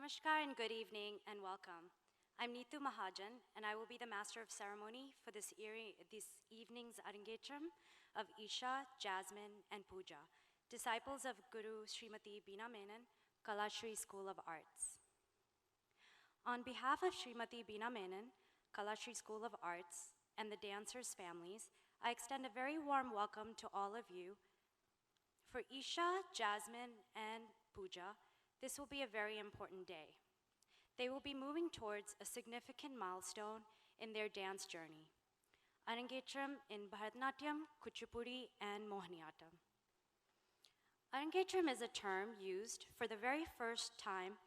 Namaskar and good evening and welcome. I'm Neetu Mahajan and I will be the master of ceremony for this evening's Arangetram of Isha, Jasmine, and Pooja, disciples of Guru Srimati Beena Menon, Kalashri School of Arts. On behalf of Srimati Beena Menon, Kalashri School of Arts, and the dancers' families, I extend a very warm welcome to all of you. For Isha, Jasmine, and Pooja, this will be a very important day. They will be moving towards a significant milestone in their dance journey, Arangetram in Bharatanatyam, Kuchipudi, and Mohiniyattam. Arangetram is a term used for the very first time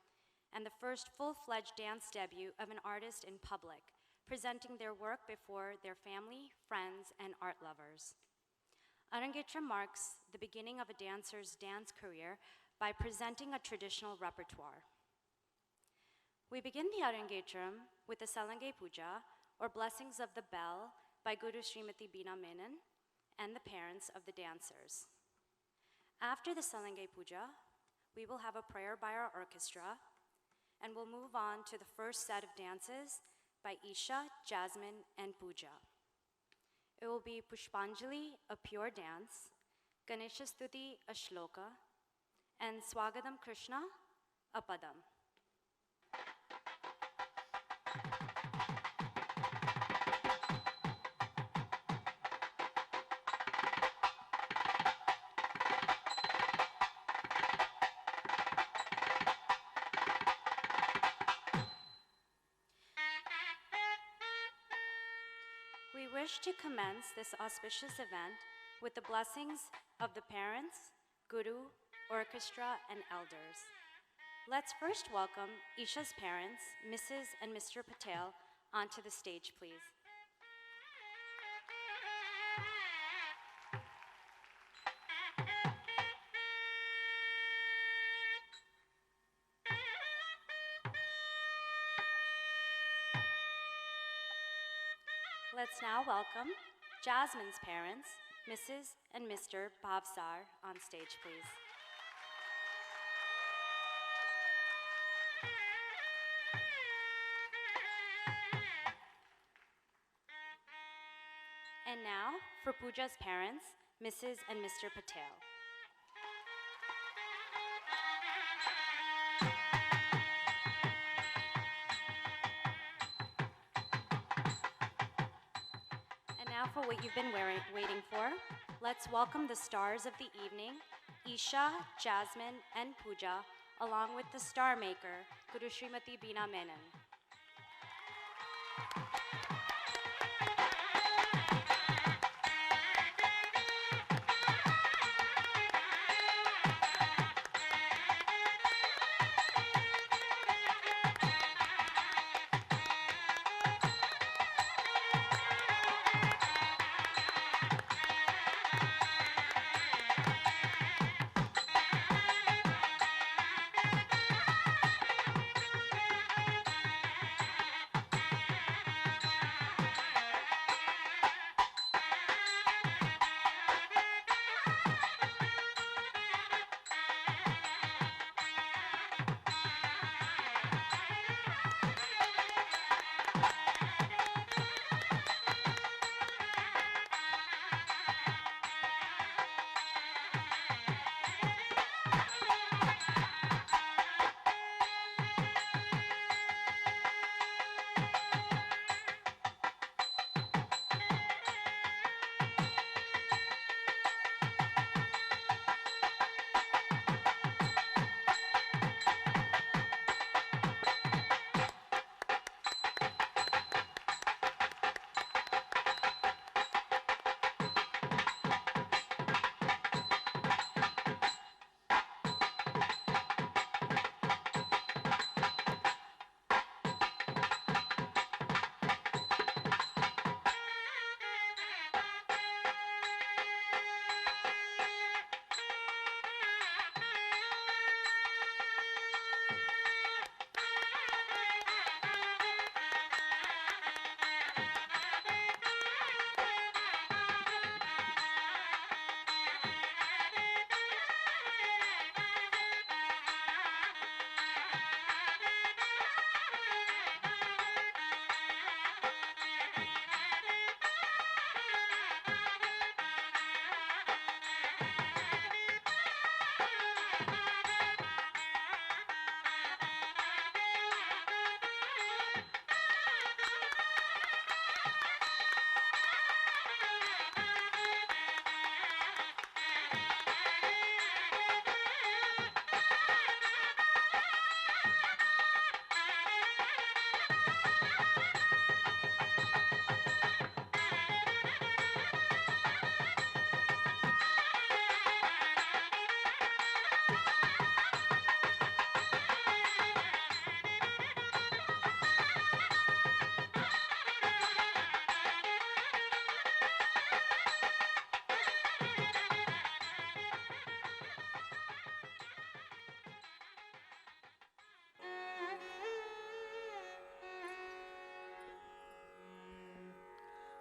and the first full-fledged dance debut of an artist in public, presenting their work before their family, friends, and art lovers. Arangetram marks the beginning of a dancer's dance career by presenting a traditional repertoire. We begin the Arangetram with the Salange Puja, or Blessings of the Bell, by Guru Srimati Beena Menon and the parents of the dancers. After the Salange Puja, we will have a prayer by our orchestra, and we'll move on to the first set of dances by Isha, Jasmine, and Pooja. It will be Pushpanjali, a pure dance, Ganesha Stuti, a shloka, and Swagatam Krishna, a padam. We wish to commence this auspicious event with the blessings of the parents, Guru, orchestra, and elders. Let's first welcome Isha's parents, Mrs. and Mr. Patel, onto the stage, please. Let's now welcome Jasmine's parents, Mrs. and Mr. Bhavsar, on stage, please. And now, for Pooja's parents, Mrs. and Mr. Patel. And now for what you've been waiting for, let's welcome the stars of the evening, Isha, Jasmine, and Pooja, along with the star maker, Guru Srimati Beena Menon.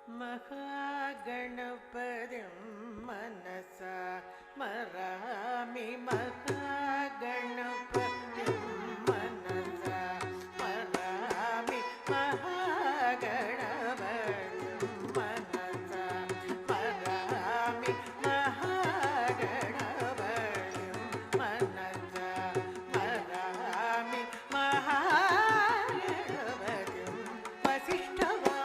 महागणपतिं मनसा स्मरामि महागणपतिं मनसा स्मरामि महागणपतिं मनसा स्मरामि महागणपतिं मनसा स्मरामि महागणपतिं वसिष्ठवामदेवात्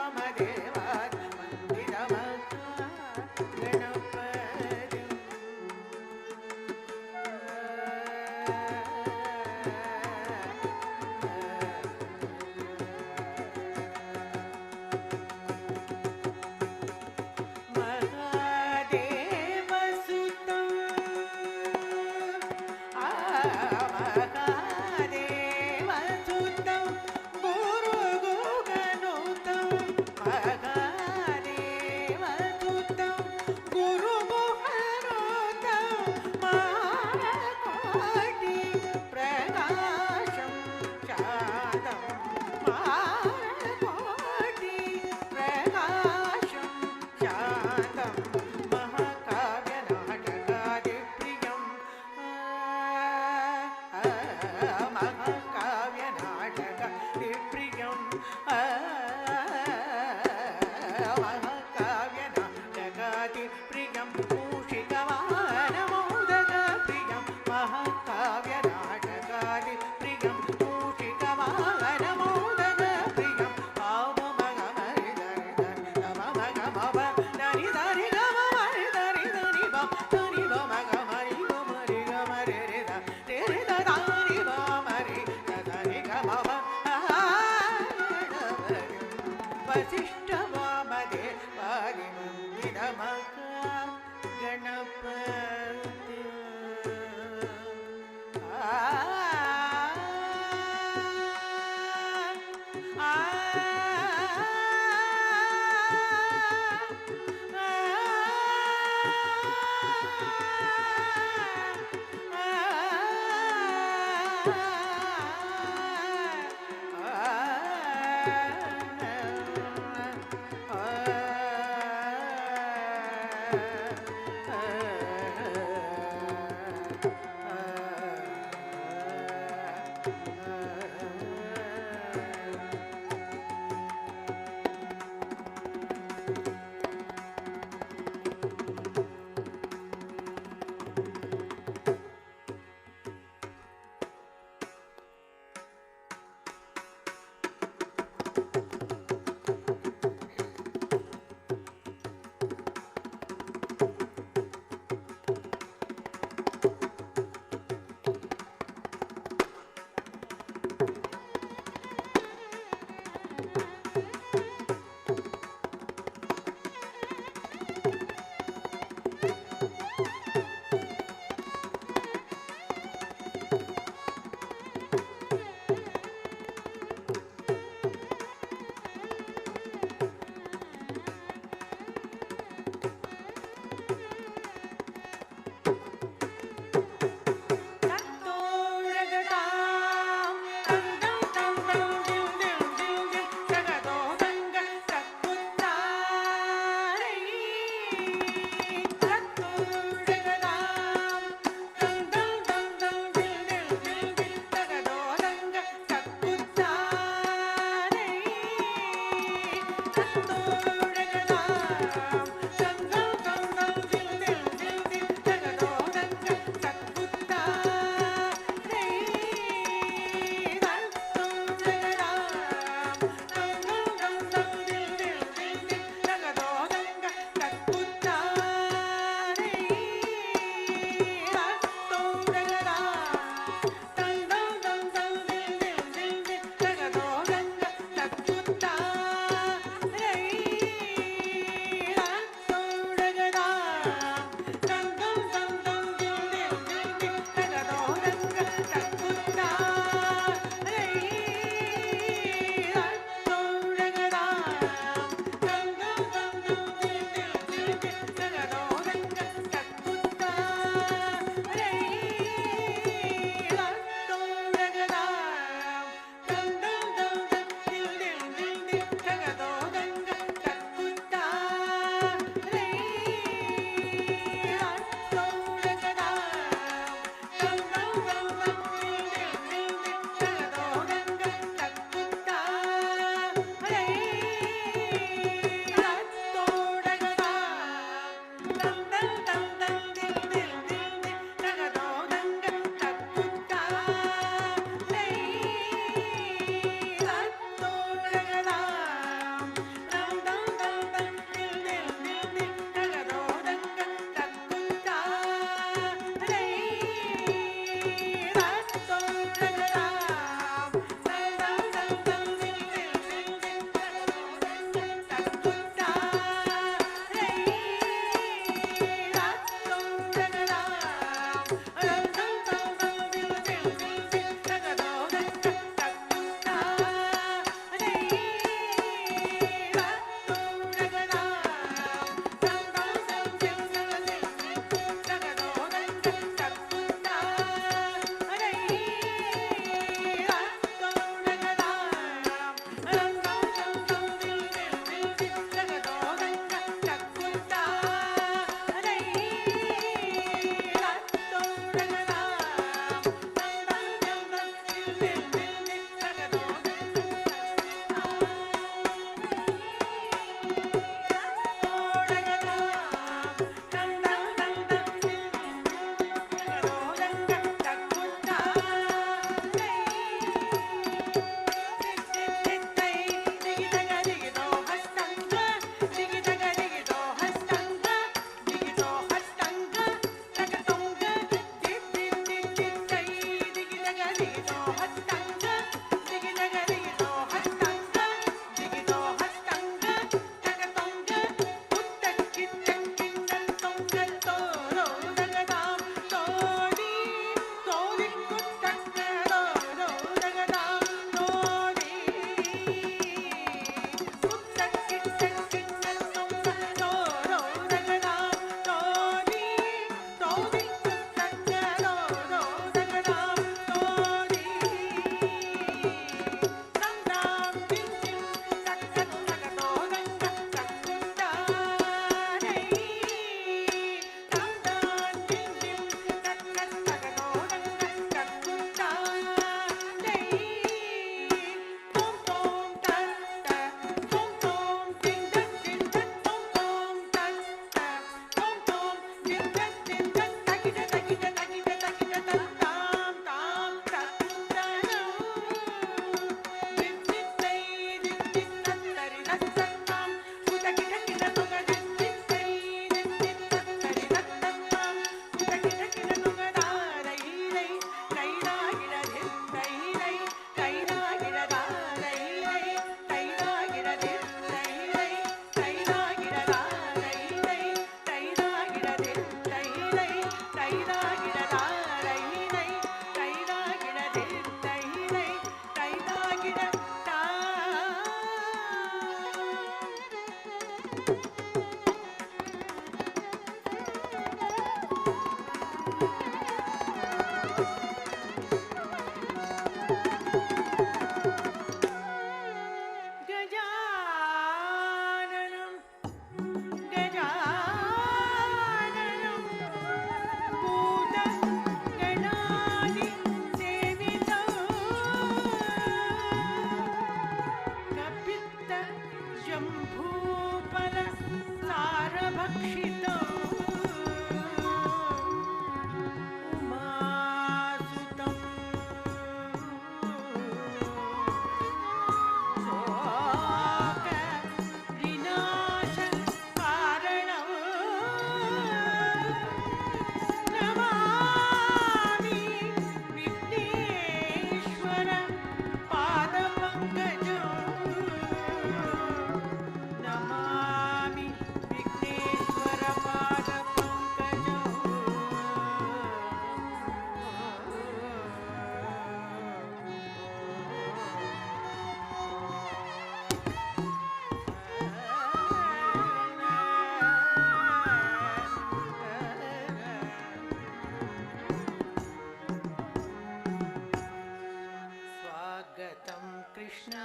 स्वागतं कृष्ण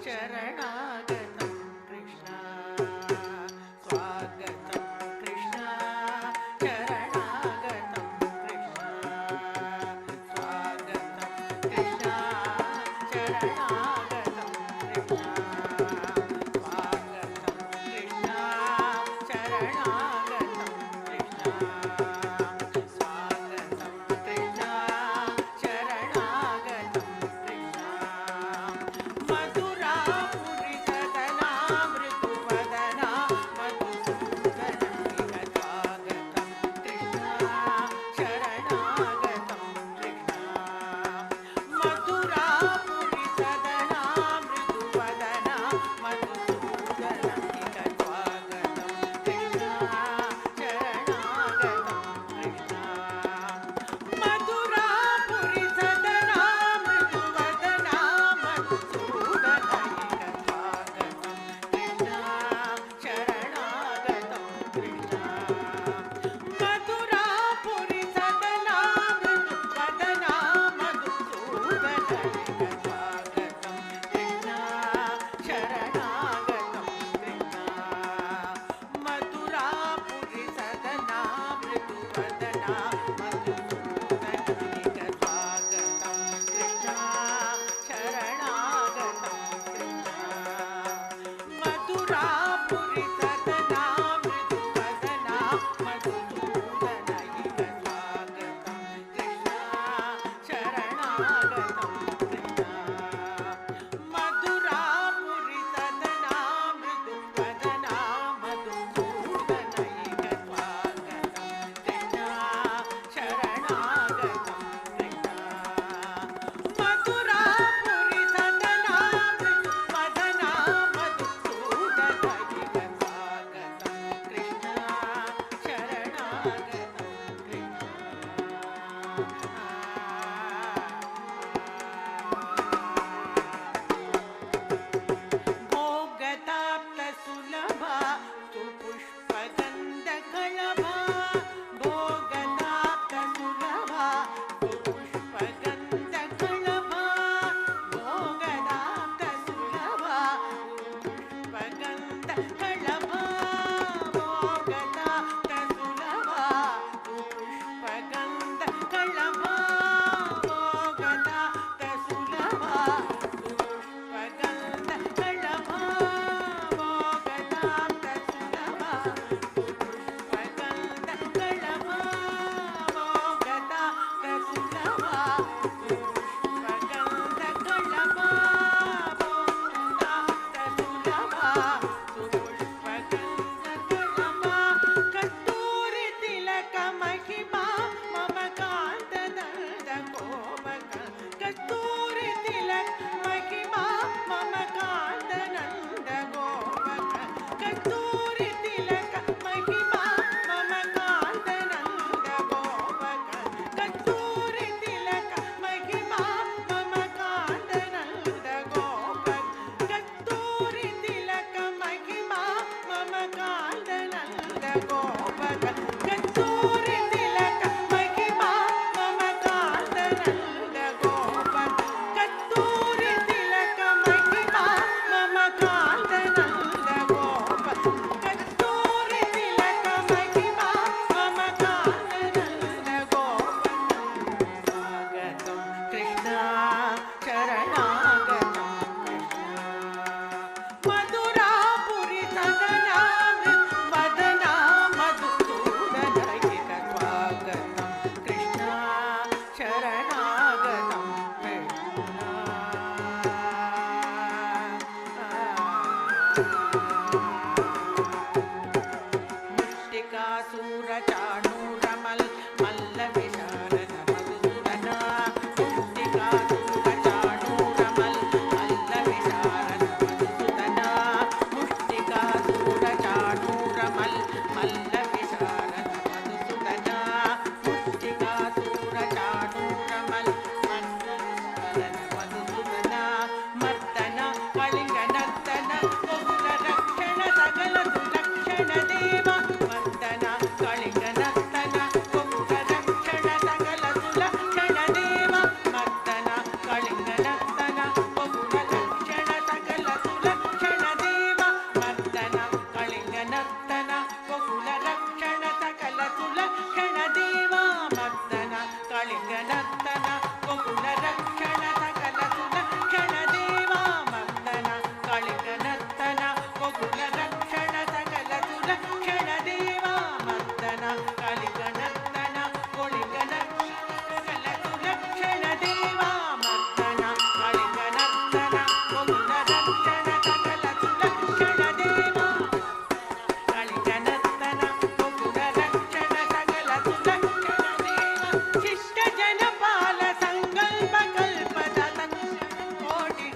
शरणागतं कृष्ण स्वागतं कृष्ण शरणागतं कृष्ण स्वागतं कृष्ण शरणागतं कृष्ण स्वागतं कृष्ण शरणागतं कृष्ण स्वागतं कृष्ण शरणागतं कृष्ण मधुरापुरि सदना मृदुवदना मधुसूदनमिह स्वागतं कृष्ण शरणागतं कृष्ण मधुरापुरि सदना मृदुवदना मधुसूदनमिह स्वागतं कृष्ण शरणागतं कृष्ण मधुरापुरि सदना मृदुवदना मधुसूदनमिह स्वागतं कृष्ण शरणागतं कृष्ण मधुरापुरि सदना मृदुवदना मधुसूदनमिह स्वागतं कृष्ण शरणागतं कृष्ण मधुरापुरि सदना मृदुवदना मधुसूदनमिह स्वागतं कृष्ण शरणागतं कृष्ण मधुरापुरि सदना मृदुवदना मधुसूदनमिह स्वागतं कृष्ण शरणागतं कृष्ण मधुरापुरि सदना मृदुवदना मधुसूदनमिह स्वागतं कृष्ण शरणागतं कृष्ण मधुरापुरि सदना मृदुवदना मधुसूदनमिह स्वागतं कृष्ण शरणागतं भोगदाप्तसुलभा सुपुष्पगन्धकलभा भोगदाप्तसुलभा सुपुष्पगन्धकलभा भोगदाप्तसुलभा सुपुष्पगन्धकलभा भोगदाप्तसुलभा सुपुष्पगन्धकलभा भोगदाप्तसुलभा सुपुष्पगन्धकलभा भोगदाप्तसुलभा सुपुष्पगन्धकलभा भोगदाप्तसुलभा सुपुष्पगन्धकलभा भोगदाप्तसुलभा सुपुष्पगन्धकलभा कस्तूरि तिलक महिमा मम कान्तनन्दगोपक कस्तूरि तिलक महिमा मम कान्तनन्दगोपक कस्तूरि तिलक महिमा मम कान्तनन्दगोपक कस्तूरि तिलक महिमा मम कान्तनन्दगोपक कस्तूरि तिलक महिमा मम कान्तनन्दगोपक कस्तूरि तिलक महिमा मम कान्तनन्दगोपक कस्तूरि तिलक महिमा मम कान्तनन्दगोपक कस्तूरि तिलक महिमा मम कान्तनन्दगोपक स्वागतं कृष्ण शरणागतं कृष्ण मधुरापुरि सदना मृदुवदना मधुसूदनमिह स्वागतं कृष्ण शरणागतं मुष्टिकासुरचाणूरमल् मल्लविशारद मधुसूदना मुष्टिकासुरचाणूरमल् मल्लविशारद मधुसूदना मुष्टिकासुरचाणूरमल् मल्लविशारद मधुसूदना मुष्टिकासुरचाणूरमल् मल्लविशारद मधुसूदना मर्दन Kalinga नर्तन बहुर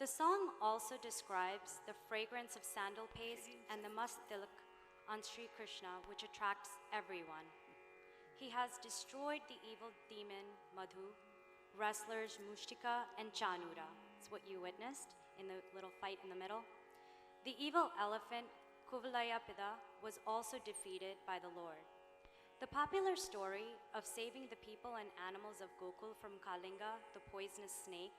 The song also describes the fragrance of sandal paste and the must tilak on Sri Krishna, which attracts everyone. He has destroyed the evil demon Madhu, wrestlers Mushtika and Chanura. It's what you witnessed in the little fight in the middle. The evil elephant Kuvalayapida was also defeated by the Lord. The popular story of saving the people and animals of Gokul from Kalinga, the poisonous snake,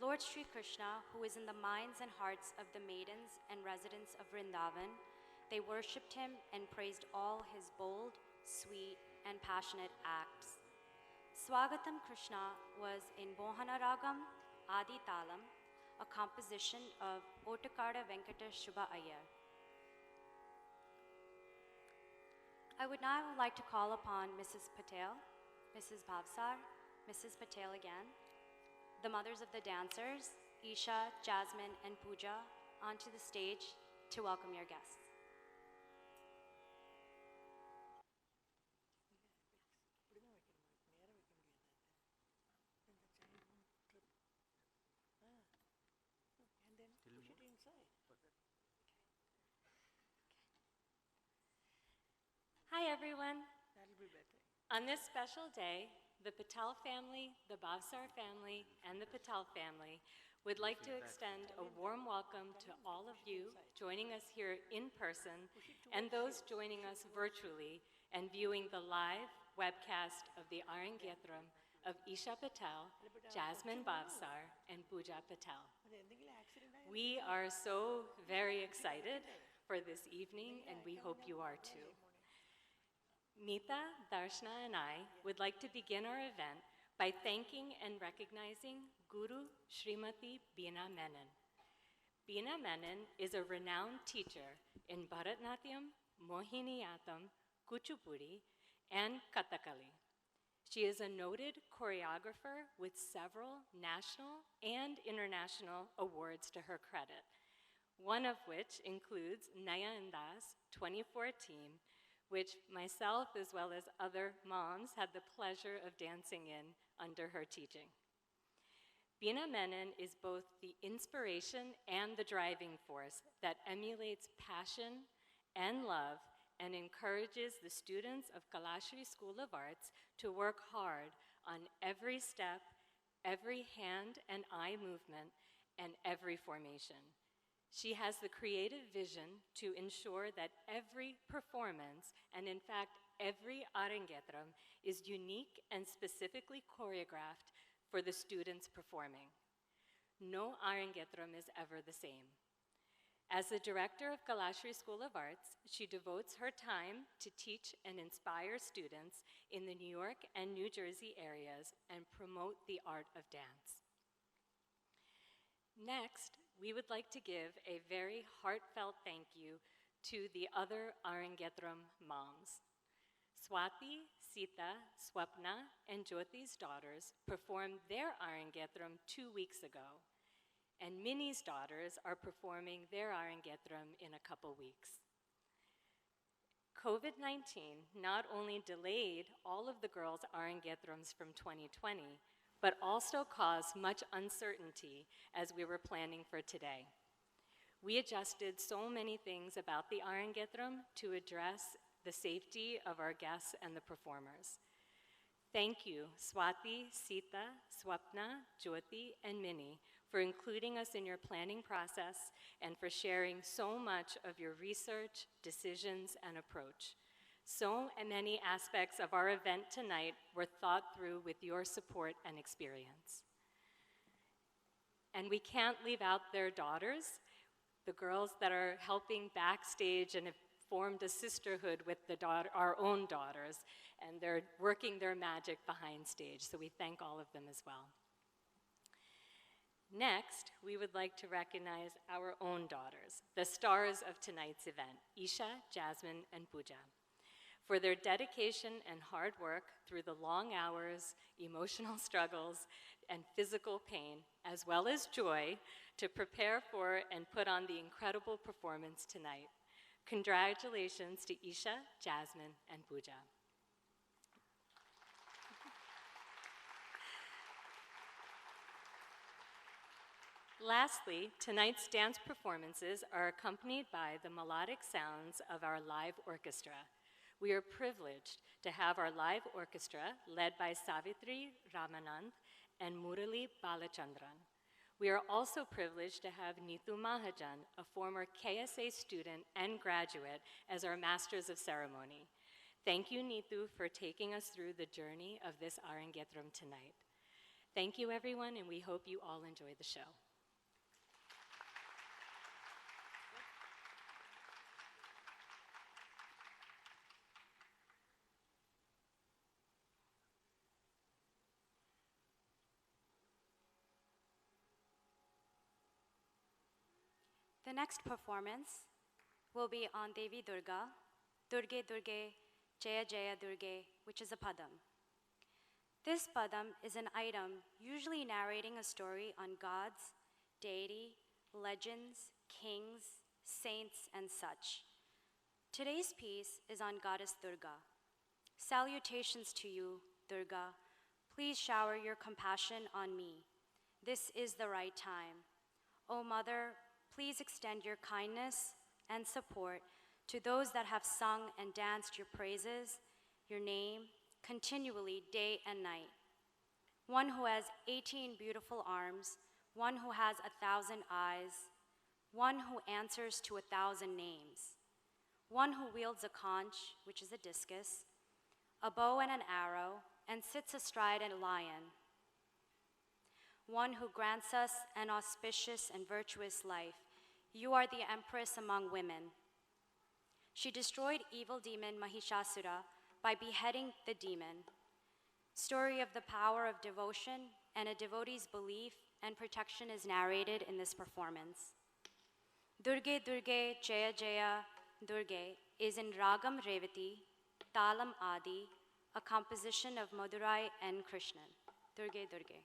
Lord Sri Krishna, who is in the minds and hearts of the maidens and residents of Vrindavan, they worshipped him and praised all his bold, sweet, and passionate acts. Swagatam Krishna was in Bohana Ragam Adi Talam, a composition of Otakada Venkata Shubha Iyer. I would now like to call upon Mrs. Patel, Mrs. Bhavsar, Mrs. Patel again, the mothers of the dancers, Isha, Jasmine, and Pooja, onto the stage to welcome your guests. Hi everyone. That'll be better. On this special day, the Patel family, the Bhavsar family, and the Patel family would like to extend a warm welcome to all of you joining us here in person and those joining us virtually and viewing the live webcast of the Arangetram of Isha Patel, Jasmine Bhavsar, and Pooja Patel. We are so very excited for this evening, and we hope you are too. Meeta, Darshana, and I would like to begin our event by thanking and recognizing Guru Srimati Beena Menon. Beena Menon is a renowned teacher in Bharatnatyam, Mohiniyattam, Kuchipudi, and Kathakali. She is a noted choreographer with several national and international awards to her credit, one of which includes Naya Andas 2014, which myself as well as other moms had the pleasure of dancing in under her teaching. Beena Menon is both the inspiration and the driving force that emulates passion and love and encourages the students of Kalashri School of Arts to work hard on every step, every hand and eye movement, and every formation. She has the creative vision to ensure that every performance, and in fact every Arangetram, is unique and specifically choreographed for the students performing. No Arangetram is ever the same. As the director of Kalashri School of Arts, she devotes her time to teach and inspire students in the New York and New Jersey areas and promote the art of dance. Next, we would like to give a very heartfelt thank you to the other Arangetram moms. Swati, Sita, Swapna, and Jyoti's daughters performed their Arangetram 2 weeks ago, and Minnie's daughters are performing their Arangetram in a couple weeks. COVID-19 not only delayed all of the girls' Arangetrams from 2020, but also caused much uncertainty as we were planning for today. We adjusted so many things about the Arangetram to address the safety of our guests and the performers. Thank you, Swati, Sita, Swapna, Jyoti, and Minnie, for including us in your planning process and for sharing so much of your research, decisions, and approach. So many aspects of our event tonight were thought through with your support and experience. And we can't leave out their daughters, the girls that are helping backstage and have formed a sisterhood with our own daughters, and they're working their magic behind stage, so we thank all of them as well. Next, we would like to recognize our own daughters, the stars of tonight's event, Isha, Jasmine, and Pooja, for their dedication and hard work through the long hours, emotional struggles, and physical pain, as well as joy, to prepare for and put on the incredible performance tonight. Congratulations to Isha, Jasmine, and Pooja. Lastly, tonight's dance performances are accompanied by the melodic sounds of our live orchestra. We are privileged to have our live orchestra led by Savitri Ramanand and Murali Balachandran. We are also privileged to have Neetu Mahajan, a former KSA student and graduate, as our Masters of Ceremony. Thank you, Neetu, for taking us through the journey of this Arangetram tonight. Thank you, everyone, and we hope you all enjoy the show. The next performance will be on Devi Durga, Durge Durge, Jaya Jaya Durge, which is a padam. This padam is an item usually narrating a story on gods, deity, legends, kings, saints, and such. Today's piece is on Goddess Durga. Salutations to you, Durga. Please shower your compassion on me. This is the right time. O Mother, please extend your kindness and support to those that have sung and danced your praises, your name, continually day and night. One who has 18 beautiful arms, one who has 1,000 eyes, one who answers to 1,000 names, one who wields a conch, which is a discus, a bow and an arrow, and sits astride a lion, one who grants us an auspicious and virtuous life. You are the empress among women. She destroyed evil demon Mahishasura by beheading the demon. Story of the power of devotion and a devotee's belief and protection is narrated in this performance. Durge Durge Jaya Jaya Durge is in Ragam Revati, Talam Adi, a composition of Madurai and Krishnan. Durge Durge.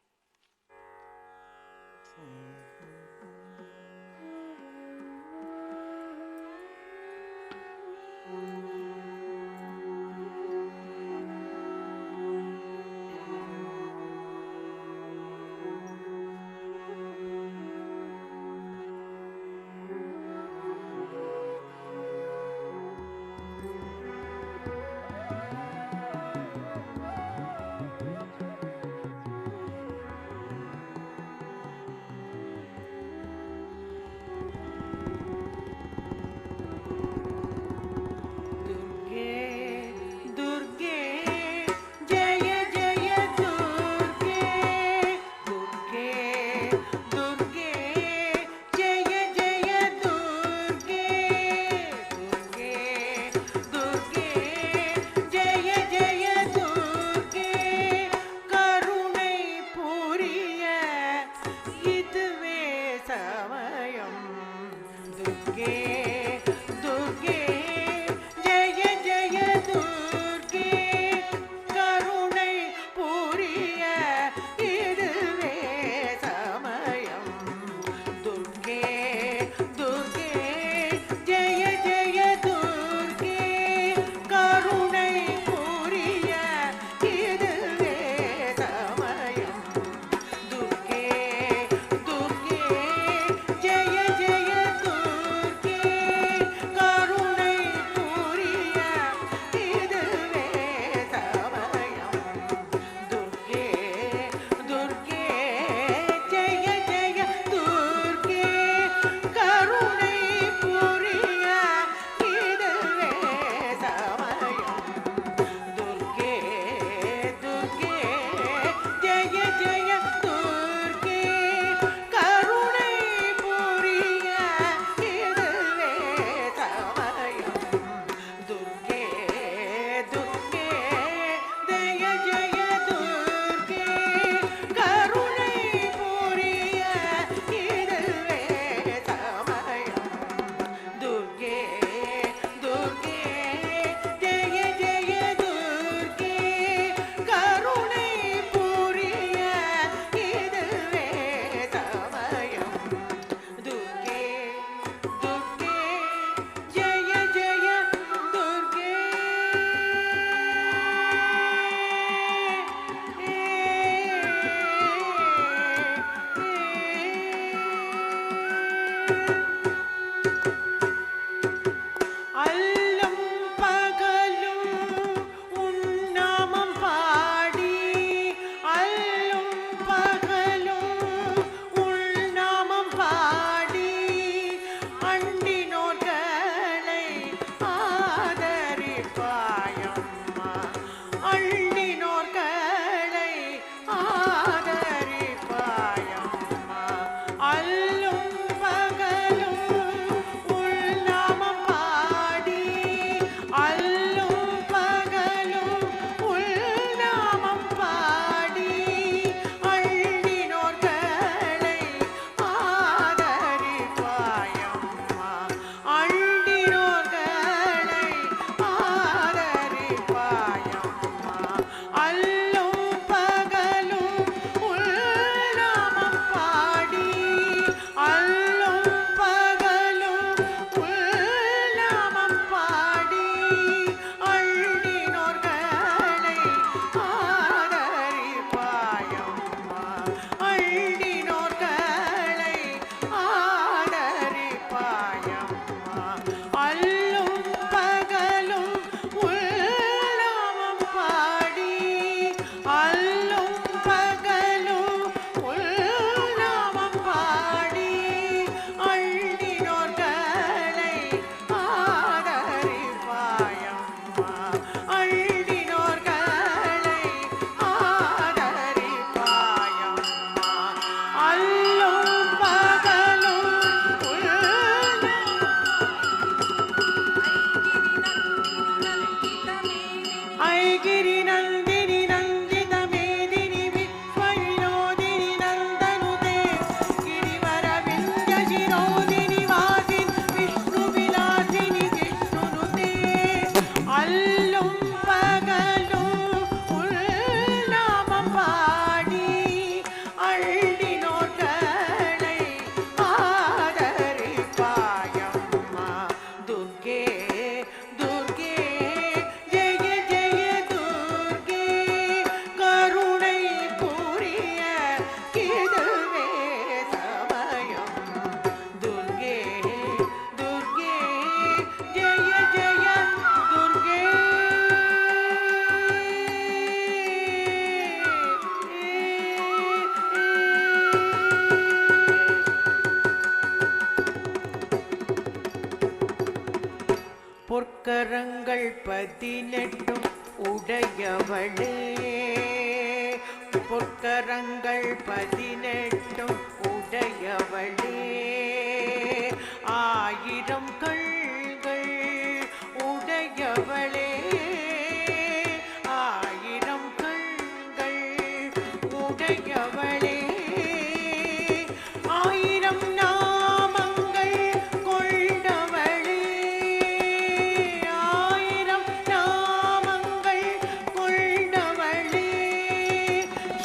அண்டினோர்களை ஆதரிப்பாயம்மா அண்டினோர்களை ஆதரிப்பாயம்மா அல்லும் பகலும் உள்நாமம் பாடி அல்லும் பகலும் உள்நாமம் பாடி அண்டினோர்களை ஆதரிப்பாயம்மா அண்டினோர்களை ஆதரிப்பாயம்மா அல்லும் பகலும் உள்நாமம் பாடி அல்லும் பகலும் உள்நாமம் பாடி அண்டினோர்களை ஆதரிப்பாயம்மா அண்டினோர்களை ஆதரிப்பாயம்மா அல்லும் பகலும் உள்நாமம் பாடி அல்லும் பகலும் உள்நாமம் பாடி அண்டினோர்களை ஆதரிப்பாயம்மா அண்டினோர்களை ஆதரிப்பாயம்மா அல்லும் பகலும் ஐகிரி நந்தினி நந்தித மேதினி விஸ்வவினோதினி நந்தனுதே ಗಿರಿವರ ವಿಂಧ್ಯ ಶಿರೋದಿನಿ ವಾಸಿನ್ ವಿಷ್ಣು ವಿಲಾಸಿನಿ ಜಿಷ್ಣುನುತೇ அல்லும் பகலும் உள்நாமம் பாடி அண்டினோர்களை ஆதரிப்பாயம்மா துர்கே துர்கே ஜெய ஜெய துர்கே கருணை புரிய இதுவே சமயம் துர்கே துர்கே ஜெய ஜெய துர்கே பொற்கரங்கள் 18 உடையவளே பொற்கரங்கள் 18 உடையவளே ஆயிரம் கண்கள் உடையவளே ஆயிரம் கண்கள் உடையவளே ஆயிரம் நாமங்கள் கொண்டவளே ஆயிரம் நாமங்கள் கொண்டவளே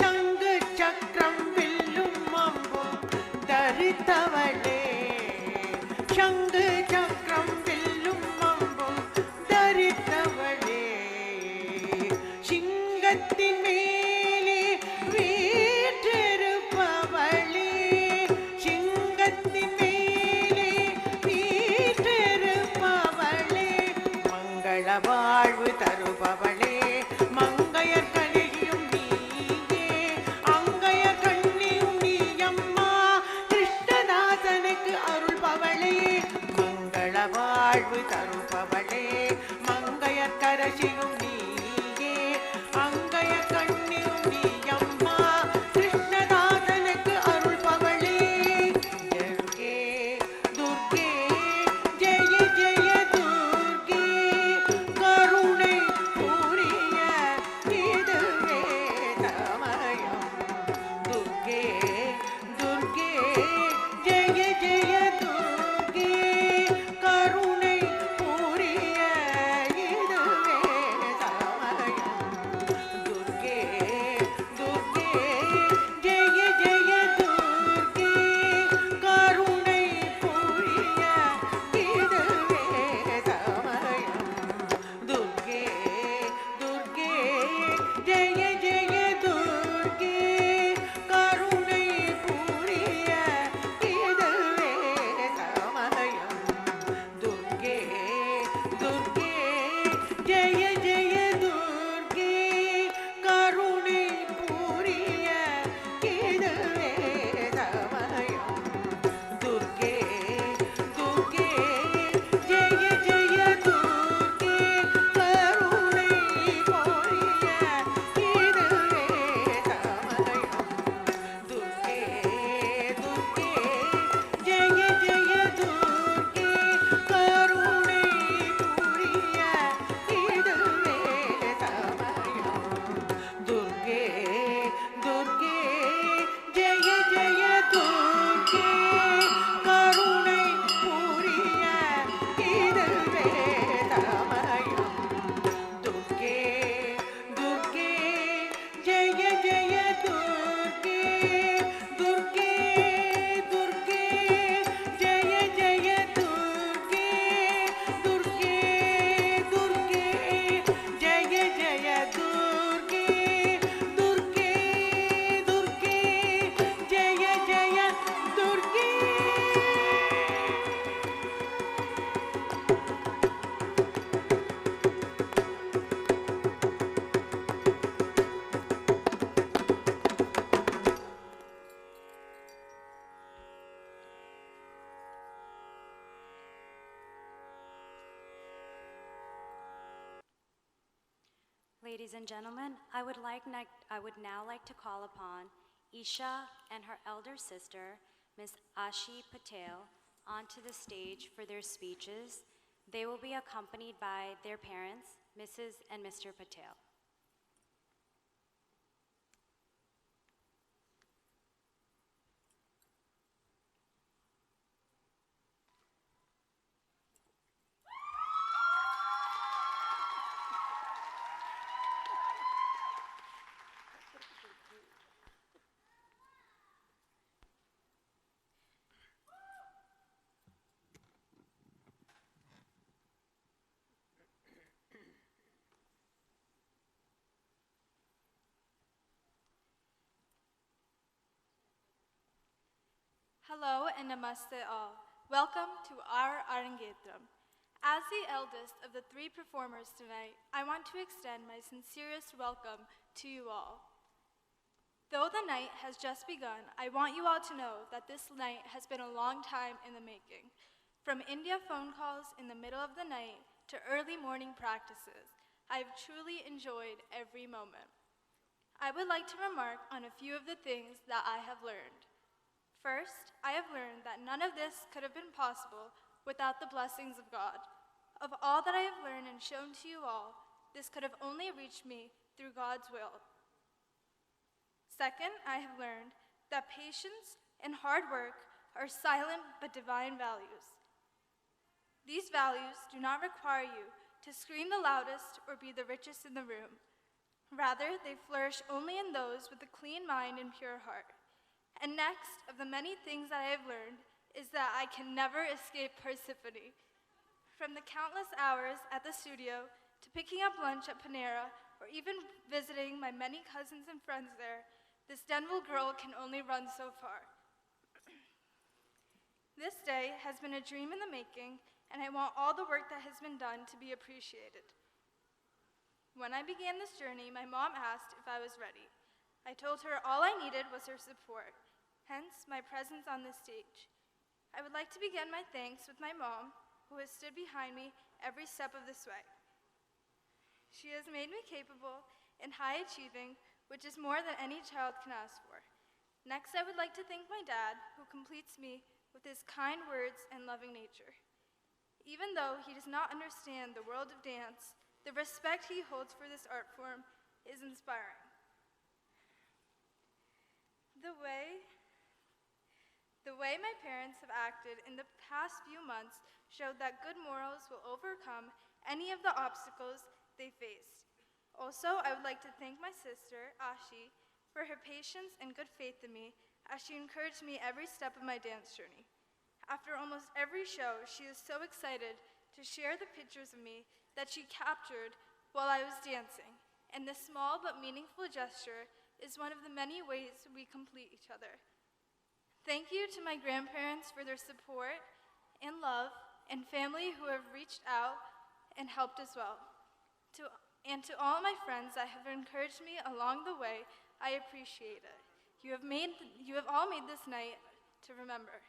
சங்கு சக்கரம் வில்லும் அம்பும் தரித்தவளே சங்கு சக்கரம் வில்லும் அம்பும் தரித்தவளே சிங்கத்தின் மேலே வீற்றிருப்பவளே சிங்கத்தின் மேலே வீற்றிருப்பவளே மங்கள வாழ்வு தருபவளே மங்கையர் கனியும் நீயே அங்கையர் கண்ணியும் நீயம்மா கிருஷ்ணதாசனுக்கு அருள்பவளே மங்கள வாழ்வு தருபவளே மங்கையர் கரசியும் நீயே அங்கையர் கண்ணியும் நீயம்மா கிருஷ்ணதாசனுக்கு அருள்பவளே துர்கே துர்கே ஜெய ஜெய துர்கே கருணை புரிய இதுவே சமயம் துர்கே துர்கே ஜெய ஜெய துர்கே கருணை புரிய Ladies and gentlemen, I would now like to call upon Isha and her elder sister, Ms. Ashi Patel, onto the stage for their speeches. They will be accompanied by their parents, Mrs. and Mr. Patel. Hello and namaste all. Welcome to our Arangetram. As the eldest of the three performers tonight, I want to extend my sincerest welcome to you all. Though the night has just begun, I want you all to know that this night has been a long time in the making. From India phone calls in the middle of the night to early morning practices, I have truly enjoyed every moment. I would like to remark on a few of the things that I have learned. First, I have learned that none of this could have been possible without the blessings of God. Of all that I have learned and shown to you all, this could have only reached me through God's will. Second, I have learned that patience and hard work are silent but divine values. These values do not require you to scream the loudest or be the richest in the room. Rather, they flourish only in those with a clean mind and pure heart. And next, of the many things that I have learned, is that I can never escape Persephone. From the countless hours at the studio, to picking up lunch at Panera, or even visiting my many cousins and friends there, this Denville girl can only run so far. This day has been a dream in the making, and I want all the work that has been done to be appreciated. When I began this journey, my mom asked if I was ready. I told her all I needed was her support, hence my presence on this stage. I would like to begin my thanks with my mom, who has stood behind me every step of this way. She has made me capable and high achieving, which is more than any child can ask for. Next, I would like to thank my dad, who completes me with his kind words and loving nature. Even though he does not understand the world of dance, the respect he holds for this art form is inspiring. The way my parents have acted in the past few months showed that good morals will overcome any of the obstacles they faced. Also, I would like to thank my sister, Ashi, for her patience and good faith in me as she encouraged me every step of my dance journey. After almost every show, she is so excited to share the pictures of me that she captured while I was dancing, and this small but meaningful gesture is one of the many ways we complete each other. Thank you to my grandparents for their support and love, and family who have reached out and helped as well. And to all my friends that have encouraged me along the way, I appreciate it. You have all made this night to remember.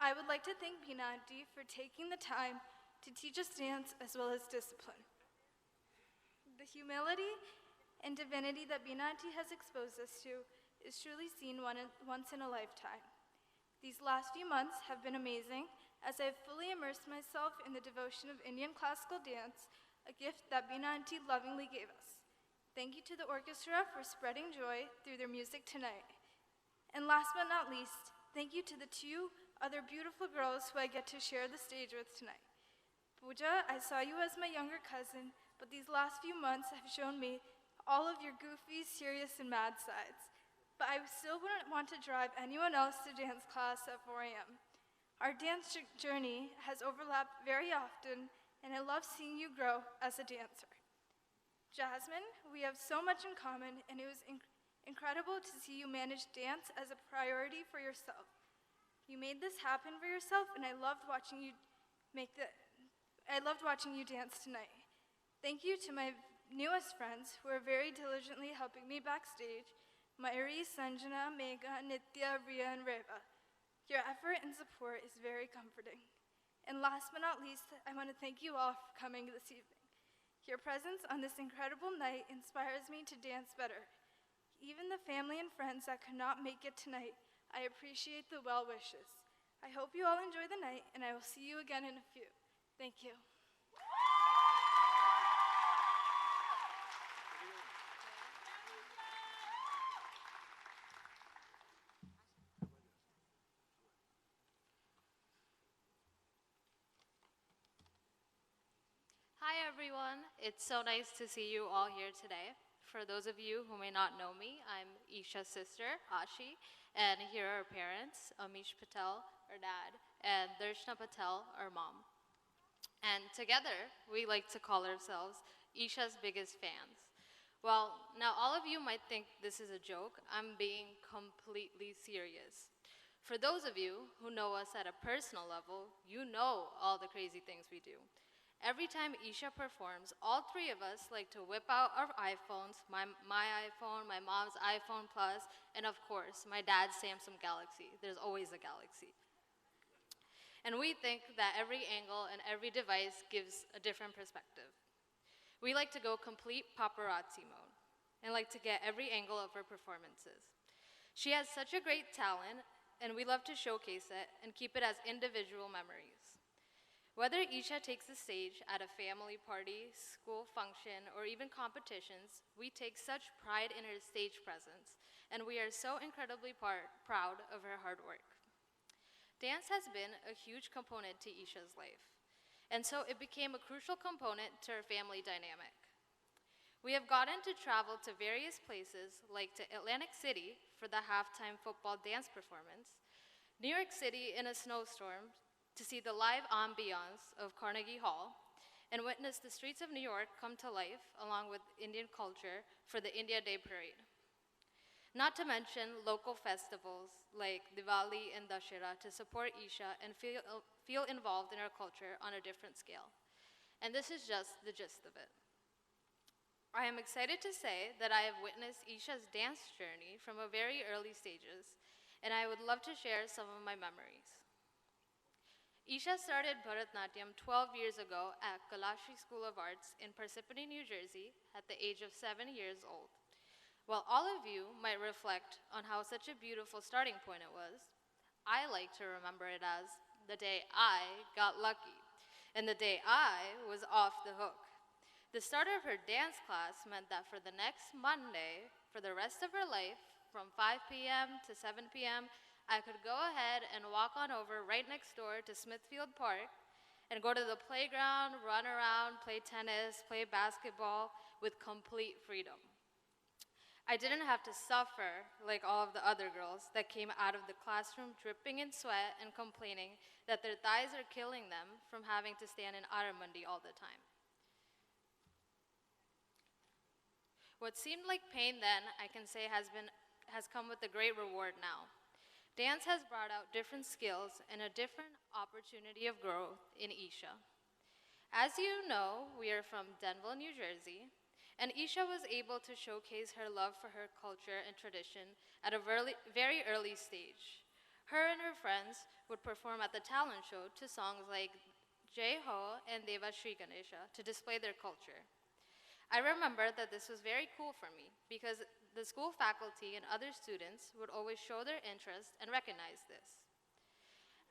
I would like to thank Bina Auntie for taking the time to teach us dance as well as discipline. The humility and divinity that Bina Auntie has exposed us to is truly seen once in a lifetime. These last few months have been amazing as I have fully immersed myself in the devotion of Indian classical dance, a gift that Bina Auntie lovingly gave us. Thank you to the orchestra for spreading joy through their music tonight. And last but not least, thank you to the two other beautiful girls who I get to share the stage with tonight. Pooja, I saw you as my younger cousin, but these last few months have shown me all of your goofy, serious, and mad sides. But I still wouldn't want to drive anyone else to dance class at 4 a.m. Our dance journey has overlapped very often, and I love seeing you grow as a dancer. Jasmine, we have so much in common, and it was incredible to see you manage dance as a priority for yourself. You made this happen for yourself, and I loved watching you dance tonight. Thank you to my newest friends who are very diligently helping me backstage, Mayuri, Sanjana, Megha, Nitya, Riya, and Reva. Your effort and support is very comforting. And last but not least, I want to thank you all for coming this evening. Your presence on this incredible night inspires me to dance better. Even the family and friends that could not make it tonight, I appreciate the well wishes. I hope you all enjoy the night, and I will see you again in a few. Thank you. Hi everyone, it's so nice to see you all here today. For those of you who may not know me, I'm Isha's sister, Ashi, and here are her parents, Amish Patel, our dad, and Darshna Patel, our mom. And together, we like to call ourselves Isha's biggest fans. Well, now all of you might think this is a joke. I'm being completely serious. For those of you who know us at a personal level, you know all the crazy things we do. Every time Isha performs, all three of us like to whip out our iPhones, my iPhone, my mom's iPhone Plus, and of course, my dad's Samsung Galaxy. There's always a Galaxy. And we think that every angle and every device gives a different perspective. We like to go complete paparazzi mode and like to get every angle of her performances. She has such a great talent, and we love to showcase it and keep it as individual memories. Whether Isha takes the stage at a family party, school function, or even competitions, we take such pride in her stage presence, and we are so incredibly proud of her hard work. Dance has been a huge component to Isha's life, and so it became a crucial component to her family dynamic. We have gotten to travel to various places, like to Atlantic City for the halftime football dance performance, New York City in a snowstorm to see the live ambiance of Carnegie Hall, and witness the streets of New York come to life along with Indian culture for the India Day Parade. Not to mention local festivals like Diwali and Dashera to support Isha and feel involved in our culture on a different scale. And this is just the gist of it. I am excited to say that I have witnessed Isha's dance journey from a very early stages, and I would love to share some of my memories. Isha started Bharatnatyam 12 years ago at Kalashi School of Arts in Parsippany, New Jersey at the age of 7 years old. While all of you might reflect on how such a beautiful starting point it was, I like to remember it as the day I got lucky and the day I was off the hook. The start of her dance class meant that for the next Monday, for the rest of her life, from 5 p.m. to 7 p.m., I could go ahead and walk on over right next door to Smithfield Park and go to the playground, run around, play tennis, play basketball with complete freedom. I didn't have to suffer like all of the other girls that came out of the classroom dripping in sweat and complaining that their thighs are killing them from having to stand in Aramundi all the time. What seemed like pain then, I can say has come with a great reward now. Dance has brought out different skills and a different opportunity of growth in Isha. As you know, we are from Denville, New Jersey, and Isha was able to showcase her love for her culture and tradition at a very early stage. Her and her friends would perform at the talent show to songs like Jai Ho and Deva Shri Ganesha to display their culture. I remember that this was very cool for me because the school faculty and other students would always show their interest and recognize this.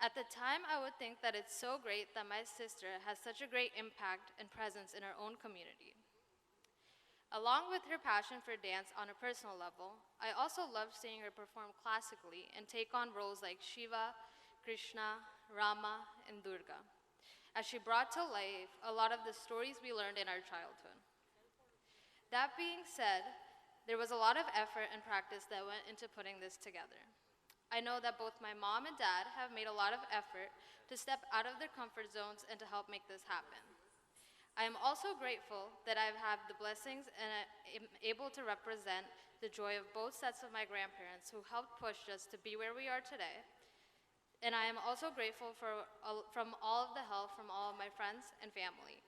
At the time, I would think that it's so great that my sister has such a great impact and presence in her own community. Along with her passion for dance on a personal level, I also loved seeing her perform classically and take on roles like Shiva, Krishna, Rama, and Durga, as she brought to life a lot of the stories we learned in our childhood. That being said, there was a lot of effort and practice that went into putting this together. I know that both my mom and dad have made a lot of effort to step out of their comfort zones and to help make this happen. I am also grateful that I've had the blessings and am able to represent the joy of both sets of my grandparents who helped push us to be where we are today. And I am also grateful from all of the help from all of my friends and family.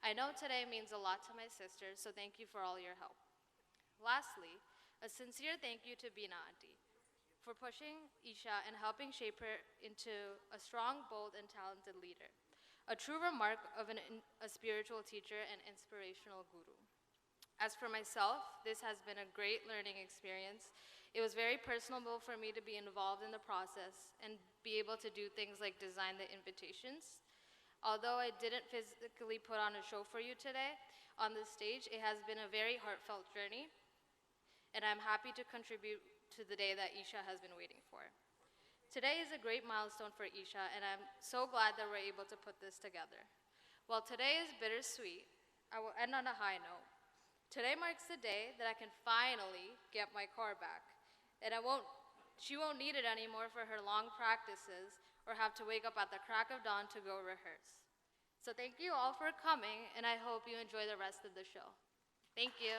I know today means a lot to my sister, so thank you for all your help. Lastly, a sincere thank you to Bina Auntie for pushing Isha and helping shape her into a strong, bold, and talented leader. a true remark of a spiritual teacher and inspirational guru. As for myself, this has been a great learning experience. It was very personable for me to be involved in the process and be able to do things like design the invitations. Although I didn't physically put on a show for you today on the stage, it has been a very heartfelt journey, and I'm happy to contribute to the day that Isha has been waiting for. Today is a great milestone for Isha, and I'm so glad that we're able to put this together. While today is bittersweet, I will end on a high note. Today marks the day that I can finally get my car back, and she won't need it anymore for her long practices or have to wake up at the crack of dawn to go rehearse. So thank you all for coming, and I hope you enjoy the rest of the show. Thank you.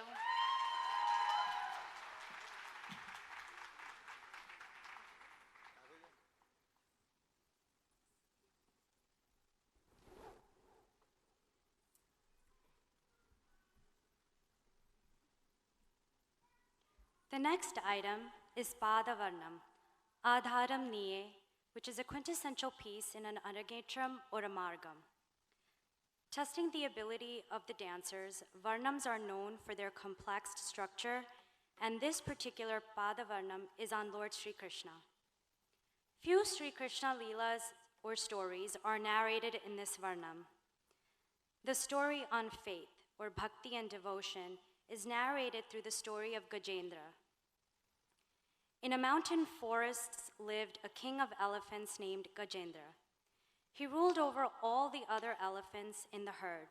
The next item is Padavarnam, Adharam Niye, which is a quintessential piece in an Aragetram or a Margam. Testing the ability of the dancers, Varnams are known for their complex structure, and this particular Padavarnam is on Lord Sri Krishna. Few Sri Krishna Leelas or stories are narrated in this Varnam. The story on faith, or bhakti and devotion, is narrated through the story of Gajendra. In a mountain forest lived a king of elephants named Gajendra. He ruled over all the other elephants in the herd.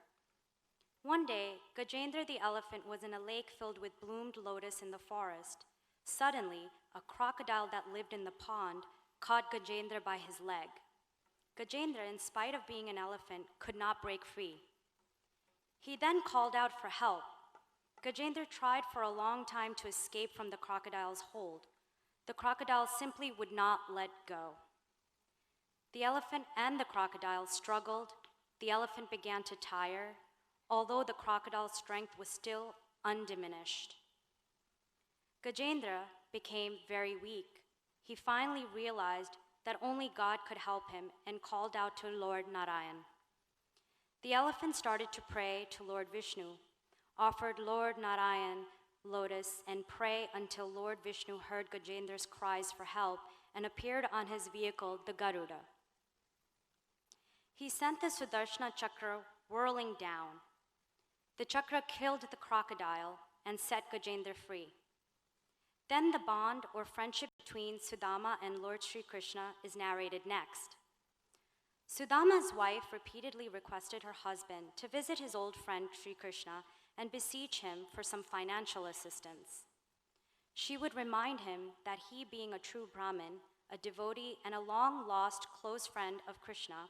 One day, Gajendra the elephant was in a lake filled with bloomed lotus in the forest. Suddenly, a crocodile that lived in the pond caught Gajendra by his leg. Gajendra, in spite of being an elephant, could not break free. He then called out for help. Gajendra tried for a long time to escape from the crocodile's hold. The crocodile simply would not let go. The elephant and the crocodile struggled. The elephant began to tire, although the crocodile's strength was still undiminished. Gajendra became very weak. He finally realized that only God could help him and called out to Lord Narayan. The elephant started to pray to Lord Vishnu, offered Lord Narayan lotus, and pray until Lord Vishnu heard Gajendra's cries for help and appeared on his vehicle, the Garuda. He sent the Sudarshana Chakra whirling down. The chakra killed the crocodile and set Gajendra free. Then the bond or friendship between Sudama and Lord Sri Krishna is narrated next. Sudama's wife repeatedly requested her husband to visit his old friend Sri Krishna and beseech him for some financial assistance. She would remind him that he, being a true Brahmin, a devotee, and a long-lost close friend of Krishna,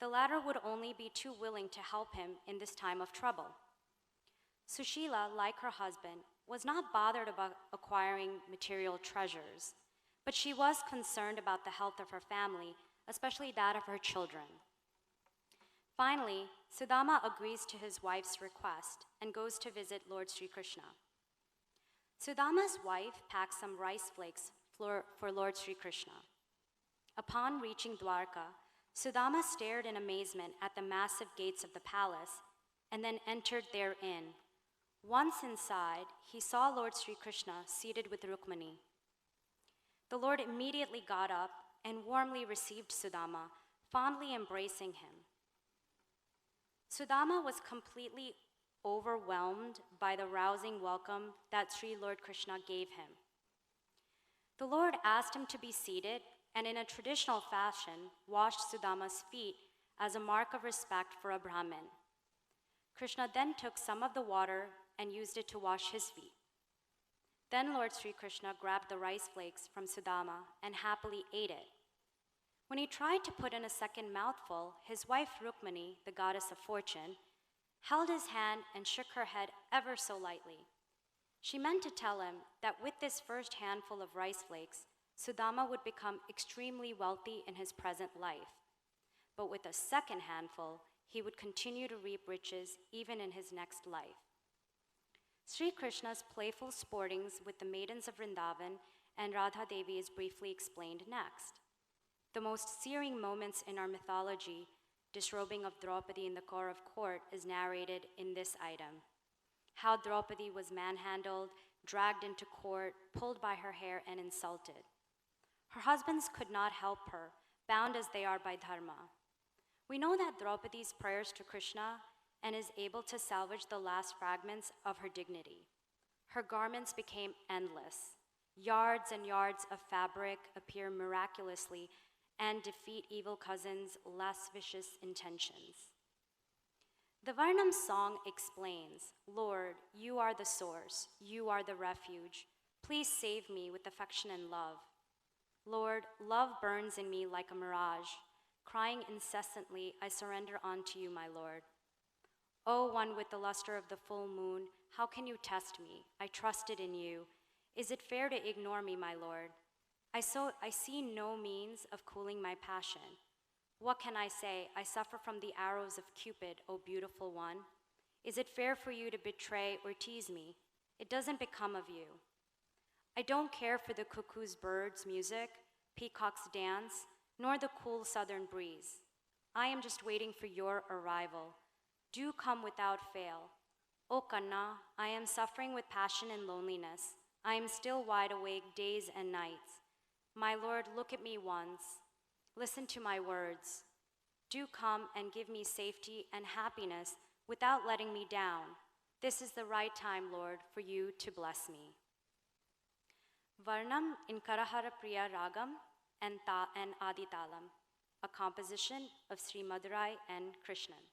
the latter would only be too willing to help him in this time of trouble. Sushila, like her husband, was not bothered about acquiring material treasures, but she was concerned about the health of her family, especially that of her children. Finally, Sudama agrees to his wife's request and goes to visit Lord Sri Krishna. Sudama's wife packs some rice flakes for Lord Sri Krishna. Upon reaching Dwarka, Sudama stared in amazement at the massive gates of the palace and then entered therein. Once inside, he saw Lord Sri Krishna seated with Rukmani. The Lord immediately got up and warmly received Sudama, fondly embracing him. Sudama was completely overwhelmed by the rousing welcome that Sri Lord Krishna gave him. The Lord asked him to be seated and in a traditional fashion washed Sudama's feet as a mark of respect for a Brahmin. Krishna then took some of the water and used it to wash his feet. Then Lord Sri Krishna grabbed the rice flakes from Sudama and happily ate it. When he tried to put in a second mouthful, his wife Rukmani, the goddess of fortune, held his hand and shook her head ever so lightly. She meant to tell him that with this first handful of rice flakes, Sudama would become extremely wealthy in his present life. But with a second handful, he would continue to reap riches even in his next life. Sri Krishna's playful sportings with the maidens of Vrindavan and Radha Devi is briefly explained next. The most searing moments in our mythology disrobing of Draupadi in the Kaurav court is narrated in this item. How Draupadi was manhandled, dragged into court, pulled by her hair, and insulted. Her husbands could not help her, bound as they are by dharma. We know that Draupadi's prayers to Krishna and is able to salvage the last fragments of her dignity. Her garments became endless. Yards and yards of fabric appear miraculously and defeat evil cousins' lascivious intentions. The Varnam song explains, Lord, you are the source, you are the refuge. Please save me with affection and love. Lord, love burns in me like a mirage. Crying incessantly, I surrender unto you, my Lord. O one with the luster of the full moon, how can you test me? I trusted in you. Is it fair to ignore me, my Lord? I see no means of cooling my passion. What can I say? I suffer from the arrows of Cupid, O beautiful one. Is it fair for you to betray or tease me? It doesn't become of you. I don't care for the cuckoo's birds' music, peacock's dance, nor the cool southern breeze. I am just waiting for your arrival. Do come without fail. O Kanna, I am suffering with passion and loneliness. I am still wide awake days and nights. My Lord, look at me once. Listen to my words. Do come and give me safety and happiness without letting me down. This is the right time, Lord, for you to bless me. Varnam in Karahara Priya Ragam and Aditalam, a composition of Sri Madurai and Krishnan.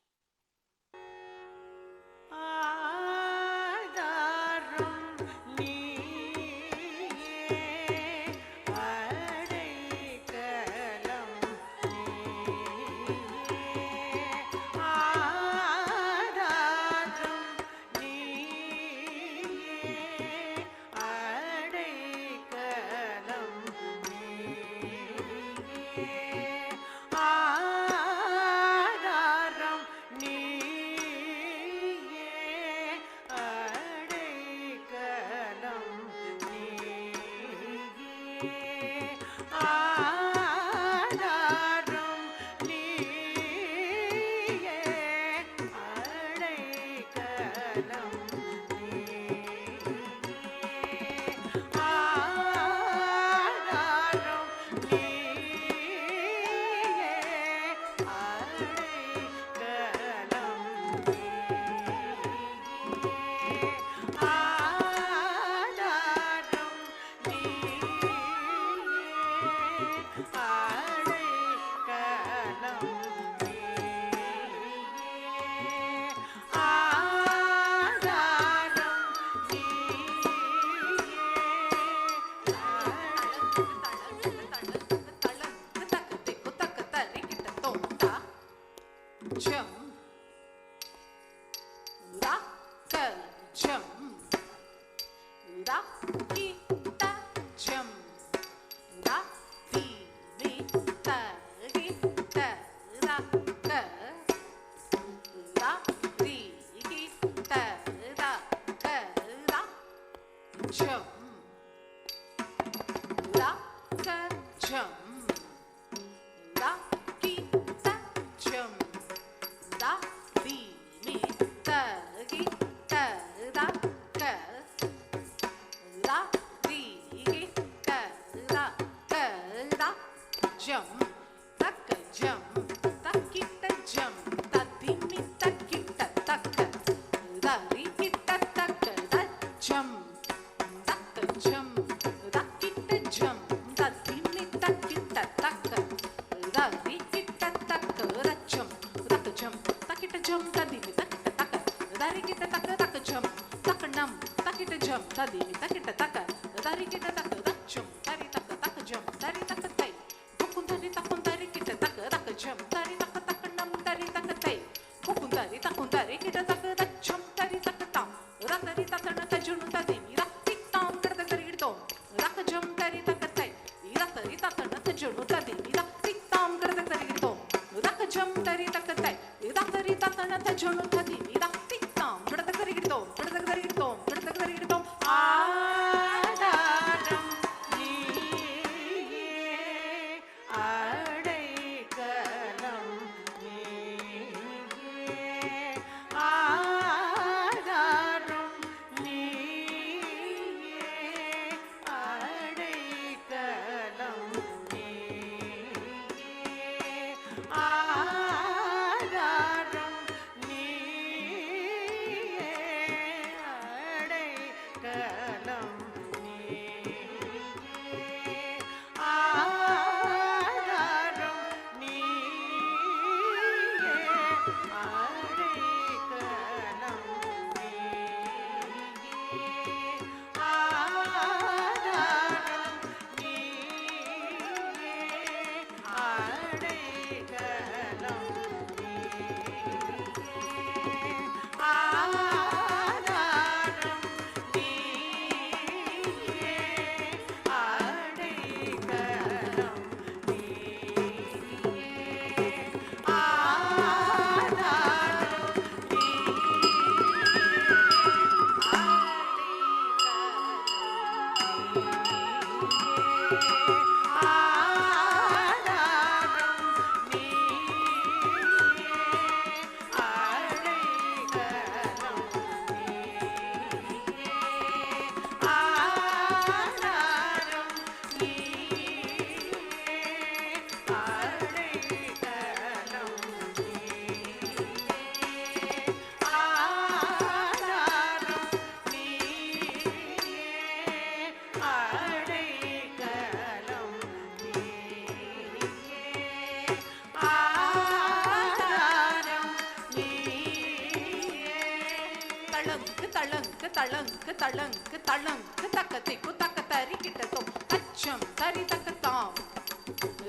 தளங்கு தளங்கு தளங்கு தக்கத்தை குத்தக்க தரி கிட்டத்தோம் தச்சம் தரி தக்கத்தாம்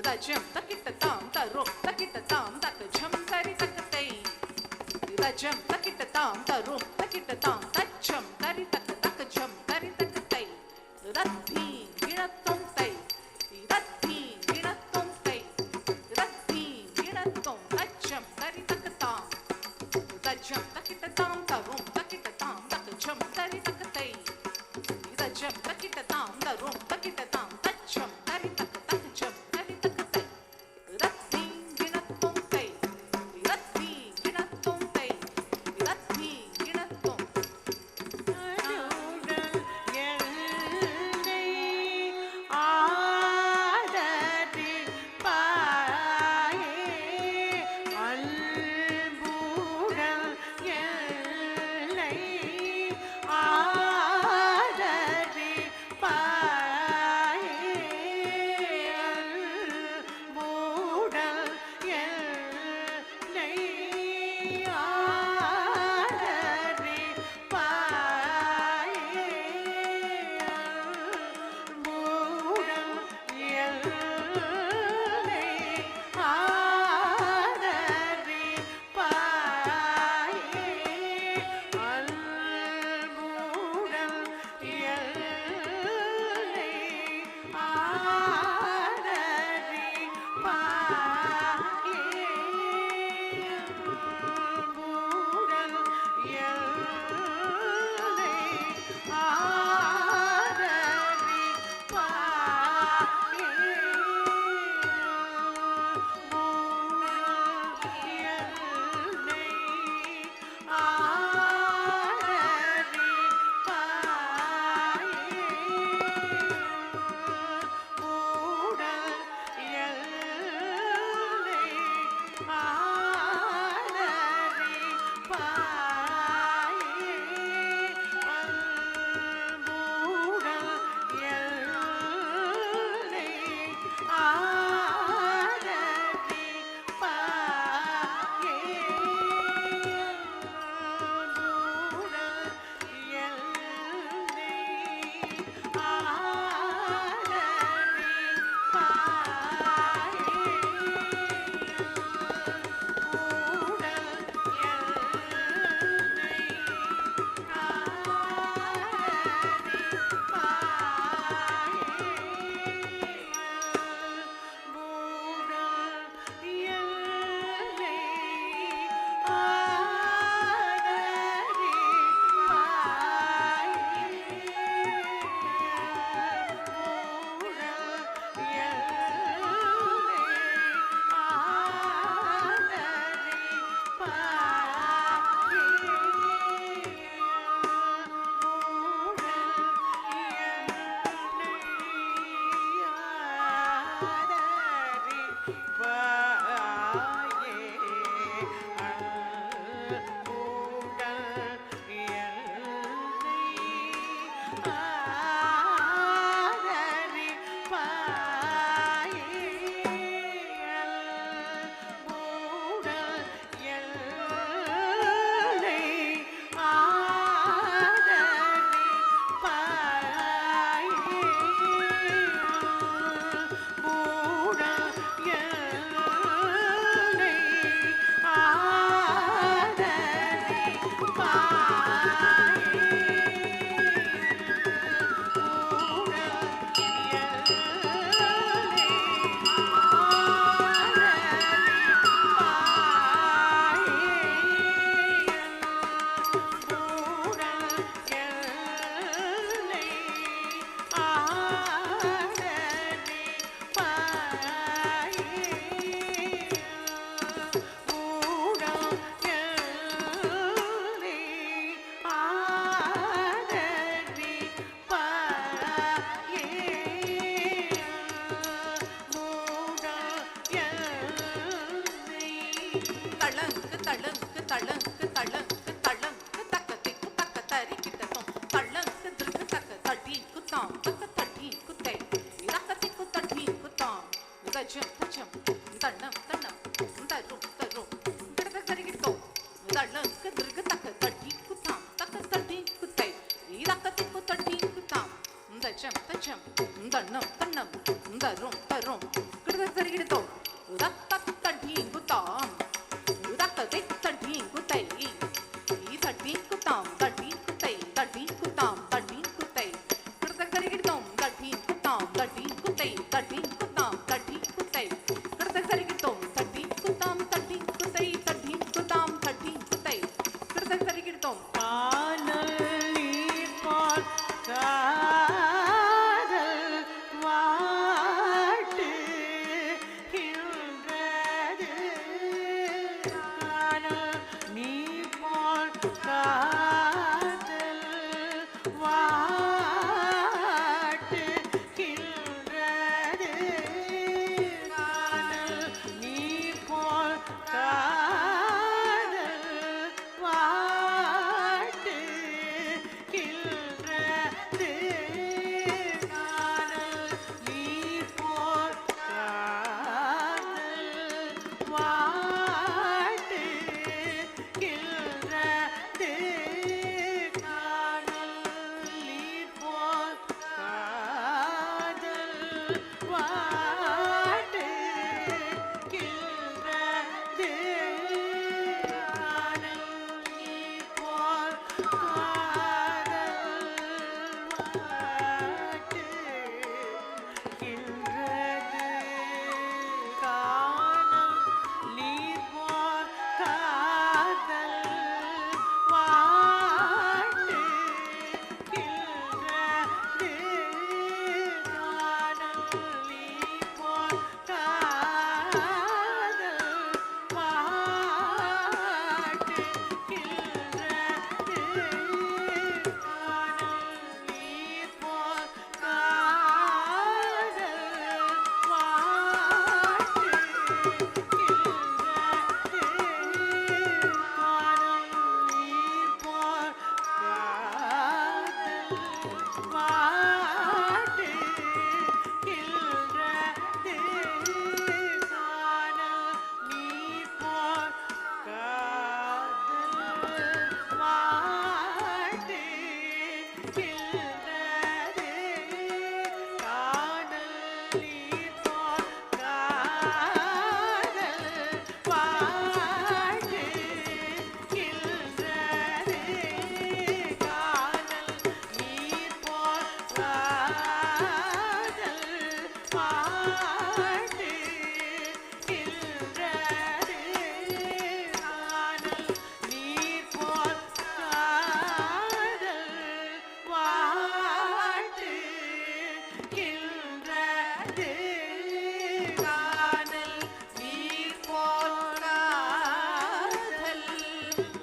தச்சம் தக்கிட்டத்தாம் தரும் தக்கிட்டத்தாம் தக்கச்சம் தரி தக்கத்தை தச்சம் தக்கிட்டத்தாம் தரும் தக்கிட்டத்தாம் தச்சம் தரி தக்க தக்கச்சம் தரி தக்கத்தை ரத்தி இழத்தோம் தை ரத்தி இழத்தோம் தை ரத்தி இழத்தோம் தச்சம் தரி தக்கத்தாம் தச்சம் தக்கிட்டத்தாம் தரும் தக்கிட்டத்தாம் தக்கச்சம் தரி தக்கத்தை தச்சம் தக்கிட்டத்தாம் தரும் தக்கிட்டத்தாம் தச்சம் தரி தக்க தக்கச்சம் தரி தக்கத்தை ரத்தி இழத்தோம் தை ரத்தி இழத்தோம் தை ரத்தி இழத்தோம் அருடல் எல்லை ஆடதி பாயே அன்புடல் எல்லை ஆடதி பாயே அன்புடல் எல்லை ஆடதி பாயே அன்புடல் எல்லை ஆடதி பாயே அன்புடல் எல்லை ஆடதி பாயே அன்புடல் எல்லை ஆடதி பாயே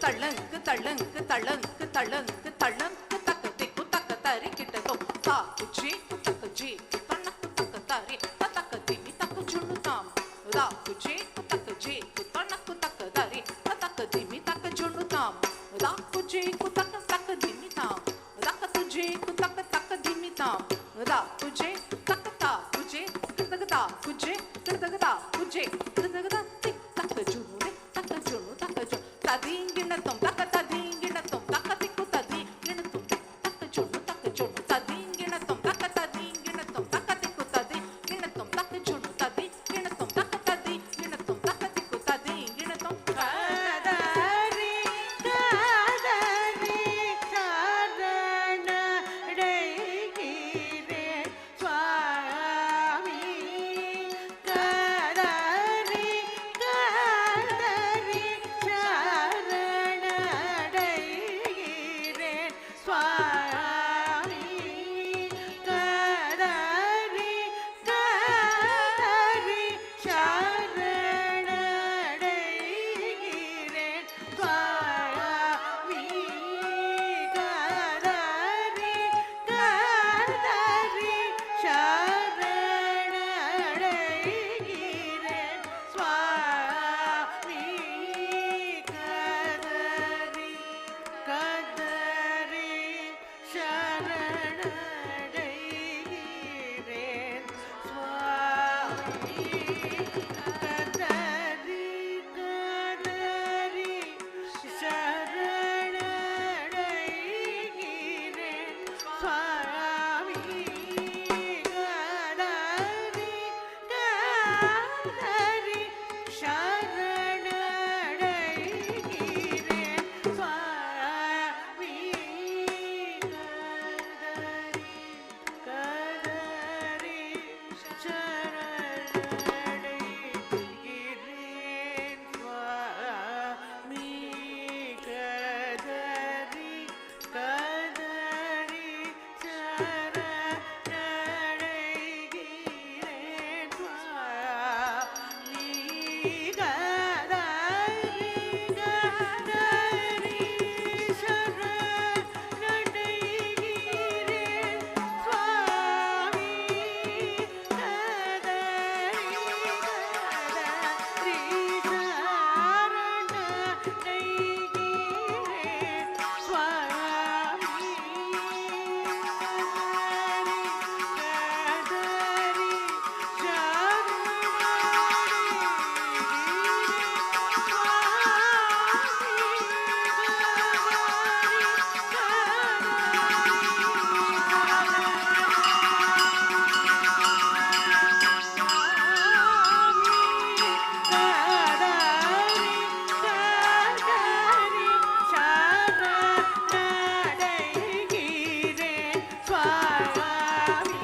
தள்ளங்கு தள்ளங்கு தள்ளங்கு தள்ளங்கு தள்ளங்கு தக்க திக்கு தக்க தரி கிட்டதும் தா குச்சி தக்க ஜி தன்னக்கு தக்க தரி தக்க திமி தக்க ஜுண்ணு தாம் தா குச்சி தக்க ஜி தன்னக்கு தக்க தரி தக்க திமி தக்க ஜுண்ணு தாம் தா குச்சி தக்க தக்க திமி தாம் தக்க துஜி தக்க தக்க திமி தாம் தா குச்சி தக்க தா குச்சி தக்க தா குச்சி தக்க தா குச்சி தக்க தா திக் தக்க ஜுண்ணு தக்க ஜுண்ணு தக்க ஜுண்ணு ததீங்கிணத்தும் தக்க ததீங்கிணத்தும் தக்க திக்கு ததீங்கிணத்தும் தக்க ஜுண்ணு தக்க ஜுண்ணு ததீங்கிணத்தும் தக்க ததீங்கிணத்தும் தக்க திக்கு ததீங்கிணத்தும் தக்க ஜுண்ணு ததீங்கிணத்தும் தக்க ததீங்கிணத்தும் தக்க திக்கு ததீங்கிணத்தும் கதறி கதறி சரணடைகிறேன் சுவாமி கதறி கதறி சரணடைகிறேன் சுவாமி கதறி கதறி சரணடைகிறேன் சுவாமி கதறி கதறி சரணடைகிறேன் சுவாமி கதறி கதறி சரணடைகிறேன் சுவாமி கதறி கதறி சரணடைகிறேன் சுவாமி கதறி கதறி சரணடைகிறேன் சுவாமி கதறி சரணடைகிறேன் சுவாமி கதறி கதறி சரணடைகிறேன் சுவாமி கதறி கதறி சரணடைகிறேன் சுவாமி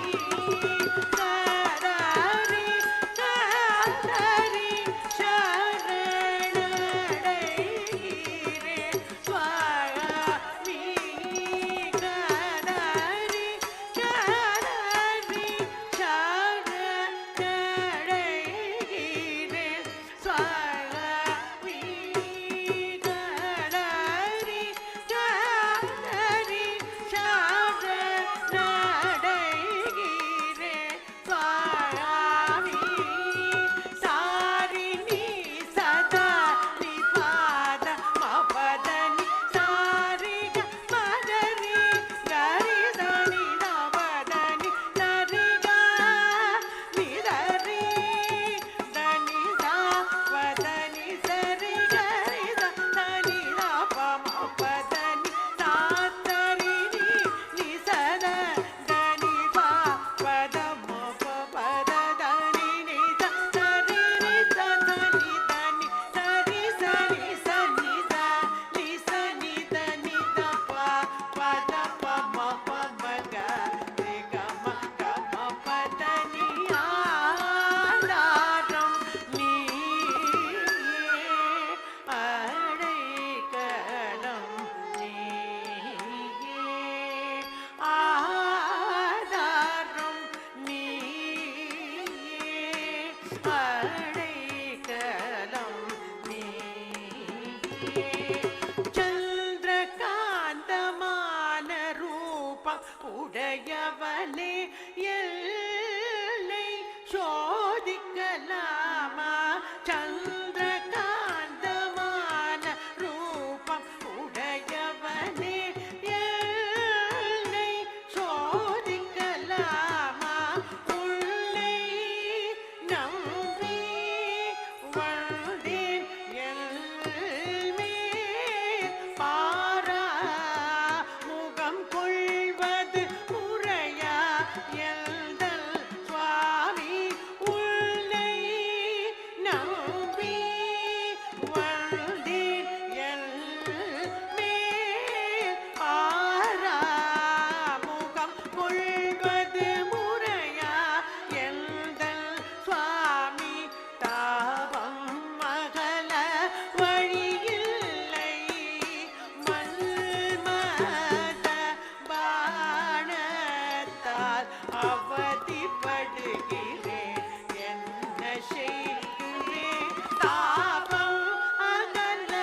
பாணத்தால் அவதிப்படுகிறேன் என்ன செய்கிறேன் தாபம் அகல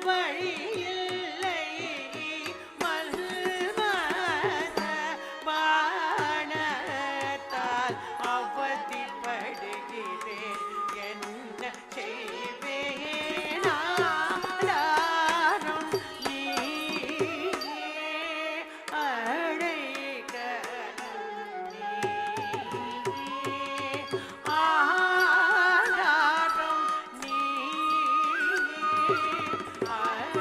வழியில்லை மல்மத பாணத்தால் அவதிப்படுகிறேன் என்ன செய்வேன் ஆதாரம் நீயே அடைக்கலம் நீயே ஆதாரம் நீயே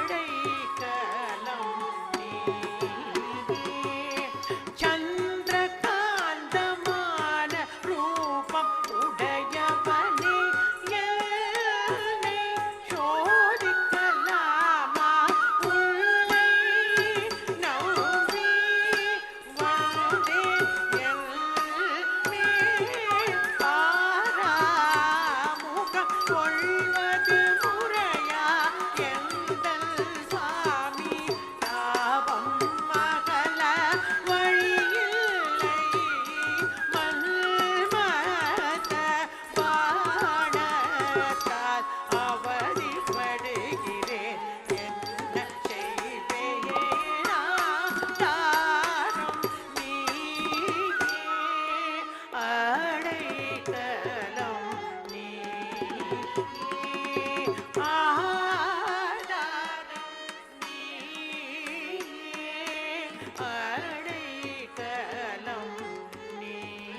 அடைக்கலம் நீயே சந்திரகாந்தமான ரூபம் உடையவனே என்னை சோதிக்கலாமா உன்னை நம்பி வந்தேன் என் ஆறாமுகம் கொள்வது முறையா எந்தன் சுவாமி தாபம் மகள வழியில்லை மல்மத பாணத்தால் அவதிப்படுகிறேன் என்ன செய்வேன் ஆதாரம் நீயே அடைக்கலம் நீயே ஆதாரம் நீயே அடைக்கலம் நீயே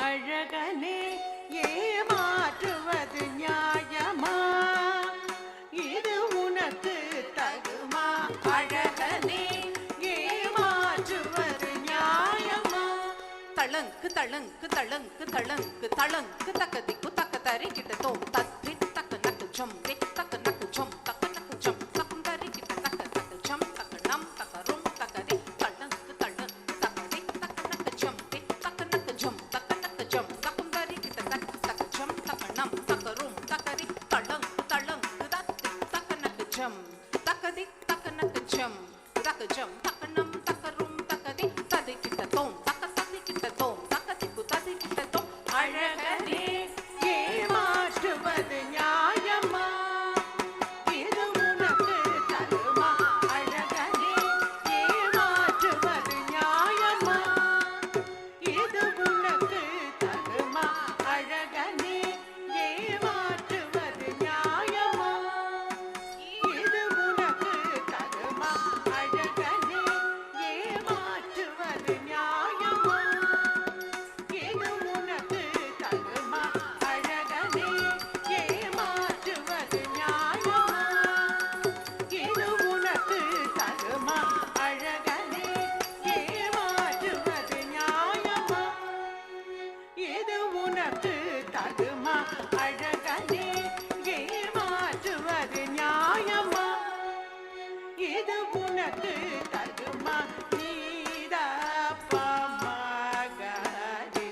அழகனே ஏமாற்றுவது நியாயமா இது உனக்கு தகுமா அழகனே ஏமாற்றுவது நியாயமா தளங்கு தளங்கு தளங்கு தளங்கு தளங்கு தக்கதிக்கு தக்க தரிக்கிட்ட தோம் தத்தி தக்க நக்கு ஜம் தக்க நக்கு ஜம் தக்க நக்கு ஜம் தக்கும் தரிக்கிட்ட தக்க தக்க ஜம் தக்க நம் தக்க ரும் தக்கதி தளங்கு தளங்கு தக்கதி தக்க நக்கு ஜம் தக்க நக்கு ஜம் தக்க நக்கு ஜம் தக்கும் தரிக்கிட்ட தக்க தக்க ஜம் தக்க நம் தக்க ரும் தக்கதி தளங்கு தளங்கு தத்தி தக்க நக்கு ஜம் தக்கதி தக்க நக்கு ஜம் தக்க ஜம் தக்க நம் தக்க ரும் தக்கதி ததிக்கிட்ட தோம் தக்க சதிக்கிட்ட தோம் தக்க திக்கு ததிக்கிட்ட தோம் அழகனே ஏமாற்றுவது நியாயமா இது உனக்கு தகுமா அழகனே ஏமாற்றுவது நியாயமா இது உனக்கு தகுமா அழகனே ஏமாற்றுவது நியாயமா இது உனக்கு தகுமா அழகனே ஏமாற்றுவது நியாயமா இது உனக்கு தகுமா அழகனே ஏமாற்றுவது நியாயமா இது உனக்கு தகுமா அழகனே ஏமாற்றுவது நியாயமா இது உனக்கு தகுமா அழகனே ஏமாற்றுவது நியாயமா இது உனக்கு தகுமா நீதப்பா மகரி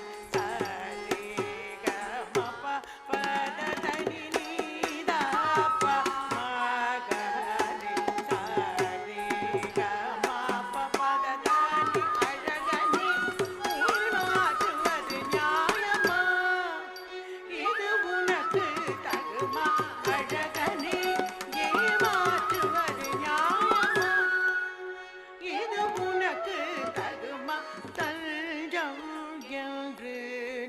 சரிகமப பததனி நீதப்பா மகரி சரிகமப பததனி அழகனே ஏமாற்றுவது நியாயமா இது உனக்கு தகுமா அழகனே ஏமாற்றுவது நியாயமா இது உனக்கு தகுமா தஞ்சம் என்று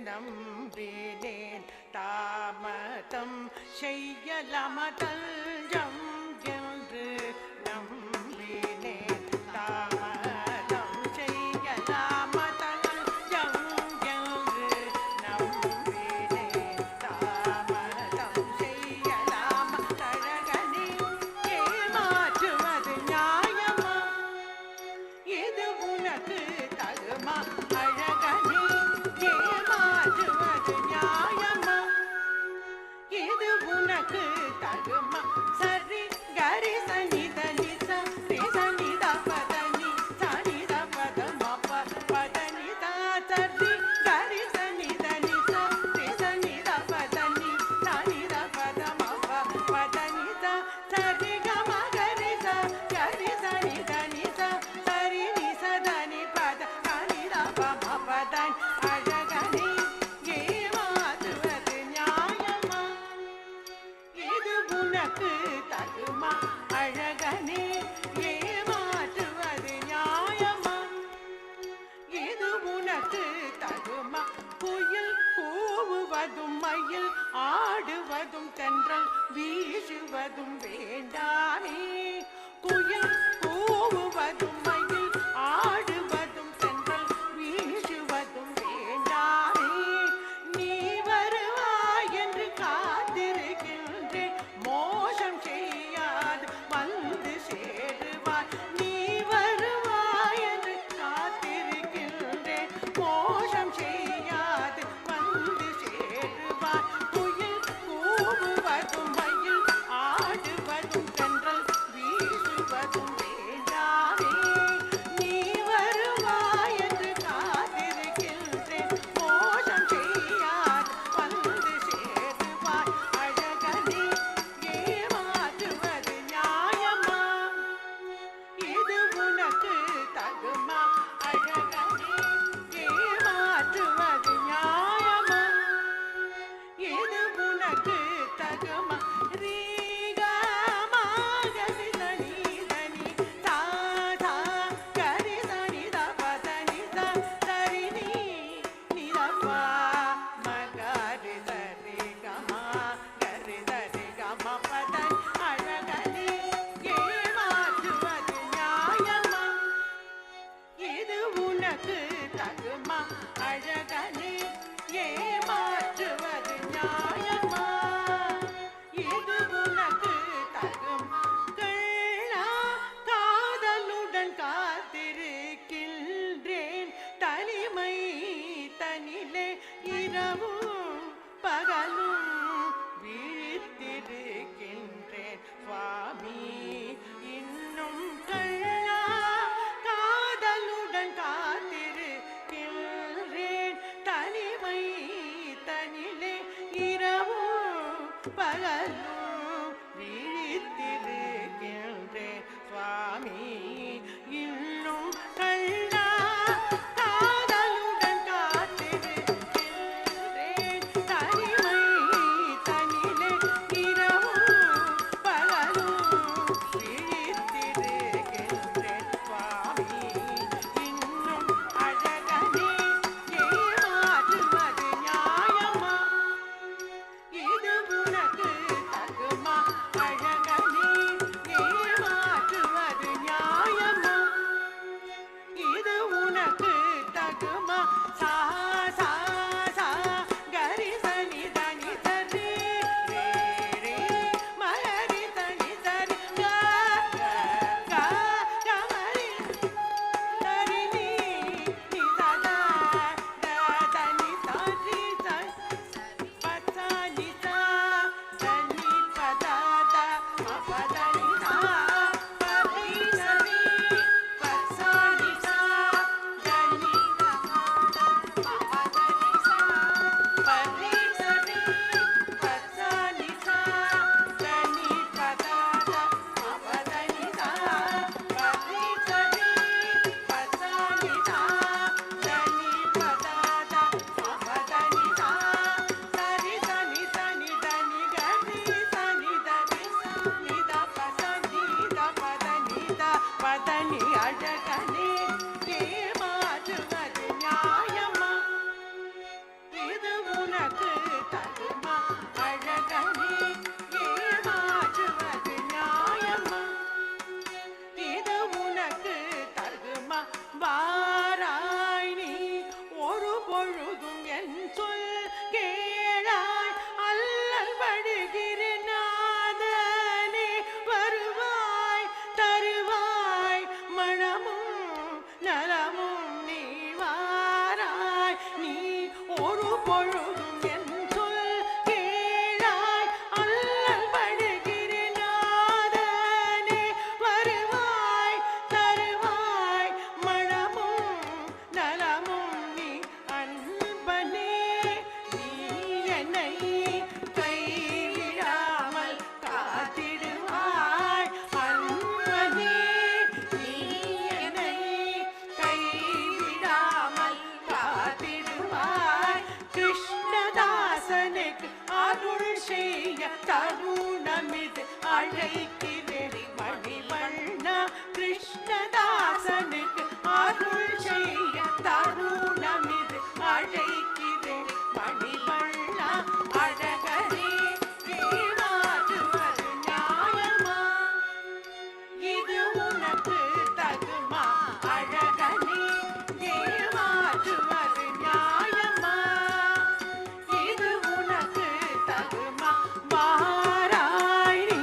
நம்பினேன் தாமதம் செய்யலாமா தஞ்சம் என்று நம்பினேன். தாமதம் செய்யலாமா தஞ்சம் என்று நம்பினேன். தாமதம் செய்யலாமா தழகனே ஏமாற்றுவது நியாயமா? இது உனக்கு தகுமா? அழகனே ஏமாற்றுவது நியாயமா? இது உனக்கு தகுமா? சரி கரி சனி தனி சனி த பதனி சனி த பத மப பதனி த சரி கரி சனி தனி சனி த பதனி சனி த பத மப பதனி த சரி கம கரி சனி தனி சரி நி சதனி பத சனி த பம பதன் அழகனே ஏமாற்றுவது நியாயமா? இது உனக்கு தகுமா? அழகனே ஏமாற்றுவது நியாயமா? இது உனக்கு தகுமா? குயில் கூவுவதும் மயில் ஆடுவதும் தென்றல் வீசுவதும் வேண்டாமே. குயில் கூவுவதும் மயில் ஆடுவதும் தென்றல் வீசுவதும் வேண்டாமே. நீ வருவாய் என்று காத்திருக்கின்றேன், மோசம் செய்யாது வந்து சேருவாய். நீ வருவாய் என்று காத்திருக்கின்றேன், மோசம் செய்யாது வந்து சேருவாய். குயில் கூவுவதும் மயில் ஆடுவதும் தென்றல் வீசுவதும் வேண்டாமே. நீ வருவாய் என்று காத்திருக்கின்றேன், மோசம் செய்யாது வந்து சேருவாய். அழகனே ஏமாற்றுவது நியாயமா? இது உனக்கு தகுமா? அழகனே ஏமாற்றுவது நியாயமா? இது உனக்கு தகுமா? ரீகமா கரி சனி தனி தா தா கரி சனி த பதனி த சரி நீ நி த ப ம கரி சரி கமா கரி சரி கம பதன் அழகனே ஏமாற்றுவது நியாயமா? இது உனக்கு தகுமா? அழகனே ஏமாற்றுவது நியாயமா? இது உனக்கு தகுமா? கள்ளா காதலுடன் காத்திருக்கின்றேன், தனிமை தனிலே இரவும் பகலும் விழித்திருக்கின்றேன் சுவாமி. இன்னும் கள்ளா காதலுடன் காத்திருக்கின்றேன், தனிமை தனிலே இரவும் பகலும் விழித்திருக்கின்றேன் சுவாமி. இன்னும் கள்ளா காதலுடன் காத்திருக்கின்றேன். சொல் கேளாய் அல்லல் படுகிற நாதனே வருவாய் தருவாய் மணமும் நலமும் நீ வாராய் நீ ஒரு பொழுதும் என் சொல் கேளாய் அல்லல் படுகிற நாதனே வருவாய் தருவாய் மணமும் நலமும் நீ அன்பனே நீ என்னை கைவிடாமல் காத்திடுவாய் அன்பனே நீ என்னை கைவிடாமல் காத்திடுவாய் கிருஷ்ணதாசனுக்கு அருள் செய்ய தருணமிது அழைக்கிறேன் மணிவண்ணா கிருஷ்ணதாசனுக்கு அருள் செய்ய தருணமிது அழைக்கிறேன் மணிவண்ணா அழகரே ஏமாற்றுவது நியாயமா இது உனக்கு தகுமா அழகனே ஏமாற்றுவது நியாயமா இது உனக்கு தகுமா வாராய் நீ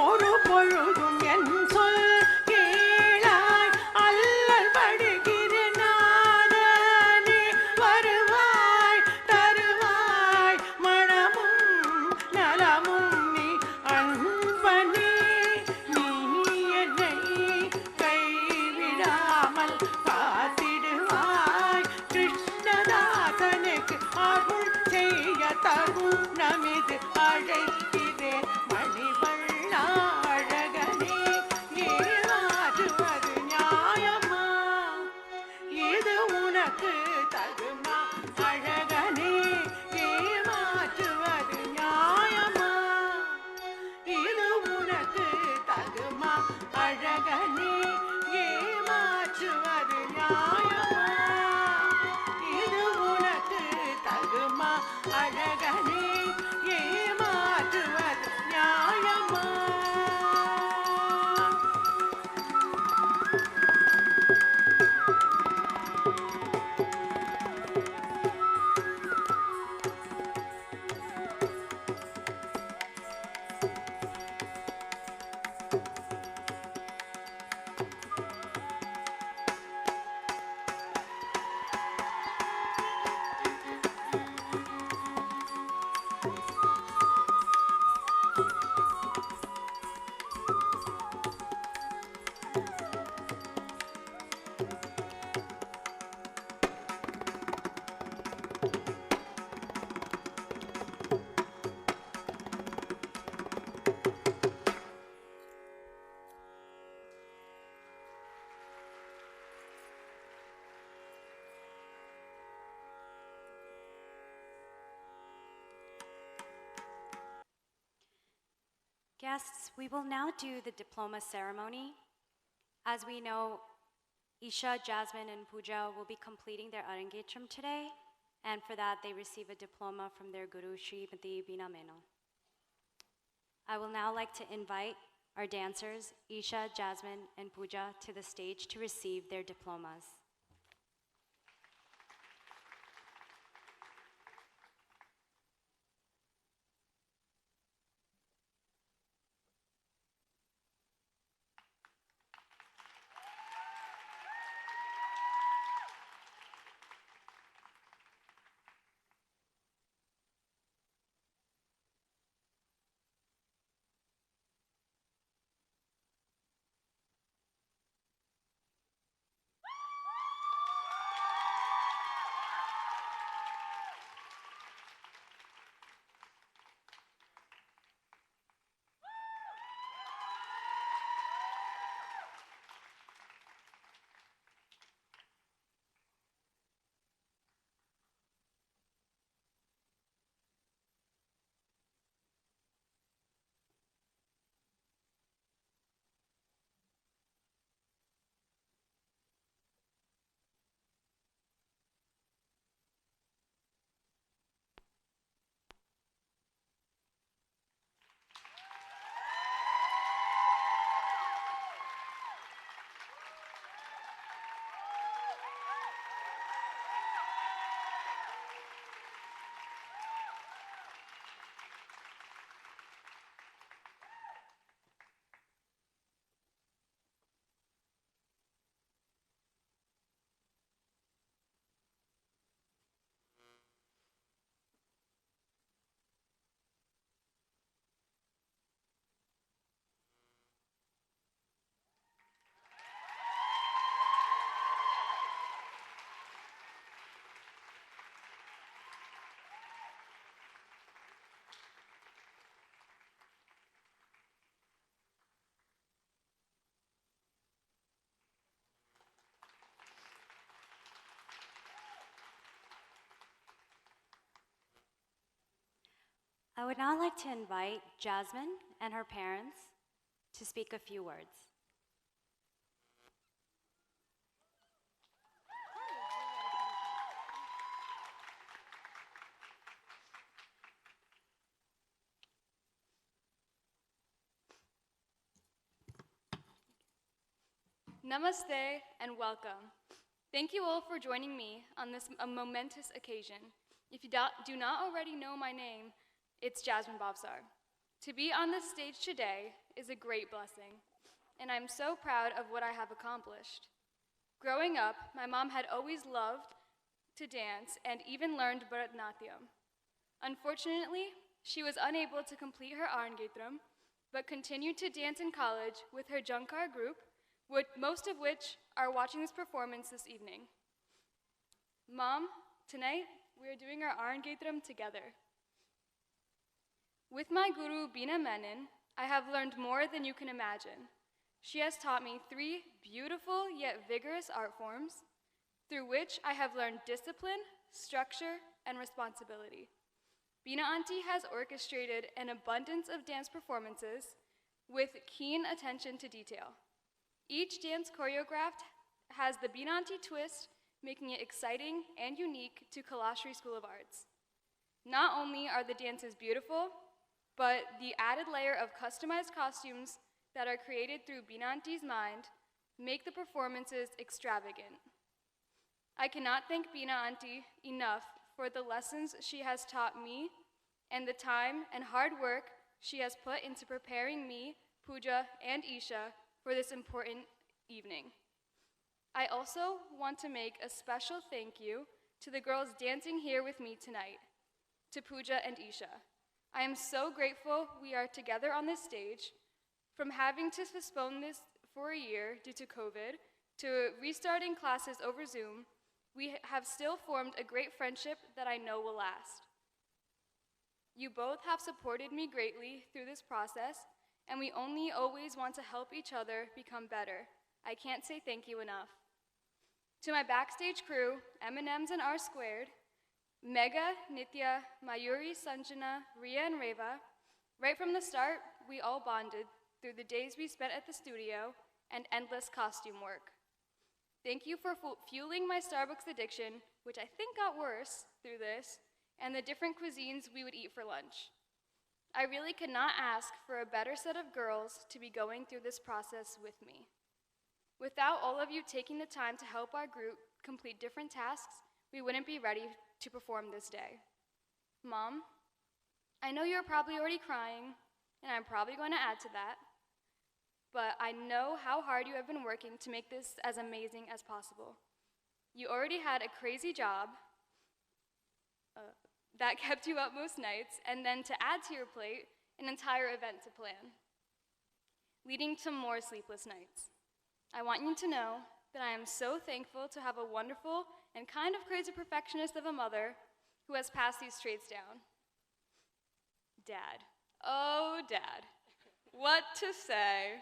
ஒரு பொழுதும் என் சொல் கேளாய் அல்லல் படுகிற நாதனே வருவாய் தருவாய் மணமும் நலமும் நீ அன்பனே நீ என்னை கைவிடாமல் காத்திடுவாய் கிருஷ்ணதாசனுக்கு அருள் செய்ய தருணமிது அழைக்கிறேன் மணிவண்ணா அழகனே ஏமாற்றுவது நியாயமா இது உனக்கு தகுமா அழகனே ஏமாற்றுவது நியாயமா இது உனக்கு தகுமா அழகனே ஏமாற்றுவது நியாயமா இது உனக்கு தகுமா அழகனே ஏமாற்றுவது நியாயமா Guests, we will now do the diploma ceremony. As we know, Isha, Jasmine, and Pooja will be completing their Arangecham today, and for that they receive a diploma from their Guru Srimati Bina Meno. I will now like to invite our dancers, Isha, Jasmine, and Pooja, to the stage to receive their diplomas. I would now like to invite Jasmine and her parents to speak a few words. Namaste and welcome. Thank you all for joining me on this momentous occasion. If you do not already know my name, it's Jasmine Bobsar. To be on this stage today is a great blessing, and I'm so proud of what I have accomplished. Growing up, my mom had always loved to dance and even learned Bharatanatyam. Unfortunately, she was unable to complete her Arangetram, but continued to dance in college with her Jankar group, most of which are watching this performance this evening. Mom, tonight we are doing our Arangetram together. With my guru, Bina Menon, I have learned more than you can imagine. She has taught me 3 beautiful yet vigorous art forms, through which I have learned discipline, structure, and responsibility. Bina Auntie has orchestrated an abundance of dance performances with keen attention to detail. Each dance choreographed has the Bina Auntie twist, making it exciting and unique to Kalashri School of Arts. Not only are the dances beautiful, but the added layer of customized costumes that are created through Bina Auntie's mind make the performances extravagant. I cannot thank Bina Auntie enough for the lessons she has taught me and the time and hard work she has put into preparing me, Pooja, and Isha for this important evening. I also want to make a special thank you to the girls dancing here with me tonight, to Pooja and Isha. I am so grateful we are together on this stage. From having to postpone this for a year due to COVID, to restarting classes over Zoom, we have still formed a great friendship that I know will last. You both have supported me greatly through this process, and we only always want to help each other become better. I can't say thank you enough. To my backstage crew, M&Ms and R Squared, Mega, Nitya, Mayuri, Sanjana, Ria, and Reva, right from the start, we all bonded through the days we spent at the studio and endless costume work. Thank you for fueling my Starbucks addiction, which I think got worse through this, and the different cuisines we would eat for lunch. I really could not ask for a better set of girls to be going through this process with me. Without all of you taking the time to help our group complete different tasks, we wouldn't be ready to perform this day. Mom, I know you're probably already crying, and I'm probably going to add to that, but I know how hard you have been working to make this as amazing as possible. You already had a crazy job that kept you up most nights, and then to add to your plate, an entire event to plan, leading to more sleepless nights. I want you to know that I am so thankful to have a wonderful and kind of crazy perfectionist of a mother who has passed these traits down. Dad. Oh, Dad. What to say?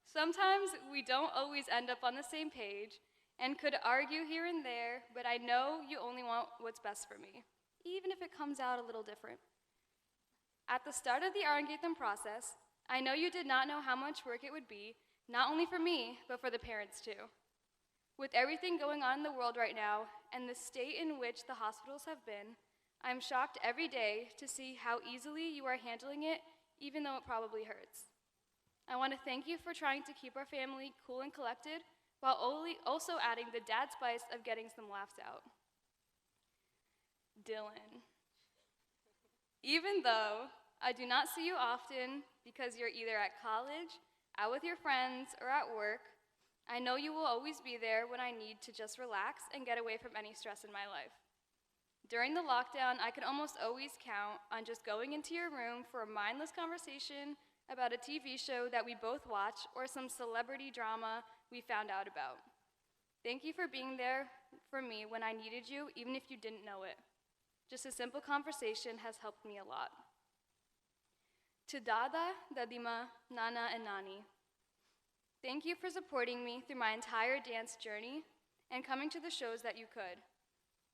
Sometimes we don't always end up on the same page and could argue here and there, but I know you only want what's best for me, even if it comes out a little different. At the start of the Arangetram process, I know you did not know how much work it would be, not only for me, but for the parents too. With everything going on in the world right now and the state in which the hospitals have been, I'm shocked every day to see how easily you are handling it, even though it probably hurts. I want to thank you for trying to keep our family cool and collected, while also adding the dad spice of getting some laughs out. Dylan. Even though I do not see you often because you're either at college, out with your friends, or at work, I know you will always be there when I need to just relax and get away from any stress in my life. During the lockdown, I could almost always count on just going into your room for a mindless conversation about a TV show that we both watch or some celebrity drama we found out about. Thank you for being there for me when I needed you, even if you didn't know it. Just a simple conversation has helped me a lot. To Dada, Dadima, Nana, and Nani, thank you for supporting me through my entire dance journey and coming to the shows that you could.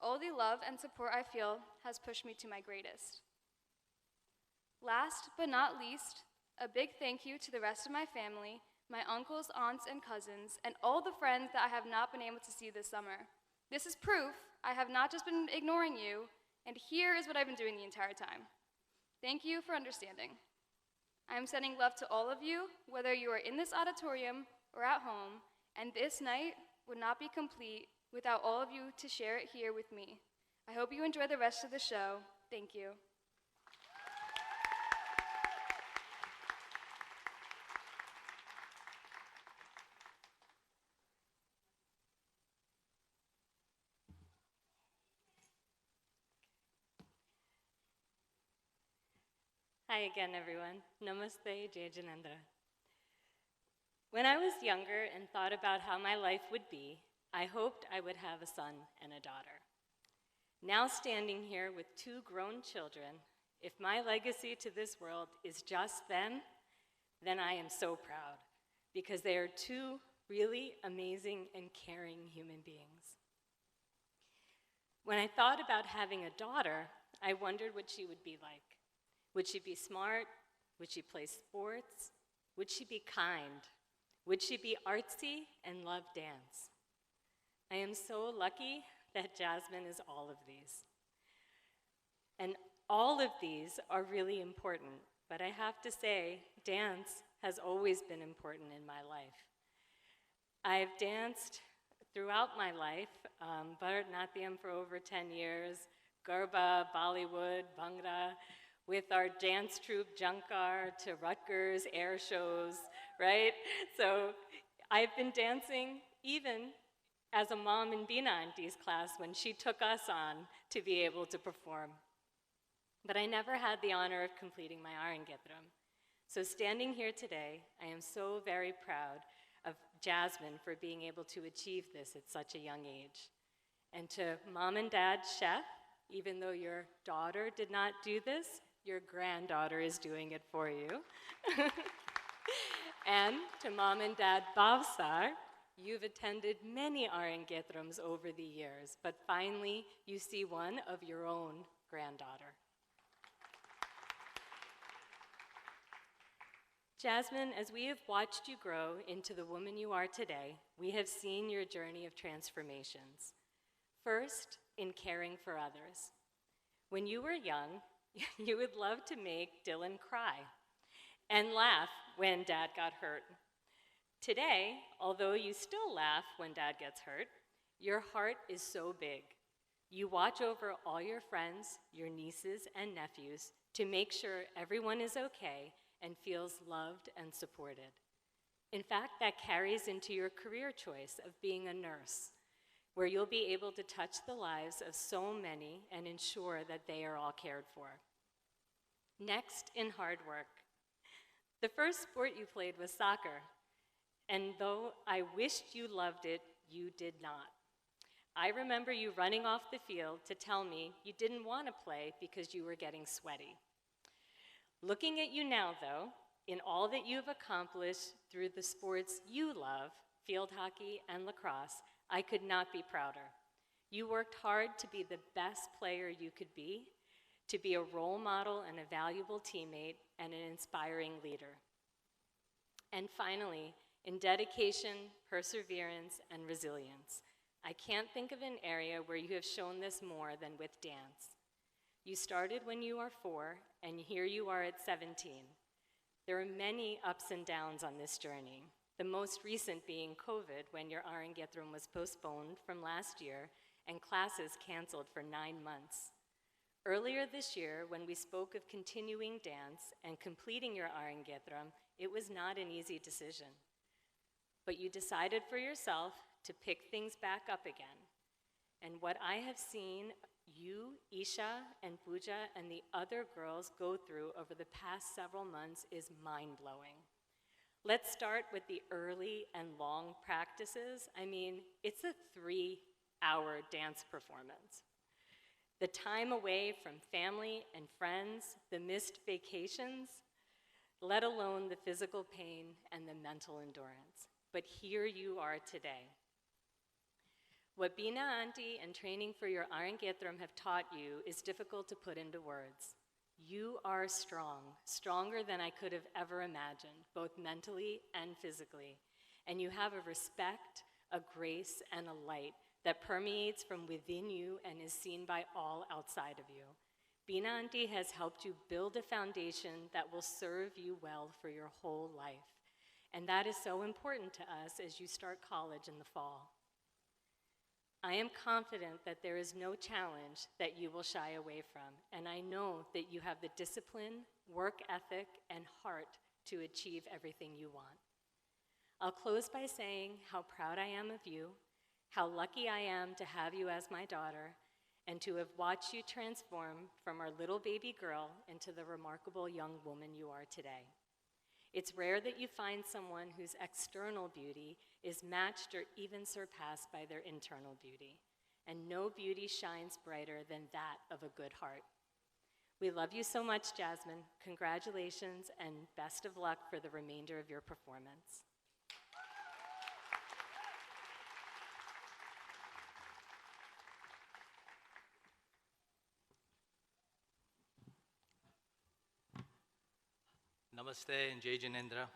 All the love and support I feel has pushed me to my greatest. Last but not least, a big thank you to the rest of my family, my uncles, aunts, and cousins, and all the friends that I have not been able to see this summer. This is proof I have not just been ignoring you, and here is what I've been doing the entire time. Thank you for understanding. I am sending love to all of you, whether you are in this auditorium or at home, and this night would not be complete without all of you to share it here with me. I hope you enjoy the rest of the show. Thank you. Hi again, everyone. Namaste, Jai Janendra. When I was younger and thought about how my life would be, I hoped I would have a son and a daughter. Now standing here with two grown children, if my legacy to this world is just them, then I am so proud, because they are two really amazing and caring human beings. When I thought about having a daughter, I wondered what she would be like. Would she be smart? Would she play sports? Would she be kind? Would she be artsy and love dance? I am so lucky that Jasmine is all of these. And all of these are really important, but I have to say, dance has always been important in my life. I've danced throughout my life, Bharatanatyam for over 10 years, Garba, Bollywood, Bhangra, with our dance troupe Jankar to Rutgers air shows, right? So I've been dancing even as a mom in Bina Auntie's class when she took us on to be able to perform. But I never had the honor of completing my Arangetram. So standing here today, I am so very proud of Jasmine for being able to achieve this at such a young age. And to Mom and Dad Chef, even though your daughter did not do this, your granddaughter is doing it for you. And to Mom and Dad Bhavsar, you've attended many Arangetrams over the years, but finally you see one of your own granddaughter. Jasmine, as we have watched you grow into the woman you are today, we have seen your journey of transformations. First, in caring for others. When you were young, you would love to make Dylan cry and laugh when Dad got hurt. Today, although you still laugh when Dad gets hurt, your heart is so big. You watch over all your friends, your nieces and nephews to make sure everyone is okay and feels loved and supported. In fact, that carries into your career choice of being a nurse, where you'll be able to touch the lives of so many and ensure that they are all cared for. Next, in hard work. The first sport you played was soccer, and though I wished you loved it, you did not. I remember you running off the field to tell me you didn't want to play because you were getting sweaty. Looking at you now, though, in all that you've accomplished through the sports you love, field hockey and lacrosse, I could not be prouder. You worked hard to be the best player you could be, to be a role model and a valuable teammate and an inspiring leader. And finally, in dedication, perseverance, and resilience, I can't think of an area where you have shown this more than with dance. You started when you were 4, and here you are at 17. There are many ups and downs on this journey, the most recent being COVID, when your Arangetram was postponed from last year and classes canceled for 9 months. Earlier this year, when we spoke of continuing dance and completing your Arangetram, it was not an easy decision. But you decided for yourself to pick things back up again. And what I have seen you, Isha, and Pooja, and the other girls go through over the past several months is mind-blowing. Let's start with the early and long practices. I mean, it's a 3-hour dance performance. The time away from family and friends, the missed vacations, let alone the physical pain and the mental endurance. But here you are today. What Bina Auntie and training for your Arangetram have taught you is difficult to put into words. You are strong, stronger than I could have ever imagined, both mentally and physically. And you have a respect, a grace, and a light that permeates from within you and is seen by all outside of you. Bina Auntie has helped you build a foundation that will serve you well for your whole life. And that is so important to us as you start college in the fall. I am confident that there is no challenge that you will shy away from, and I know that you have the discipline, work ethic, and heart to achieve everything you want. I'll close by saying how proud I am of you, how lucky I am to have you as my daughter, and to have watched you transform from our little baby girl into the remarkable young woman you are today. It's rare that you find someone whose external beauty is matched or even surpassed by their internal beauty, and no beauty shines brighter than that of a good heart. We love you so much, Jasmine. Congratulations and best of luck for the remainder of your performance. Namaste and Jai Janendra.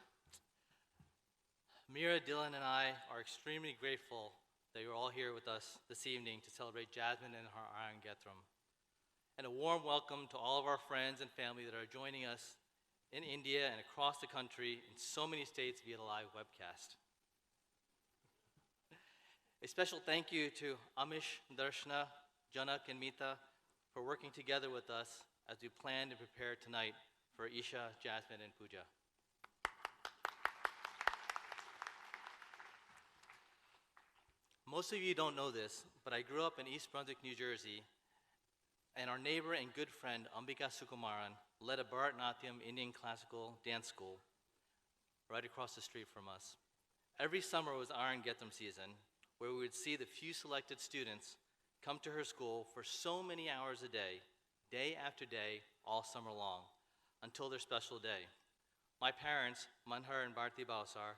Mira, Dylan, and I are extremely grateful that you're all here with us this evening to celebrate Jasmine and her Iron Gethrum. And a warm welcome to all of our friends and family that are joining us in India and across the country in so many states via the live webcast. A special thank you to Amish, Darshana, Janak, and Mita for working together with us as we planned and prepared tonight for Isha, Jasmine, and Pooja. Most of you don't know this, but I grew up in East Brunswick, New Jersey, and our neighbor and good friend, Ambika Sukumaran, led a Bharatanatyam Indian classical dance school right across the street from us. Every summer was Iron Gethrum season, where we would see the few selected students come to her school for so many hours a day after day, all summer long, until their special day. My parents, Manhar and Bharti Bausar,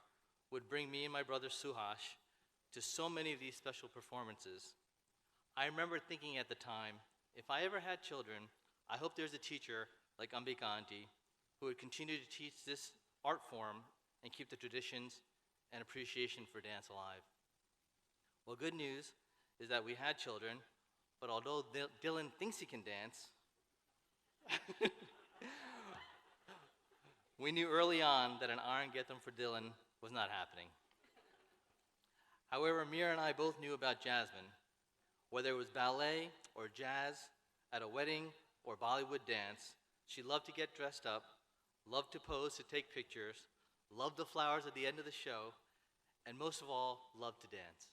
would bring me and my brother Suhash to so many of these special performances. I remember thinking at the time, if I ever had children, I hope there's a teacher like Ambika Auntie who would continue to teach this art form and keep the traditions and appreciation for dance alive. Well, good news is that we had children, but although Dylan thinks he can dance, we knew early on that an Iron Gethrum for Dylan was not happening. However, Mira and I both knew about Jasmine. Whether it was ballet or jazz, at a wedding or Bollywood dance, she loved to get dressed up, loved to pose to take pictures, loved the flowers at the end of the show, and most of all, loved to dance.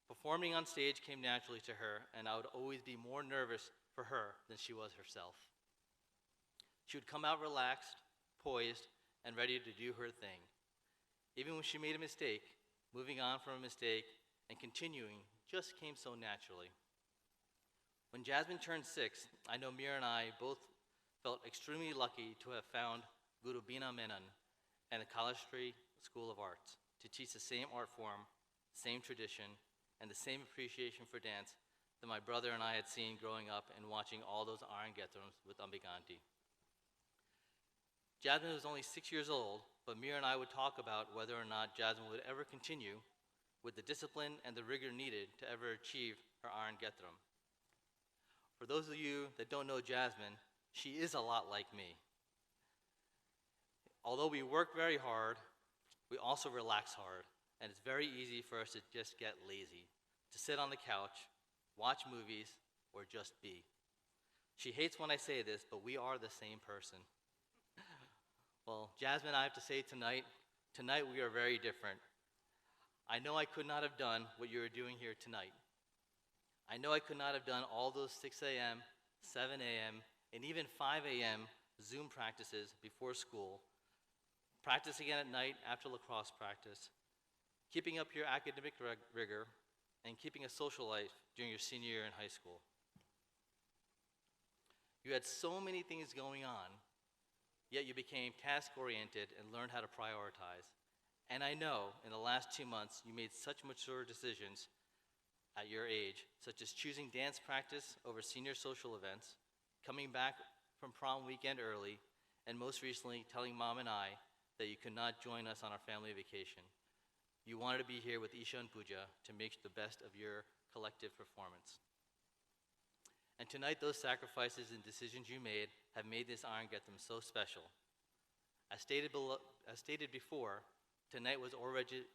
Performing on stage came naturally to her, and I would always be more nervous for her than she was herself. She would come out relaxed, poised, and ready to do her thing. Even when she made a mistake, moving on from a mistake and continuing just came so naturally. When Jasmine turned 6, I know Mira and I both felt extremely lucky to have found Guru Bina Menon and the Kalastri School of Arts to teach the same art form, same tradition, and the same appreciation for dance that my brother and I had seen growing up and watching all those Iron Gethrums with Ambika Auntie. Jasmine was only 6 years old, but Mira and I would talk about whether or not Jasmine would ever continue with the discipline and the rigor needed to ever achieve her Iron Gethrum. For those of you that don't know Jasmine, she is a lot like me. Although we work very hard, we also relax hard, and it's very easy for us to just get lazy, to sit on the couch, watch movies, or just be. She hates when I say this, but we are the same person. Well, Jasmine, I have to say tonight we are very different. I know I could not have done what you are doing here tonight. I know I could not have done all those 6 a.m., 7 a.m., and even 5 a.m. Zoom practices before school, practice again at night after lacrosse practice, keeping up your academic rigor, and keeping a social life during your senior year in high school. You had so many things going on, yet you became task-oriented and learned how to prioritize. And I know in the last 2 months you made such mature decisions at your age, such as choosing dance practice over senior social events, coming back from prom weekend early, and most recently telling Mom and I that you could not join us on our family vacation. You wanted to be here with Isha and Pooja to make the best of your collective performance. And tonight, those sacrifices and decisions you made have made this Iron Getham so special. As stated before, tonight was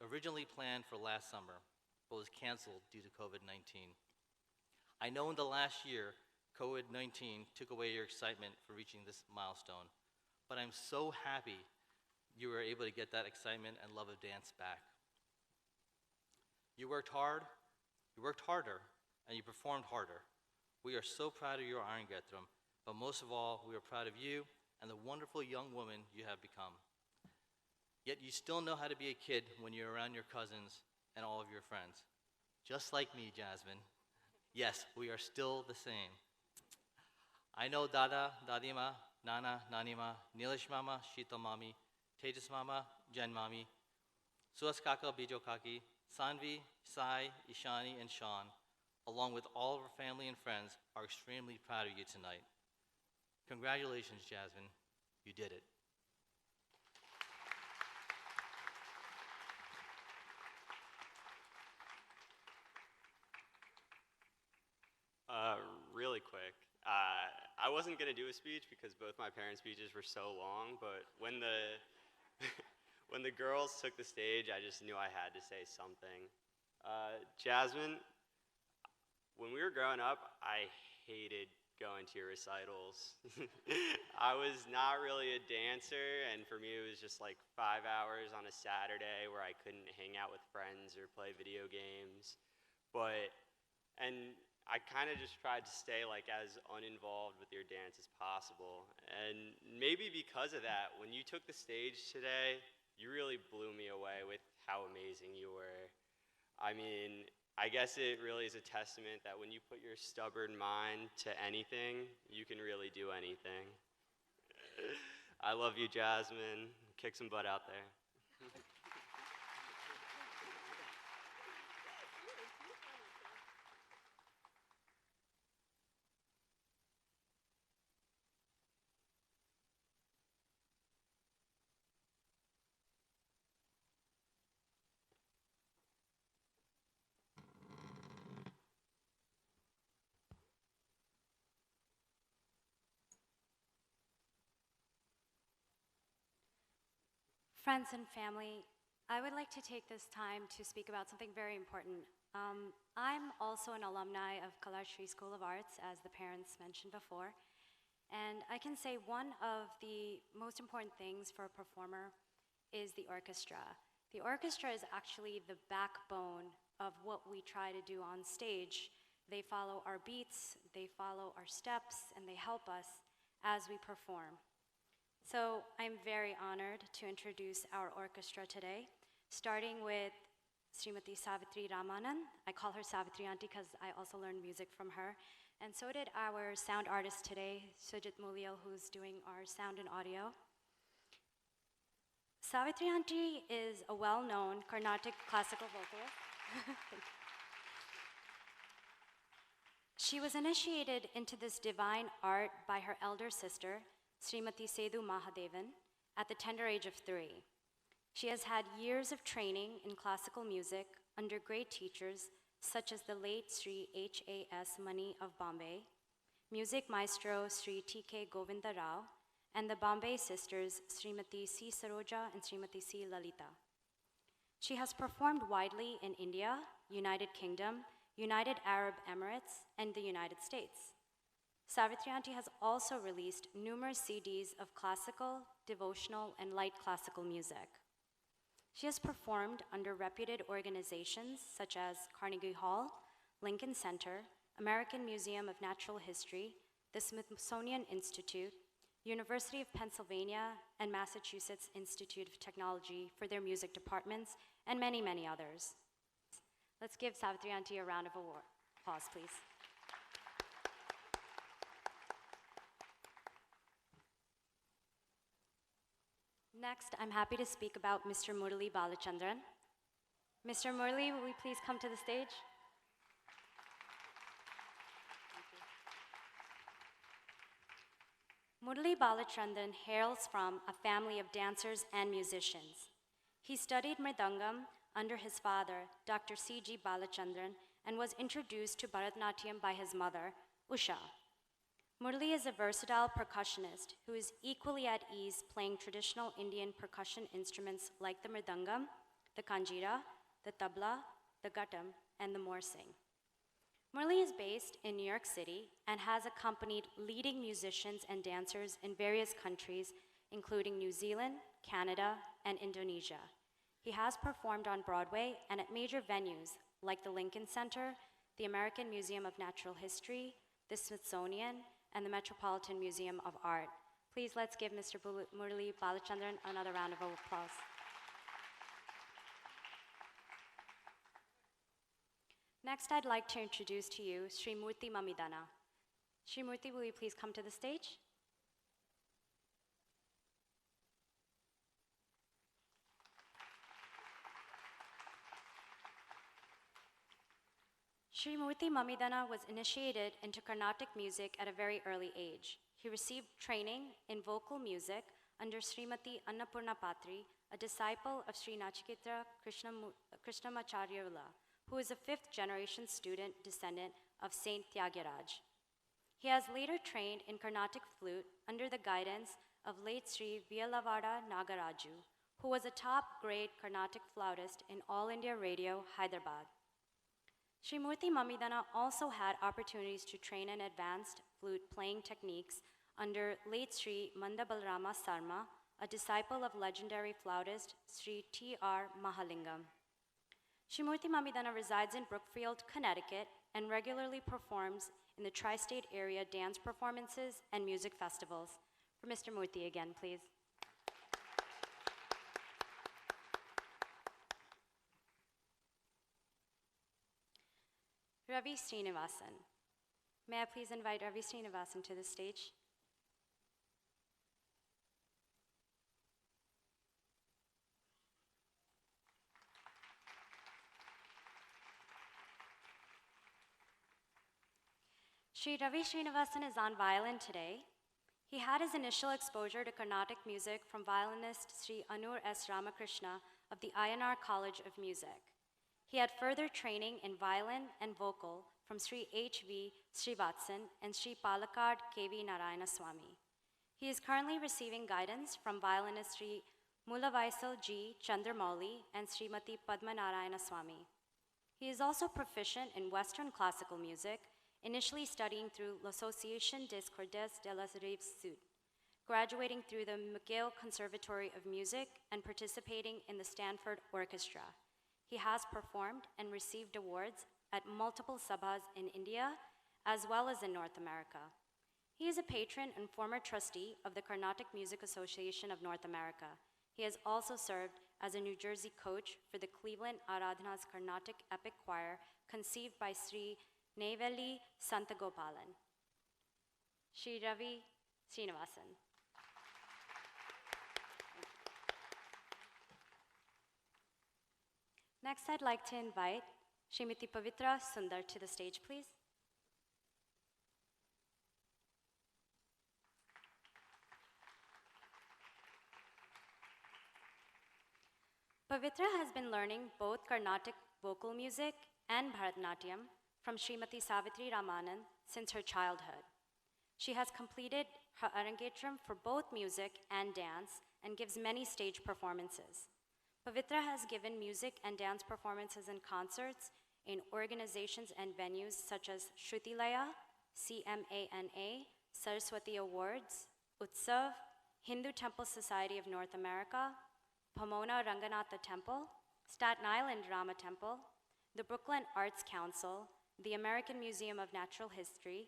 originally planned for last summer, but was canceled due to COVID-19. I know in the last year, COVID-19 took away your excitement for reaching this milestone, but I'm so happy you were able to get that excitement and love of dance back. You worked hard, you worked harder, and you performed harder. We are so proud of your Iron Getham, but most of all, we are proud of you and the wonderful young woman you have become. Yet you still know how to be a kid when you're around your cousins and all of your friends. Just like me, Jasmine. Yes, we are still the same. I know Dada, Dadima, Nana, Nanima, Neelish Mama, Sheetal Mami, Tejas Mama, Jen Mami, Suas Kaka, Bijo Kaki, Sanvi, Sai, Ishani, and Sean, along with all of our family and friends, are extremely proud of you tonight. Congratulations, Jasmine. You did it. Really quick. I wasn't going to do a speech because both my parents' speeches were so long, but when the when the girls took the stage, I just knew I had to say something. Jasmine, when we were growing up, I hated going to your recitals. I was not really a dancer, and for me it was just like 5 hours on a Saturday where I couldn't hang out with friends or play video games. And I kind of just tried to stay like as uninvolved with your dance as possible. And maybe because of that, when you took the stage today, you really blew me away with how amazing you were. I mean, I guess it really is a testament that when you put your stubborn mind to anything, you can really do anything. I love you, Jasmine. Kick some butt out there. Friends and family, I would like to take this time to speak about something very important. I'm also an alumni of Kalashri School of Arts, as the parents mentioned before, and I can say one of the most important things for a performer is the orchestra. The orchestra is actually the backbone of what we try to do on stage. They follow our beats, they follow our steps, and they help us as we perform. So I'm very honored to introduce our orchestra today, starting with Srimati Savitri Ramanan. I call her Savitri Auntie because I also learned music from her. And so did our sound artist today, Sujit Mulio, who's doing our sound and audio. Savitri Auntie is a well-known Carnatic classical vocalist. She was initiated into this divine art by her elder sister, Srimati Sedhu Mahadevan, at the tender age of 3. She has had years of training in classical music under great teachers such as the late Sri H.A.S. Mani of Bombay, music maestro Sri T.K. Govinda Rao, and the Bombay sisters Srimati C. Saroja and Srimati C. Lalita. She has performed widely in India, United Kingdom, United Arab Emirates, and the United States. Savitri Auntie has also released numerous CDs of classical, devotional, and light classical music. She has performed under reputed organizations such as Carnegie Hall, Lincoln Center, American Museum of Natural History, the Smithsonian Institute, University of Pennsylvania, and Massachusetts Institute of Technology for their music departments, and many, many others. Let's give Savitri Auntie a round of applause, please. Next, I'm happy to speak about Mr. Murali Balachandran. Mr. Murali, will we please come to the stage? Murali Balachandran hails from a family of dancers and musicians. He studied mridangam under his father, Dr. C.G. Balachandran, and was introduced to Bharatanatyam by his mother, Usha. Murali is a versatile percussionist who is equally at ease playing traditional Indian percussion instruments like the mridangam, the kanjira, the tabla, the ghatam, and the morsing. Murali is based in New York City and has accompanied leading musicians and dancers in various countries, including New Zealand, Canada, and Indonesia. He has performed on Broadway and at major venues like the Lincoln Center, the American Museum of Natural History, the Smithsonian, and the Metropolitan Museum of Art. Please let's give Mr. Murali Balachandran another round of applause. Next, I'd like to introduce to you Sri Murthy Mamidana. Sri Murthy, will you please come to the stage? Sri Murthy Mamidana was initiated into Carnatic music at a very early age. He received training in vocal music under Srimati Annapurna Patri, a disciple of Sri Nachiketa Krishnamacharya, who is a fifth-generation student descendant of Saint Tyagiraj. He has later trained in Carnatic flute under the guidance of late Sri Viyalavada Nagaraju, who was a top-grade Carnatic flautist in All India Radio, Hyderabad. Sri Murthy Mamidana also had opportunities to train in advanced flute playing techniques under late Sri Manda Balarama Sarma, a disciple of legendary flautist Sri T.R. Mahalingam. Sri Murthy Mamidana resides in Brookfield, Connecticut, and regularly performs in the tri-state area dance performances and music festivals. For Mr. Murthy again, please. Ravi Srinivasan. May I please invite Ravi Srinivasan to the stage? Sri Ravi Srinivasan is on violin today. He had his initial exposure to Carnatic music from violinist Sri Anur S. Ramakrishna of the INR College of Music. He had further training in violin and vocal from Sri H.V. Srivatsan and Sri Palakkad K.V. Narayanaswamy. He is currently receiving guidance from violinist Sri Mulavaisal G. Chandramouli and Srimati Padma Narayanaswamy. He is also proficient in Western classical music, initially studying through l'Association des Cordes de la Rive Sud, graduating through the McGill Conservatory of Music and participating in the Stanford Orchestra. He has performed and received awards at multiple sabhas in India, as well as in North America. He is a patron and former trustee of the Carnatic Music Association of North America. He has also served as a New Jersey coach for the Cleveland Aradhana's Carnatic Epic Choir, conceived by Sri Neyveli Santagopalan. Sri Ravi Srinivasan. Next, I'd like to invite Srimati Pavitra Sundar to the stage, please. Pavitra has been learning both Carnatic vocal music and Bharatanatyam from Srimati Savitri Ramanand since her childhood. She has completed her Arangetram for both music and dance and gives many stage performances. Pavitra has given music and dance performances and concerts in organizations and venues such as Shrutilaya, CMANA, Saraswati Awards, Utsav, Hindu Temple Society of North America, Pomona Ranganatha Temple, Staten Island Rama Temple, the Brooklyn Arts Council, the American Museum of Natural History,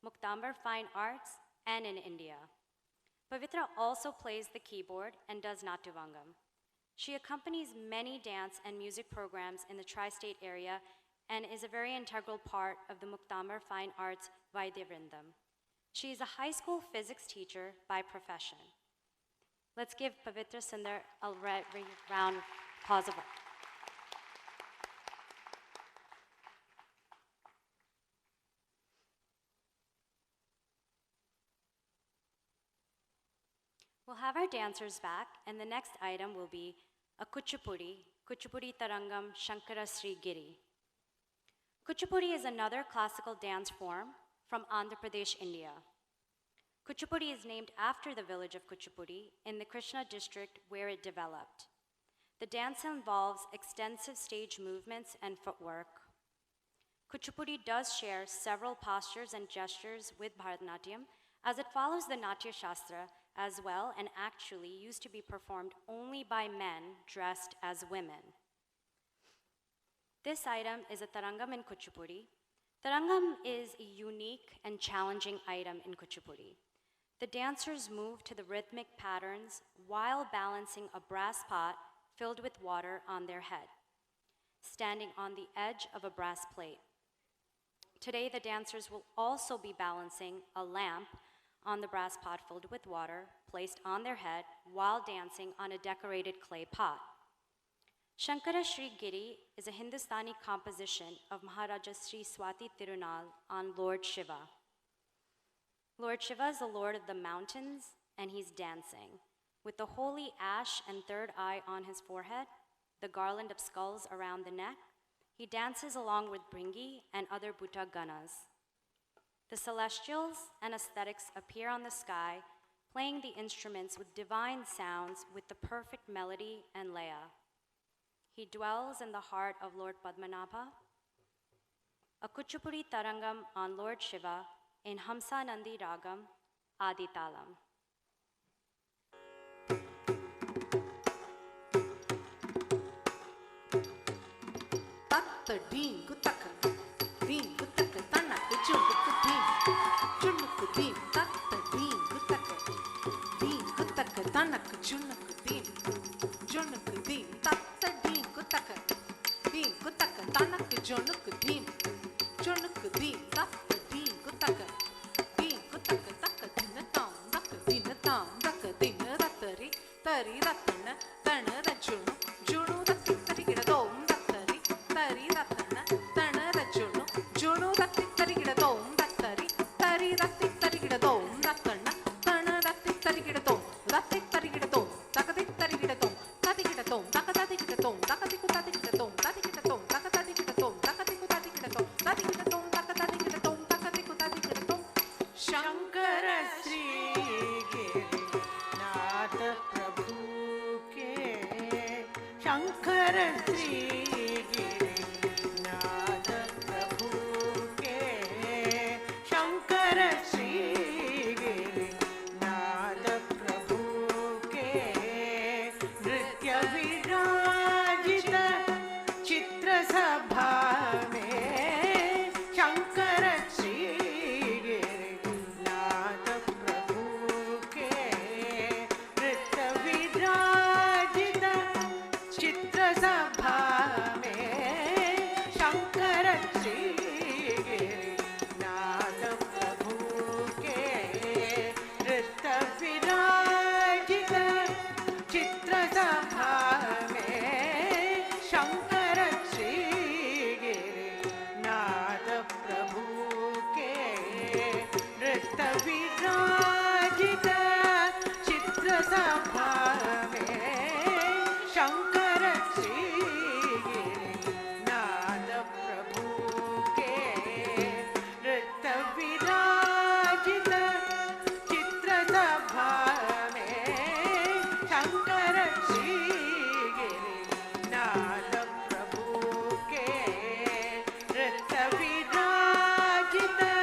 Muktambar Fine Arts, and in India. Pavitra also plays the keyboard and does Natyavangam. She accompanies many dance and music programs in the tri-state area and is a very integral part of the Muktambar Fine Arts Vaidya Vrindam. She is a high school physics teacher by profession. Let's give Pavitra Sundar a round of applause. We'll have our dancers back, and the next item will be a Kuchipudi Tarangam Shankara Sri Giri. Kuchipudi is another classical dance form from Andhra Pradesh, India. Kuchipudi is named after the village of Kuchipudi in the Krishna district where it developed. The dance involves extensive stage movements and footwork. Kuchipudi does share several postures and gestures with Bharatanatyam, as it follows the Natya Shastra as well and actually used to be performed only by men dressed as women. This item is a Tarangam in Kuchipudi. Tarangam is a unique and challenging item in Kuchipudi. The dancers move to the rhythmic patterns while balancing a brass pot filled with water on their head, standing on the edge of a brass plate. Today, the dancers will also be balancing a lamp on the brass pot filled with water placed on their head while dancing on a decorated clay pot. Shankara Sri Giri is a Hindustani composition of Maharaja Sri Swati Tirunal on Lord Shiva. Lord Shiva is the lord of the mountains, and he's dancing. With the holy ash and third eye on his forehead, the garland of skulls around the neck, he dances along with Bringi and other Bhuta Ganas. The celestials and aesthetics appear on the sky, playing the instruments with divine sounds with the perfect melody and laya. He dwells in the heart of Lord Padmanabha. A Kuchipudi Tarangam on Lord Shiva in Hamsa Nandi Ragam, Aditalam. Tatta deen kutaka, tanak chunuk deen, tatta deen kutaka, tanak chunuk deen, tatta deen kutaka, tanak chunuk deen, tatta deen kutaka, taka dinatam, ratari, tari ratana, tana rachunu, junu rati tarigidadom, ratari, tari ratana, tana rachunu, junu rati tarigidadom, ratari, tari rati tarigidadom, ratana, tana rati tarigidadom, rati tarigidadom, takati tarigidadom, tadigidadom, takatadigidadom, takatikutatdigidadom, tadigidadom, takatadigidadom, takatikutatdigidadom, tadigidadom, takatadigidadom, takatikutatdigidadom. Shankara Sri Nath Prabhu ke Shankara Sri Nath Prabhu ke Shankara Sri Nath Prabhu ke Nritya Virajita Chitra Sabha mein Shankara Sri Nath Prabhu ke Nritya Virajita Chitra Sabha mein Shankara Sri Nath Prabhu ke Nritya Virajita Chitra Sabha mein Shankara Sri Nath Prabhu ke Nritya Virajita Chitra Sabha mein Shankara Sri Nath Prabhu ke Nritya Virajita Chitra Sabha mein Shankara Sri Nath Prabhu ke Nritya Virajita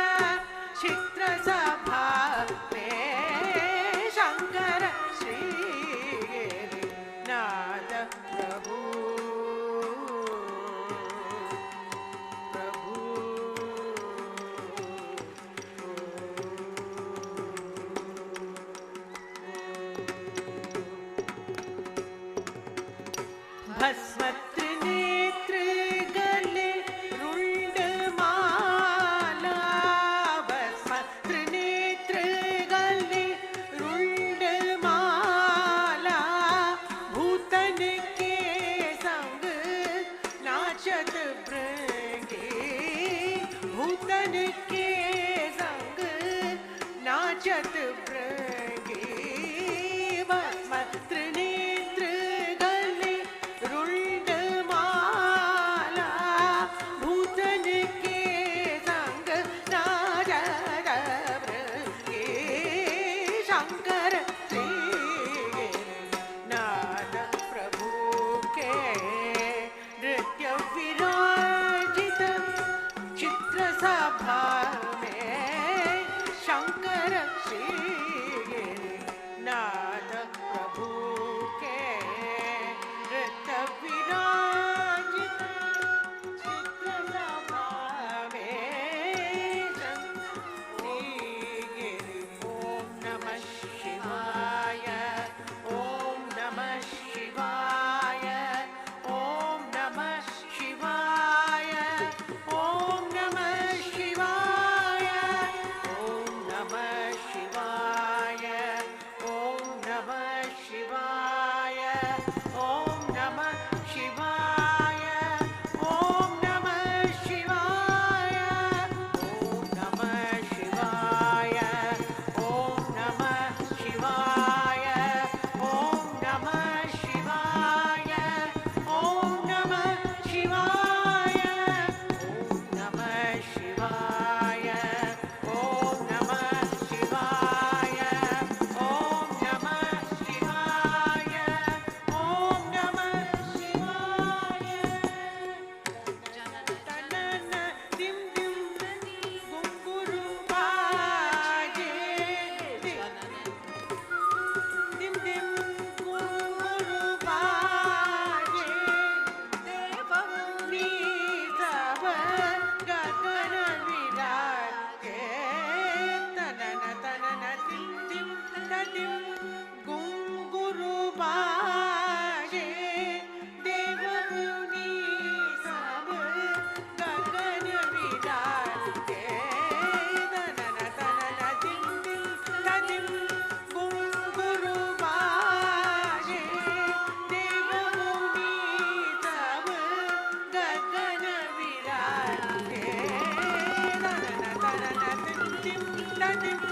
Chitra Sabha mein Shankara Sri Nath Prabhu भस्मत्र नेत्र गले रुंड माला भस्मत्र नेत्र गले रुंड माला भूतन के संग नाचत भृंगी भूतन के संग नाचत भृंगी दधिम घुंघरू बाजे देवमुनि सब गगन विराजे दधिम दधिम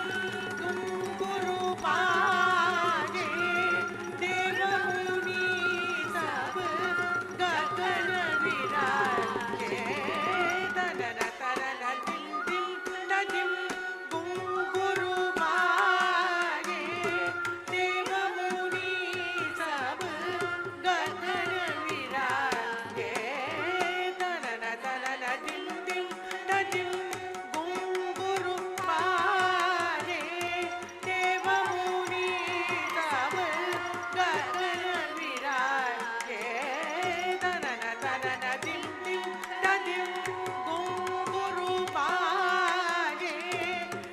घुंघरू बाजे देवमुनि सब गगन विराजे दधिम घुंघरू बाजे देवमुनि सब गगन विराजे दधिम घुंघरू बाजे देवमुनि सब गगन विराजे दधिम घुंघरू बाजे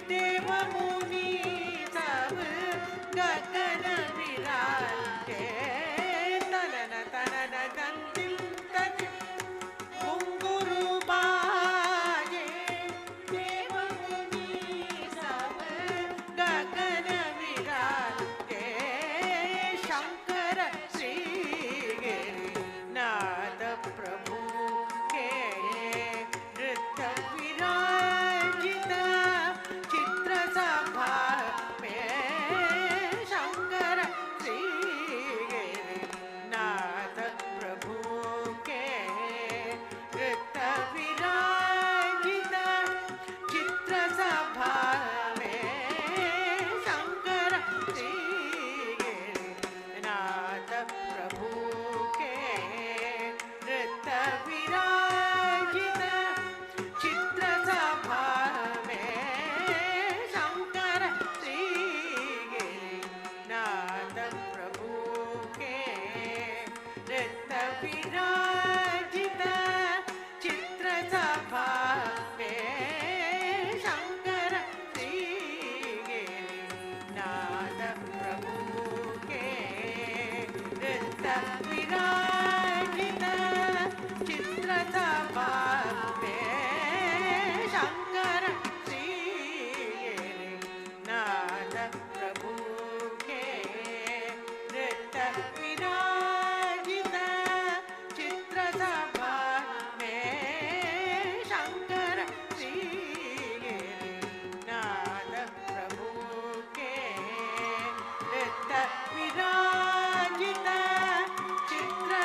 देवमुनि सब गगन विराजे दधिम घुंघरू बाजे देवमुनि सब गगन विराजे शंकर श्री गिरिनाथ प्रभु के नृत्य विराजित चित्र सभा में शंकर श्री गिरिनाथ प्रभु के नृत्य विराजित चित्र सभा में शंकर श्री गिरिनाथ प्रभु के नृत्य विराजित चित्र सभा में शंकर श्री गिरिनाथ प्रभु के नृत्य विराजित चित्र सभा में शंकर श्री गिरिनाथ प्रभु के नृत्य विराजित चित्र सभा में शंकर श्री गिरिनाथ प्रभु के नृत्य विराजित चित्र सभा में शंकर श्री गिरिनाथ प्रभु के नृत्य विराजित चित्र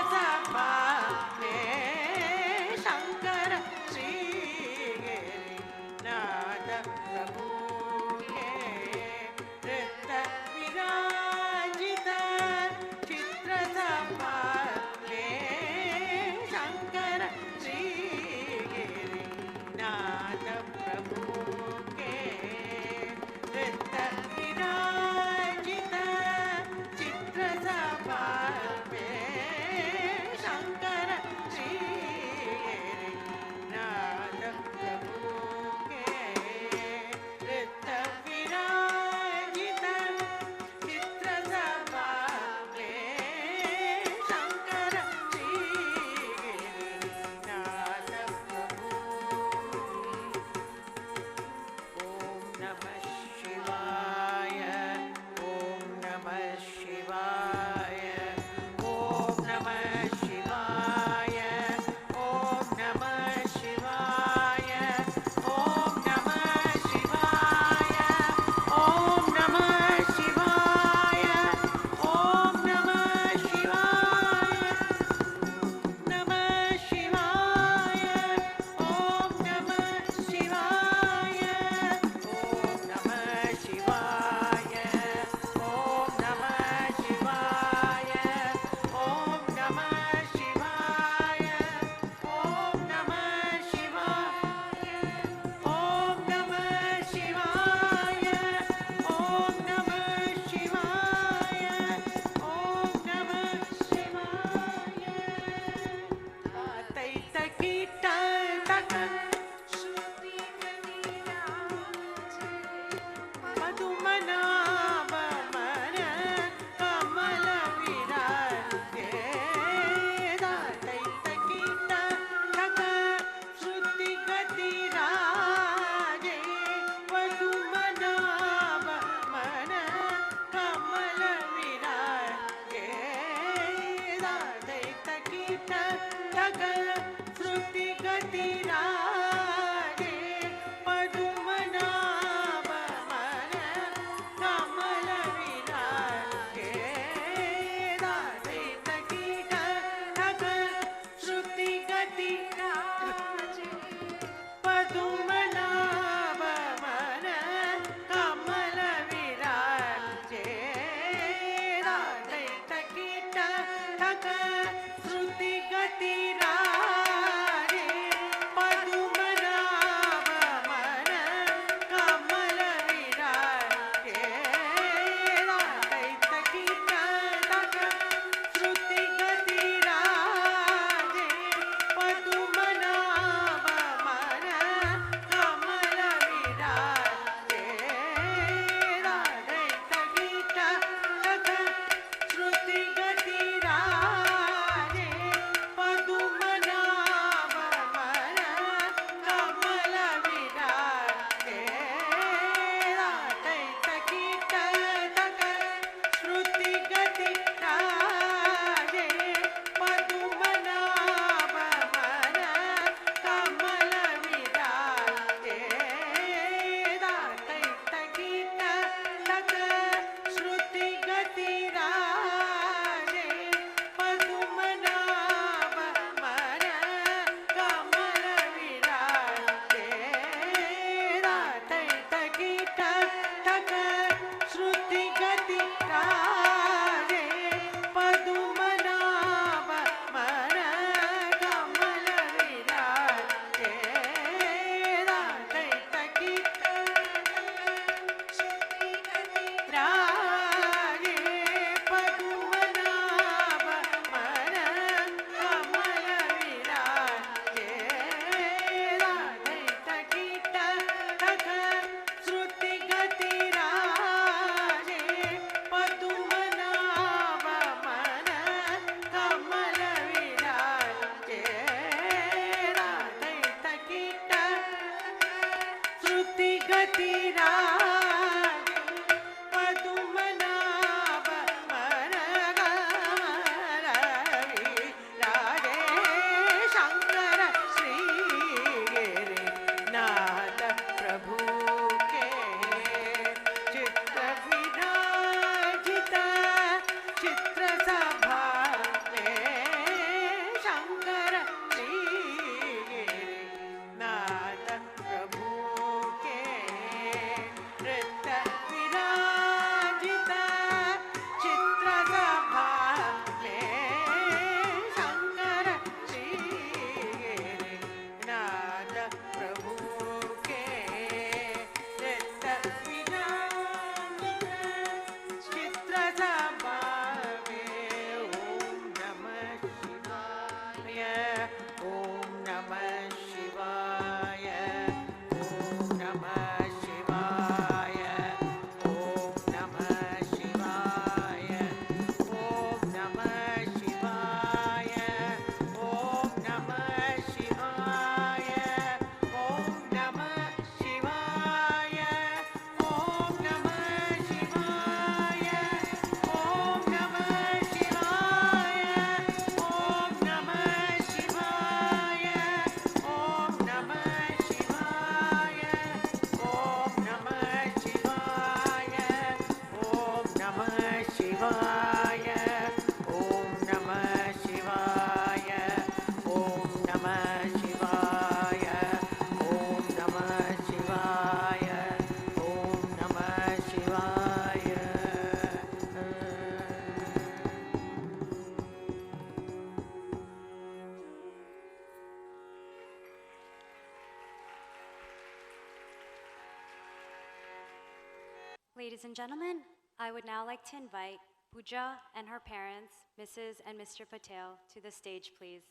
Ladies and gentlemen, I would now like to invite Pooja and her parents, Mrs. and Mr. Patel, to the stage, please.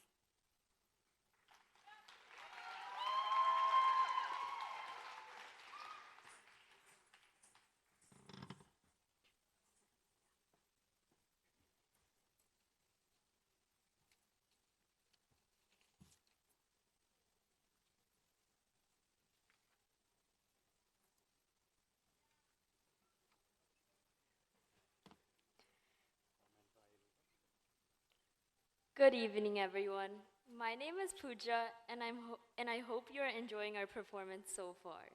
Good evening, everyone. My name is Pooja, and I hope you are enjoying our performance so far.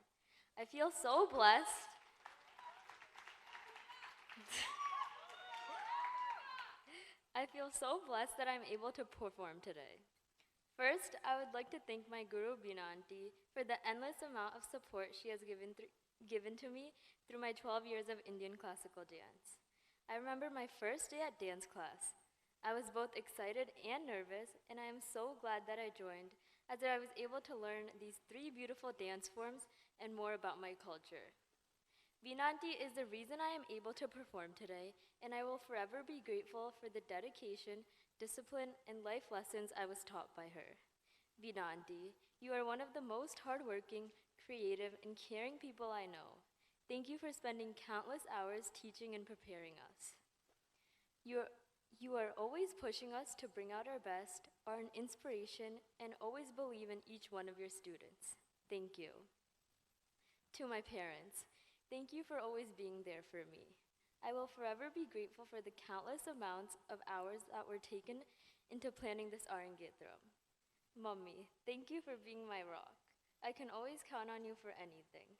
I feel so blessed. I feel so blessed that I'm able to perform today. First, I would like to thank my guru Bina Aunty for the endless amount of support she has given to me through my 12 years of Indian classical dance. I remember my first day at dance class. I was both excited and nervous, and I am so glad that I joined, as I was able to learn these 3 beautiful dance forms and more about my culture. Vinanti is the reason I am able to perform today, and I will forever be grateful for the dedication, discipline, and life lessons I was taught by her. Vinanti, you are one of the most hardworking, creative, and caring people I know. Thank you for spending countless hours teaching and preparing us. You are always pushing us to bring out our best, are an inspiration, and always believe in each one of your students. Thank you. To my parents, thank you for always being there for me. I will forever be grateful for the countless amounts of hours that were taken into planning this Arangetram. Mummy, thank you for being my rock. I can always count on you for anything.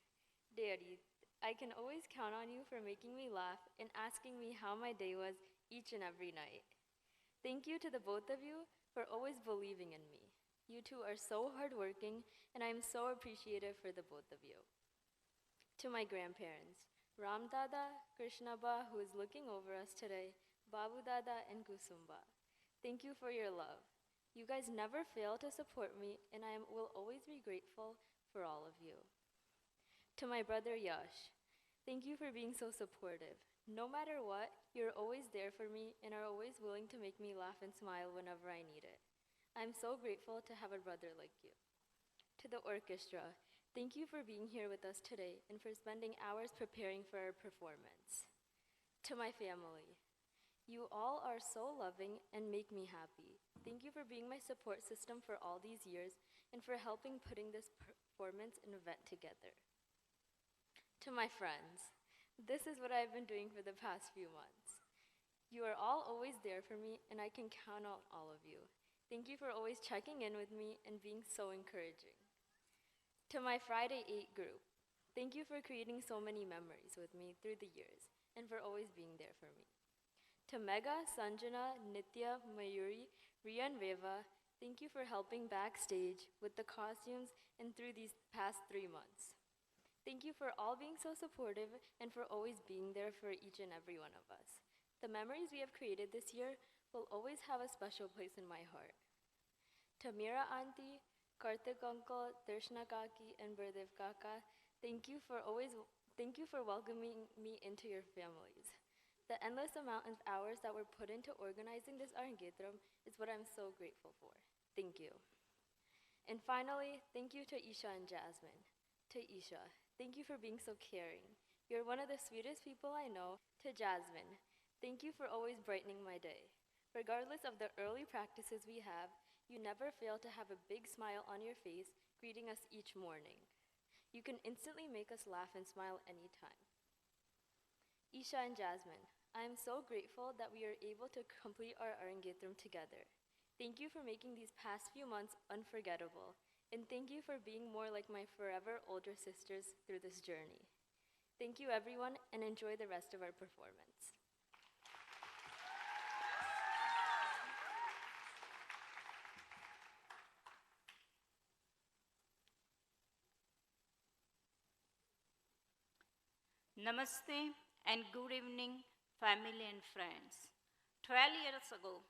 Daddy, I can always count on you for making me laugh and asking me how my day was each and every night. Thank you to the both of you for always believing in me. You two are so hardworking, and I am so appreciative for the both of you. To my grandparents, Ram Dada, Krishna Ba, who is looking over us today, Babu Dada, and Kusumba. Thank you for your love. You guys never fail to support me, and will always be grateful for all of you. To my brother Yash, thank you for being so supportive. No matter what, you're always there for me and are always willing to make me laugh and smile whenever I need it. I'm so grateful to have a brother like you. To the orchestra, thank you for being here with us today and for spending hours preparing for our performance. To my family, you all are so loving and make me happy. Thank you for being my support system for all these years and for helping putting this performance and event together. To my friends, this is what I've been doing for the past few months. You are all always there for me, and I can count on all of you. Thank you for always checking in with me and being so encouraging. To my Friday 8 group, thank you for creating so many memories with me through the years and for always being there for me. To Mega, Sanjana, Nitya, Mayuri, Riya, and Reva, thank you for helping backstage with the costumes and through these past 3 months. Thank you for all being so supportive and for always being there for each and every one of us. The memories we have created this year will always have a special place in my heart. To Mira Auntie, Kartik Uncle, Darshana Kaki, and Burdev Kaka, thank you for welcoming me into your families. The endless amount of hours that were put into organizing this Arangetram is what I'm so grateful for. Thank you. And finally, thank you to Isha and Jasmine. To Isha, thank you for being so caring. You're one of the sweetest people I know. To Jasmine, thank you for always brightening my day. Regardless of the early practices we have, you never fail to have a big smile on your face, greeting us each morning. You can instantly make us laugh and smile anytime. Isha and Jasmine, I am so grateful that we are able to complete our Arangetram together. Thank you for making these past few months unforgettable. And thank you for being more like my forever older sisters through this journey. Thank you, everyone, and enjoy the rest of our performance. Namaste and good evening, family and friends. 12 years ago,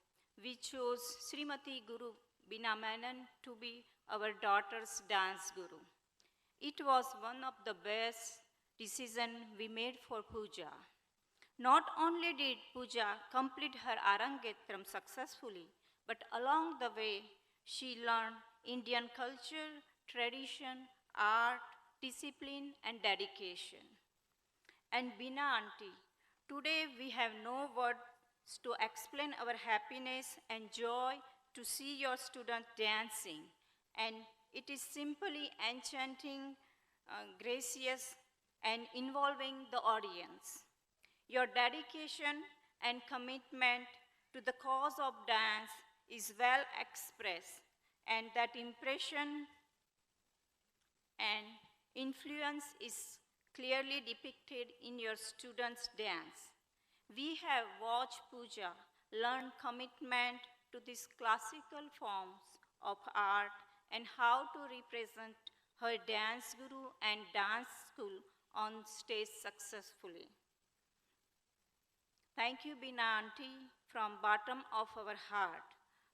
we chose Srimati Guru Bina Menon to be our daughter's dance guru. It was one of the best decision we made for Pooja. Not only did Pooja complete her Arangetram successfully, but along the way, she learned Indian culture, tradition, art, discipline, and dedication. And Bina auntie, today we have no words to explain our happiness and joy to see your students dancing. And it is simply enchanting, gracious, and involving the audience. Your dedication and commitment to the cause of dance is well expressed, and that impression and influence is clearly depicted in your students' dance. We have watched Pooja learn commitment to these classical forms of art and how to represent her dance guru and dance school on stage successfully. Thank you, Bina auntie, from bottom of our heart.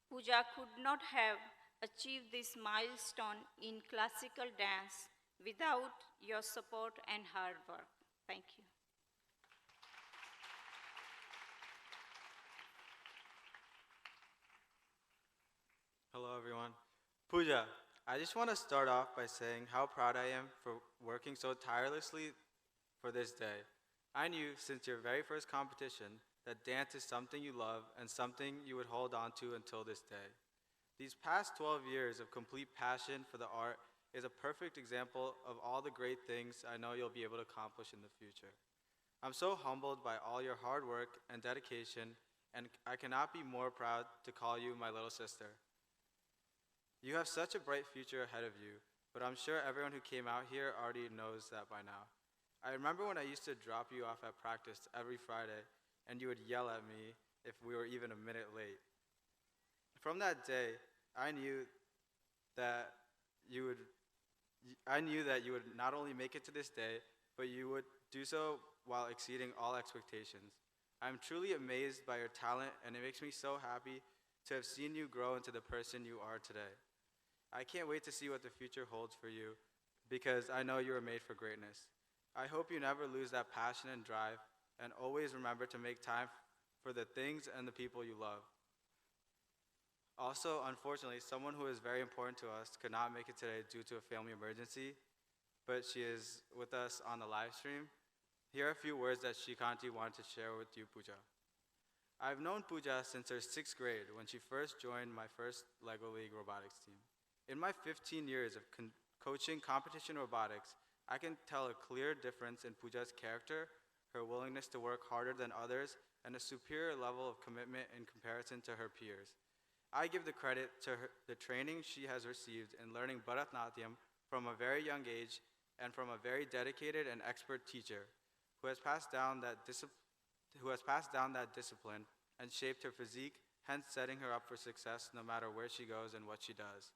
Pooja could not have achieved this milestone in classical dance without your support and hard work. Thank you. Hello, everyone. Pooja, I just want to start off by saying how proud I am for working so tirelessly for this day. I knew since your very first competition that dance is something you love and something you would hold on to until this day. These past 12 years of complete passion for the art is a perfect example of all the great things I know you'll be able to accomplish in the future. I'm so humbled by all your hard work and dedication, and I cannot be more proud to call you my little sister. You have such a bright future ahead of you, but I'm sure everyone who came out here already knows that by now. I remember when I used to drop you off at practice every Friday, and you would yell at me if we were even a minute late. From that day, I knew that you would not only make it to this day, but you would do so while exceeding all expectations. I'm truly amazed by your talent, and it makes me so happy to have seen you grow into the person you are today. I can't wait to see what the future holds for you, because I know you are made for greatness. I hope you never lose that passion and drive, and always remember to make time for the things and the people you love. Also, unfortunately, someone who is very important to us could not make it today due to a family emergency, but she is with us on the live stream. Here are a few words that Shikanti wanted to share with you, Pooja. I've known Pooja since her 6th grade when she first joined my first LEGO League robotics team. In my 15 years of coaching competition robotics, I can tell a clear difference in Pooja's character, her willingness to work harder than others, and a superior level of commitment in comparison to her peers. I give the credit to the training she has received in learning Bharatanatyam from a very young age and from a very dedicated and expert teacher who has passed down that discipline and shaped her physique, hence setting her up for success no matter where she goes and what she does.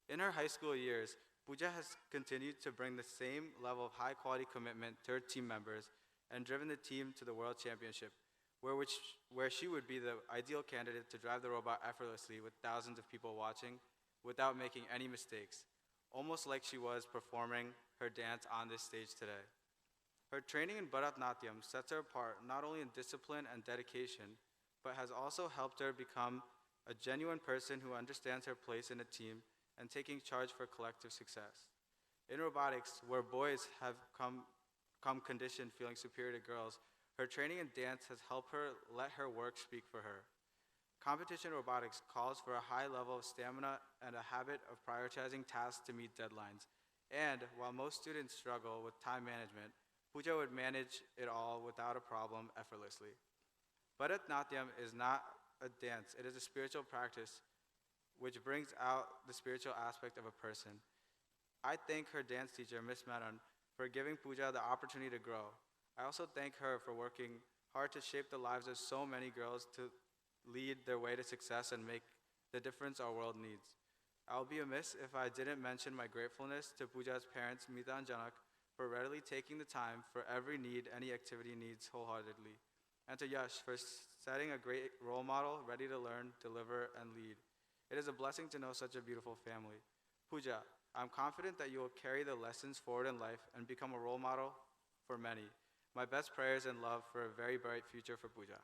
In her high school years, Pooja has continued to bring the same level of high-quality commitment to her team members and driven the team to the World Championship, where she would be the ideal candidate to drive the robot effortlessly with thousands of people watching without making any mistakes, almost like she was performing her dance on this stage today. Her training in Bharatanatyam sets her apart not only in discipline and dedication, but has also helped her become a genuine person who understands her place in a team and taking charge for collective success. In robotics, where boys have come conditioned feeling superior to girls, her training in dance has helped her let her work speak for her. Competition robotics calls for a high level of stamina and a habit of prioritizing tasks to meet deadlines. And while most students struggle with time management, Pooja would manage it all without a problem effortlessly. Bharatanatyam is not a dance, it is a spiritual practice which brings out the spiritual aspect of a person. I thank her dance teacher, Miss Menon, for giving Pooja the opportunity to grow. I also thank her for working hard to shape the lives of so many girls to lead their way to success and make the difference our world needs. I will be amiss if I didn't mention my gratefulness to Pooja's parents, Mita and Janak, for readily taking the time for every need any activity needs wholeheartedly, and to Yash for setting a great role model, ready to learn, deliver, and lead. It is a blessing to know such a beautiful family. Pooja, I'm confident that you will carry the lessons forward in life and become a role model for many. My best prayers and love for a very bright future for Pooja.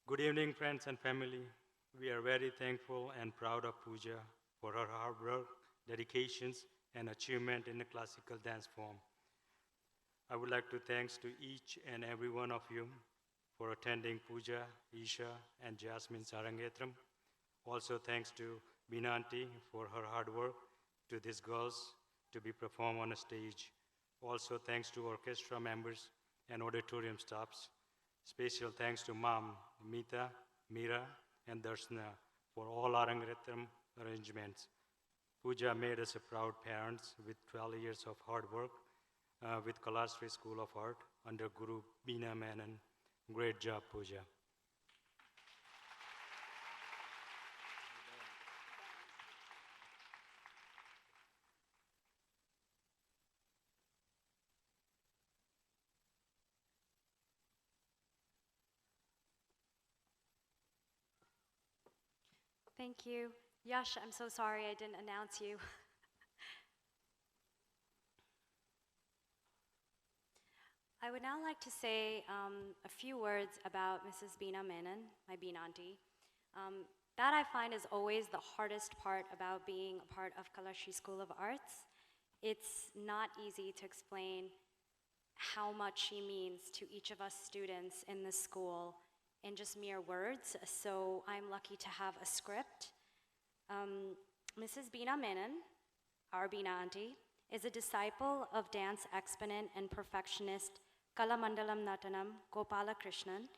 Good evening, friends and family. We are very thankful and proud of Pooja for her hard work, dedications, and achievement in the classical dance form. I would like to thanks to each and every one of you for attending Pooja, Isha, and Jasmine's Arangetram. Also thanks to Binanti for her hard work, to these girls to be performed on a stage. Also thanks to orchestra members and auditorium staffs. Special thanks to Mom, Meeta, Meera, and Darshana for all Arangetram arrangements. Pooja made us a proud parents with 12 years of hard work with Kalasri School of Art under Guru Beena Menon. Great job, Pooja. Thank you. Yash, I'm so sorry I didn't announce you. I would now like to say a few words about Mrs. Beena Menon, my Bean auntie. That I find is always the hardest part about being a part of Kalasri School of Arts. It's not easy to explain how much she means to each of us students in the school in just mere words, so I'm lucky to have a script. Mrs. Beena Menon, our Beena auntie, is a disciple of dance exponent and perfectionist Kalamandalam Natanam Gopala Krishnan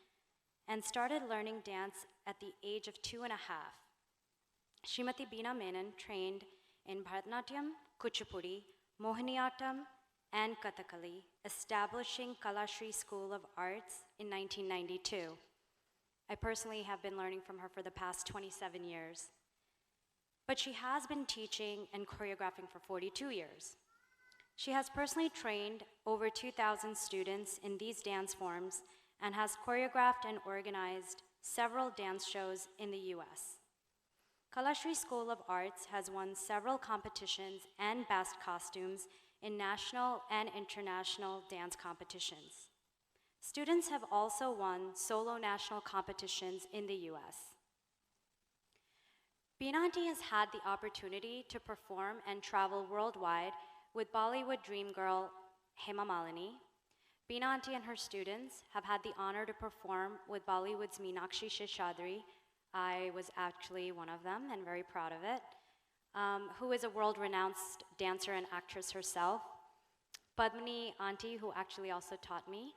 and started learning dance at the age of 2.5. Srimati Beena Menon trained in Bharatanatyam, Kuchipudi, Mohiniyattam, and Kathakali, establishing Kalasri School of Arts in 1992. I personally have been learning from her for the past 27 years. But she has been teaching and choreographing for 42 years. She has personally trained over 2,000 students in these dance forms and has choreographed and organized several dance shows in the US. Kalasri School of Arts has won several competitions and best costumes in national and international dance competitions. Students have also won solo national competitions in the US. Binanti has had the opportunity to perform and travel worldwide with Bollywood dream girl Hema Malini. Binanti and her students have had the honor to perform with Bollywood's Meenakshi Sheshadri. I was actually one of them and very proud of it, who is a world-renowned dancer and actress herself. Padmini Auntie, who actually also taught me.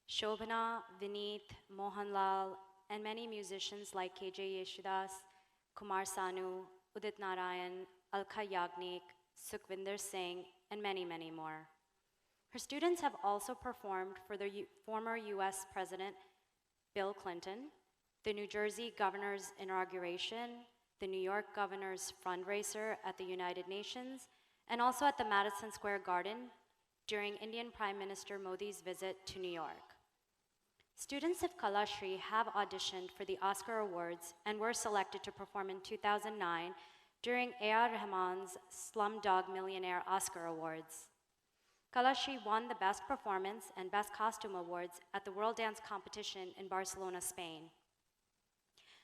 Shobhana, Vineet, Mohanlal, and many musicians like KJ Yeshudas, Kumar Sanu, Udit Narayan, Alka Yagnik, Sukhvinder Singh, and many, many more. Her students have also performed for the former US President Bill Clinton, the New Jersey Governor's inauguration, the New York Governor's fundraiser at the United Nations, and also at the Madison Square Garden during Indian Prime Minister Modi's visit to New York. Students of Kalasri have auditioned for the Oscar Awards and were selected to perform in 2009 during A.R. Rahman's Slumdog Millionaire Oscar Awards. Kalasri won the Best Performance and Best Costume Awards at the World Dance Competition in Barcelona, Spain.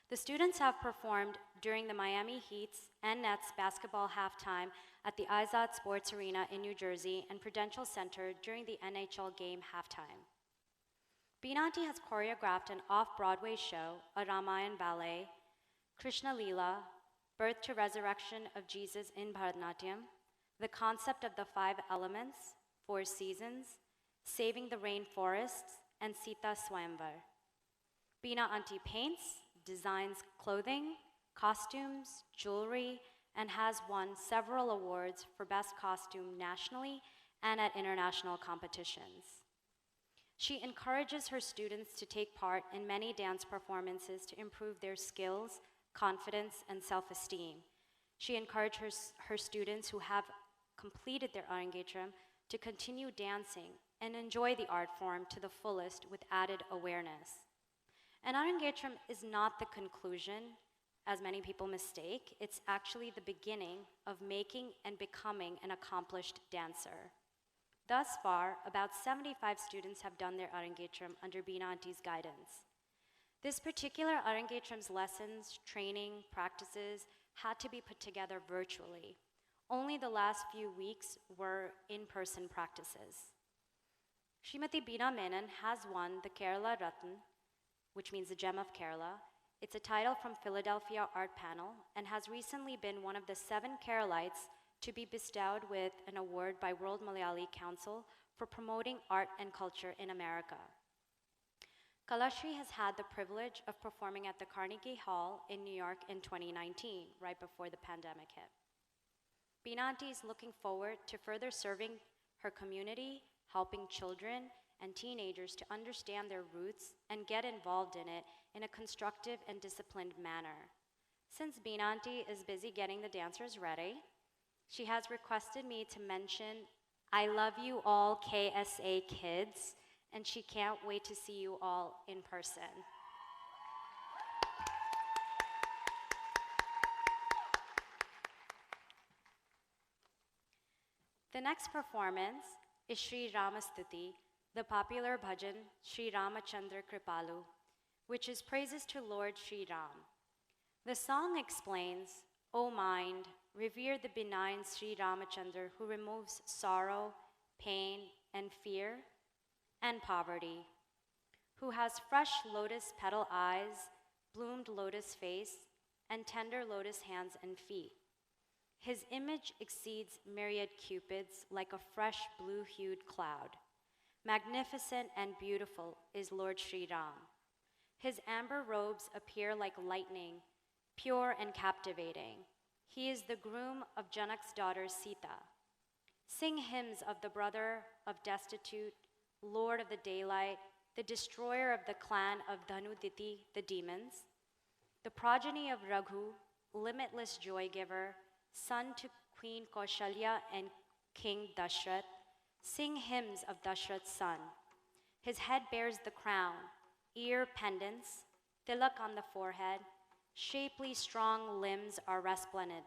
The students have performed during the Miami Heat's and Nets basketball halftime at the Izod Sports Arena in New Jersey and Prudential Center during the NHL game halftime. Binanti has choreographed an off-Broadway show, a Ramayan ballet, Krishna Leela, Birth to Resurrection of Jesus in Bharatanatyam, the concept of the 5 elements, 4 seasons, saving the rainforests, and Sita Swayamvar. Beena Auntie paints, designs clothing, costumes, jewelry, and has won several awards for best costume nationally and at international competitions. She encourages her students to take part in many dance performances to improve their skills, confidence, and self-esteem. She encourages her students who have completed their Arangetram to continue dancing and enjoy the art form to the fullest with added awareness. An Arangetram is not the conclusion, as many people mistake, it's actually the beginning of making and becoming an accomplished dancer. Thus far, about 75 students have done their Arangetram under Beena Auntie's guidance. This particular Arangetram's lessons, training, practices had to be put together virtually. Only the last few weeks were in-person practices. Srimati Beena Menon has won the Kerala Ratn, which means the Gem of Kerala. It's a title from Philadelphia Art Panel and has recently been one of the 7 Keralites to be bestowed with an award by World Malayali Council for promoting art and culture in America. Kalashri has had the privilege of performing at the Carnegie Hall in New York in 2019, right before the pandemic hit. Beena Auntie is looking forward to further serving her community, helping children and teenagers to understand their roots and get involved in it in a constructive and disciplined manner. Since Beena Auntie is busy getting the dancers ready, she has requested me to mention, I love you all KSA kids, and she can't wait to see you all in person. The next performance is Sri Ramastuti, the popular bhajan Sri Ramachandra Kripalu, which is praises to Lord Sri Ram. The song explains, O mind, revere the benign Sri Ramachandra who removes sorrow, pain, and fear, and poverty, who has fresh lotus petal eyes, bloomed lotus face, and tender lotus hands and feet. His image exceeds myriad cupids like a fresh blue-hued cloud. Magnificent and beautiful is Lord Sri Ram. His amber robes appear like lightning, pure and captivating. He is the groom of Janak's daughter Sita. Sing hymns of the brother of destitute, Lord of the daylight, the destroyer of the clan of Dhanuditi, the demons, the progeny of Raghu, limitless joy giver, son to Queen Kaushalya and King Dashrath. Sing hymns of Dashrath's son. His head bears the crown, ear pendants, tilak on the forehead, shapely strong limbs are resplendent.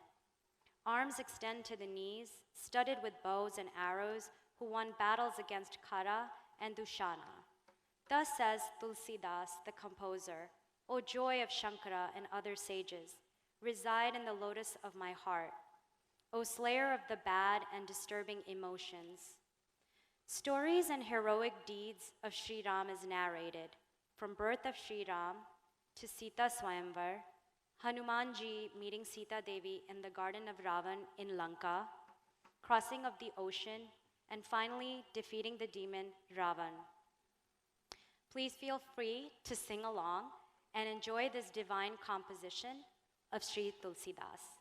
Arms extend to the knees, studded with bows and arrows, who won battles against Khara and Dushana. Thus says Tulsidas, the composer, O joy of Shankara and other sages, reside in the lotus of my heart. O slayer of the bad and disturbing emotions. Stories and heroic deeds of Sri Ram is narrated, from birth of Sri Ram to Sita Swayamvar, Hanumanji meeting Sita Devi in the garden of Ravan in Lanka, crossing of the ocean, and finally defeating the demon Ravan. Please feel free to sing along and enjoy this divine composition of Sri Tulsidas.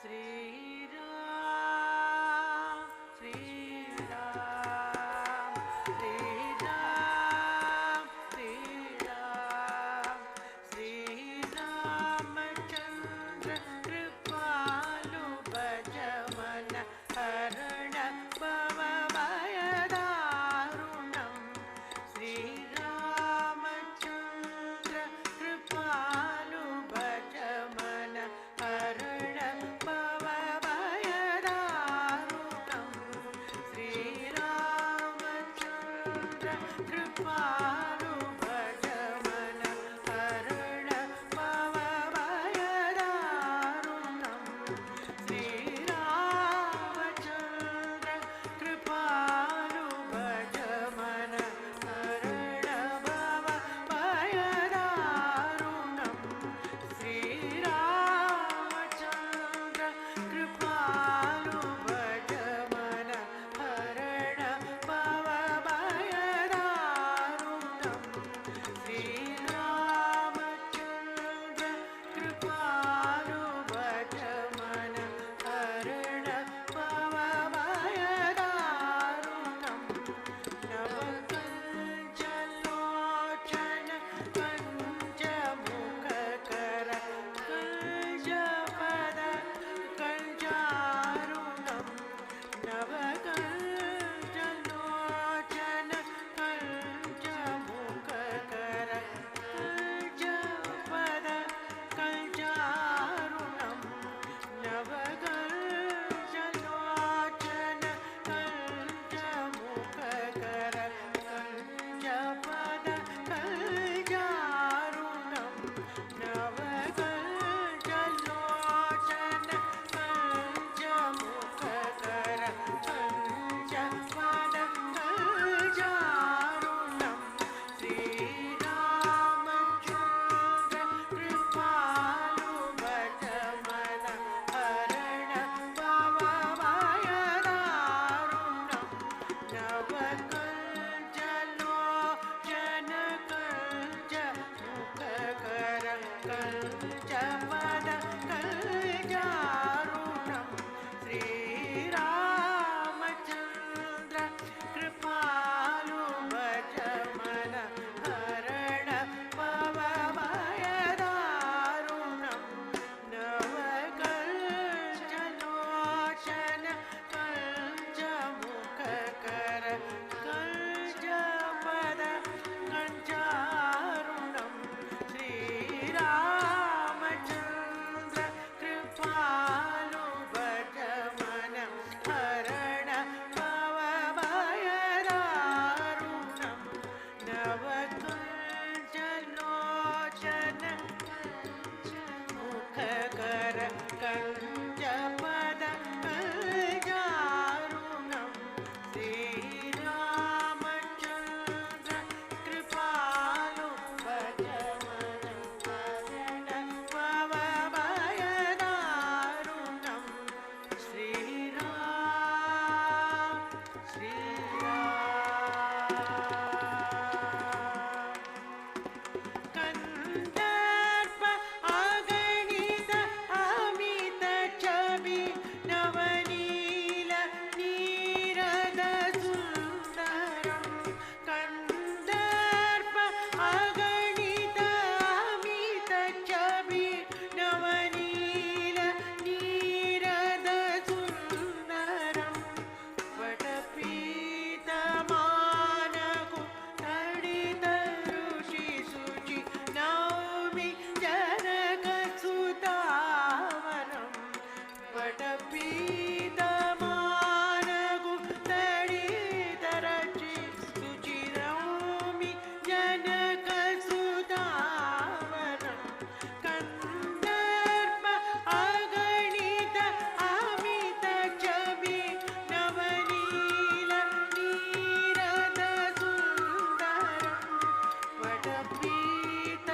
Sri Ram, Sri Ram, Sri Ram, Sri Ram, Sri Ramachandra Kripalu Bhajamana Harana Bhavayadarunam. Sri Ramachandra Kripalu Bhajamana Harana Bhavayadarunam.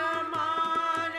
वटपीतमानगु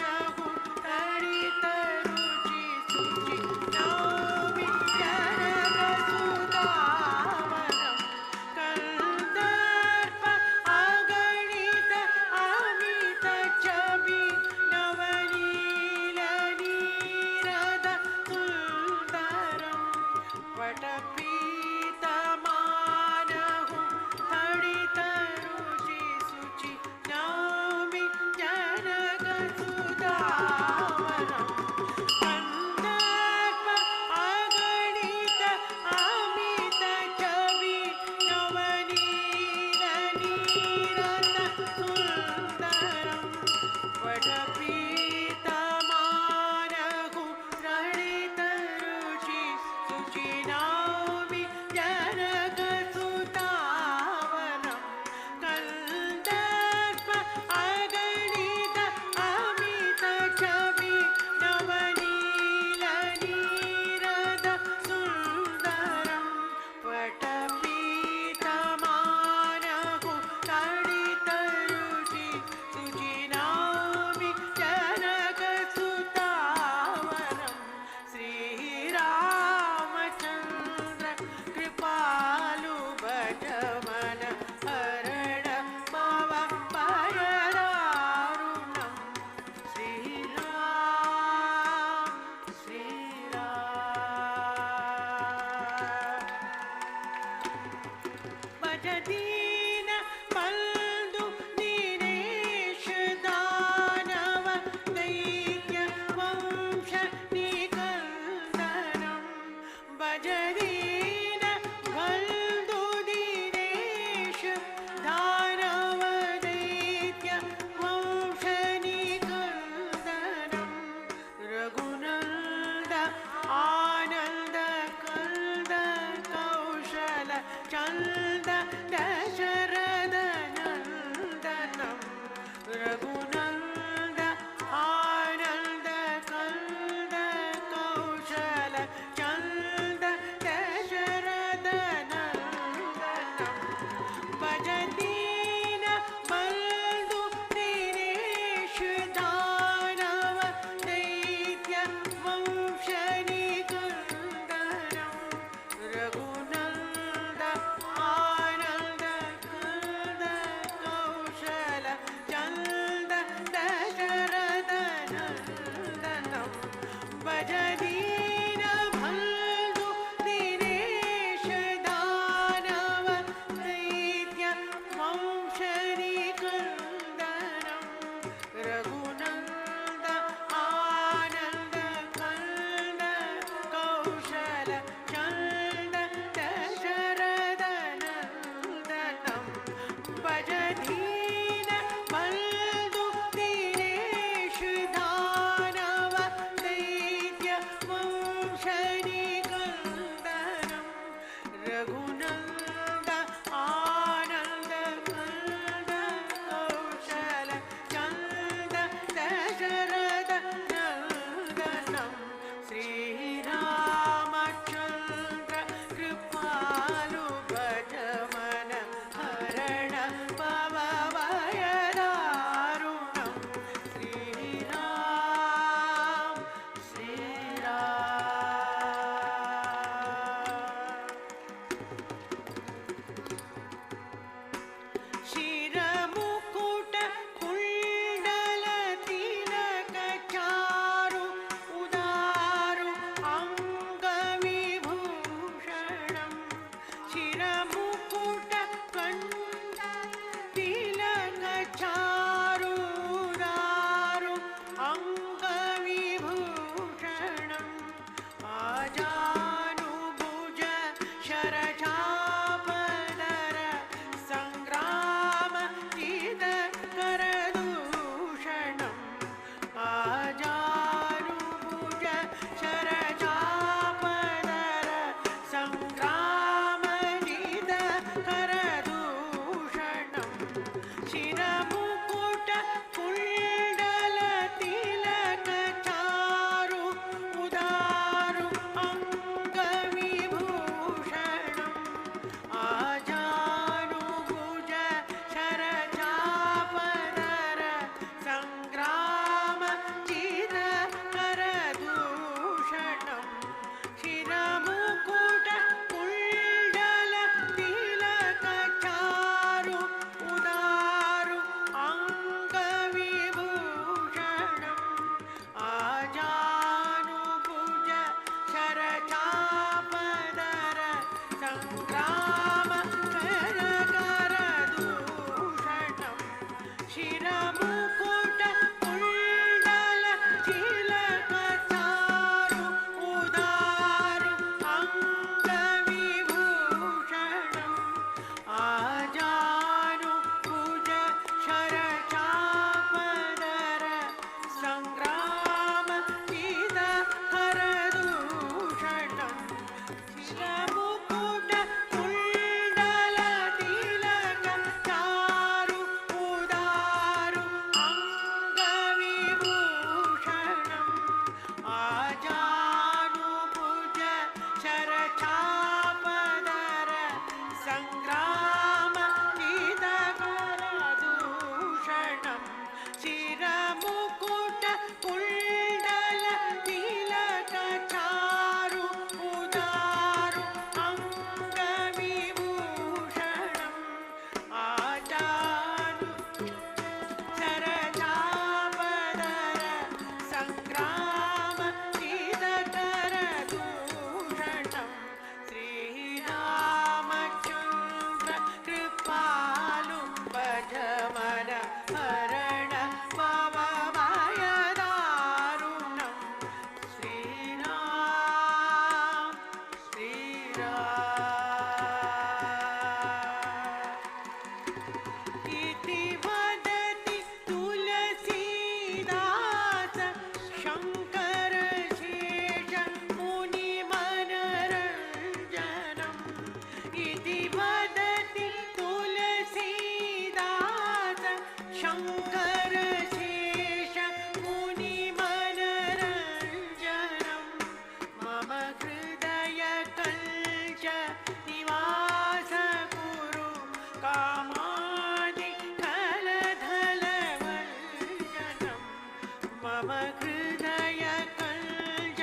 मम हृदय कञ्ज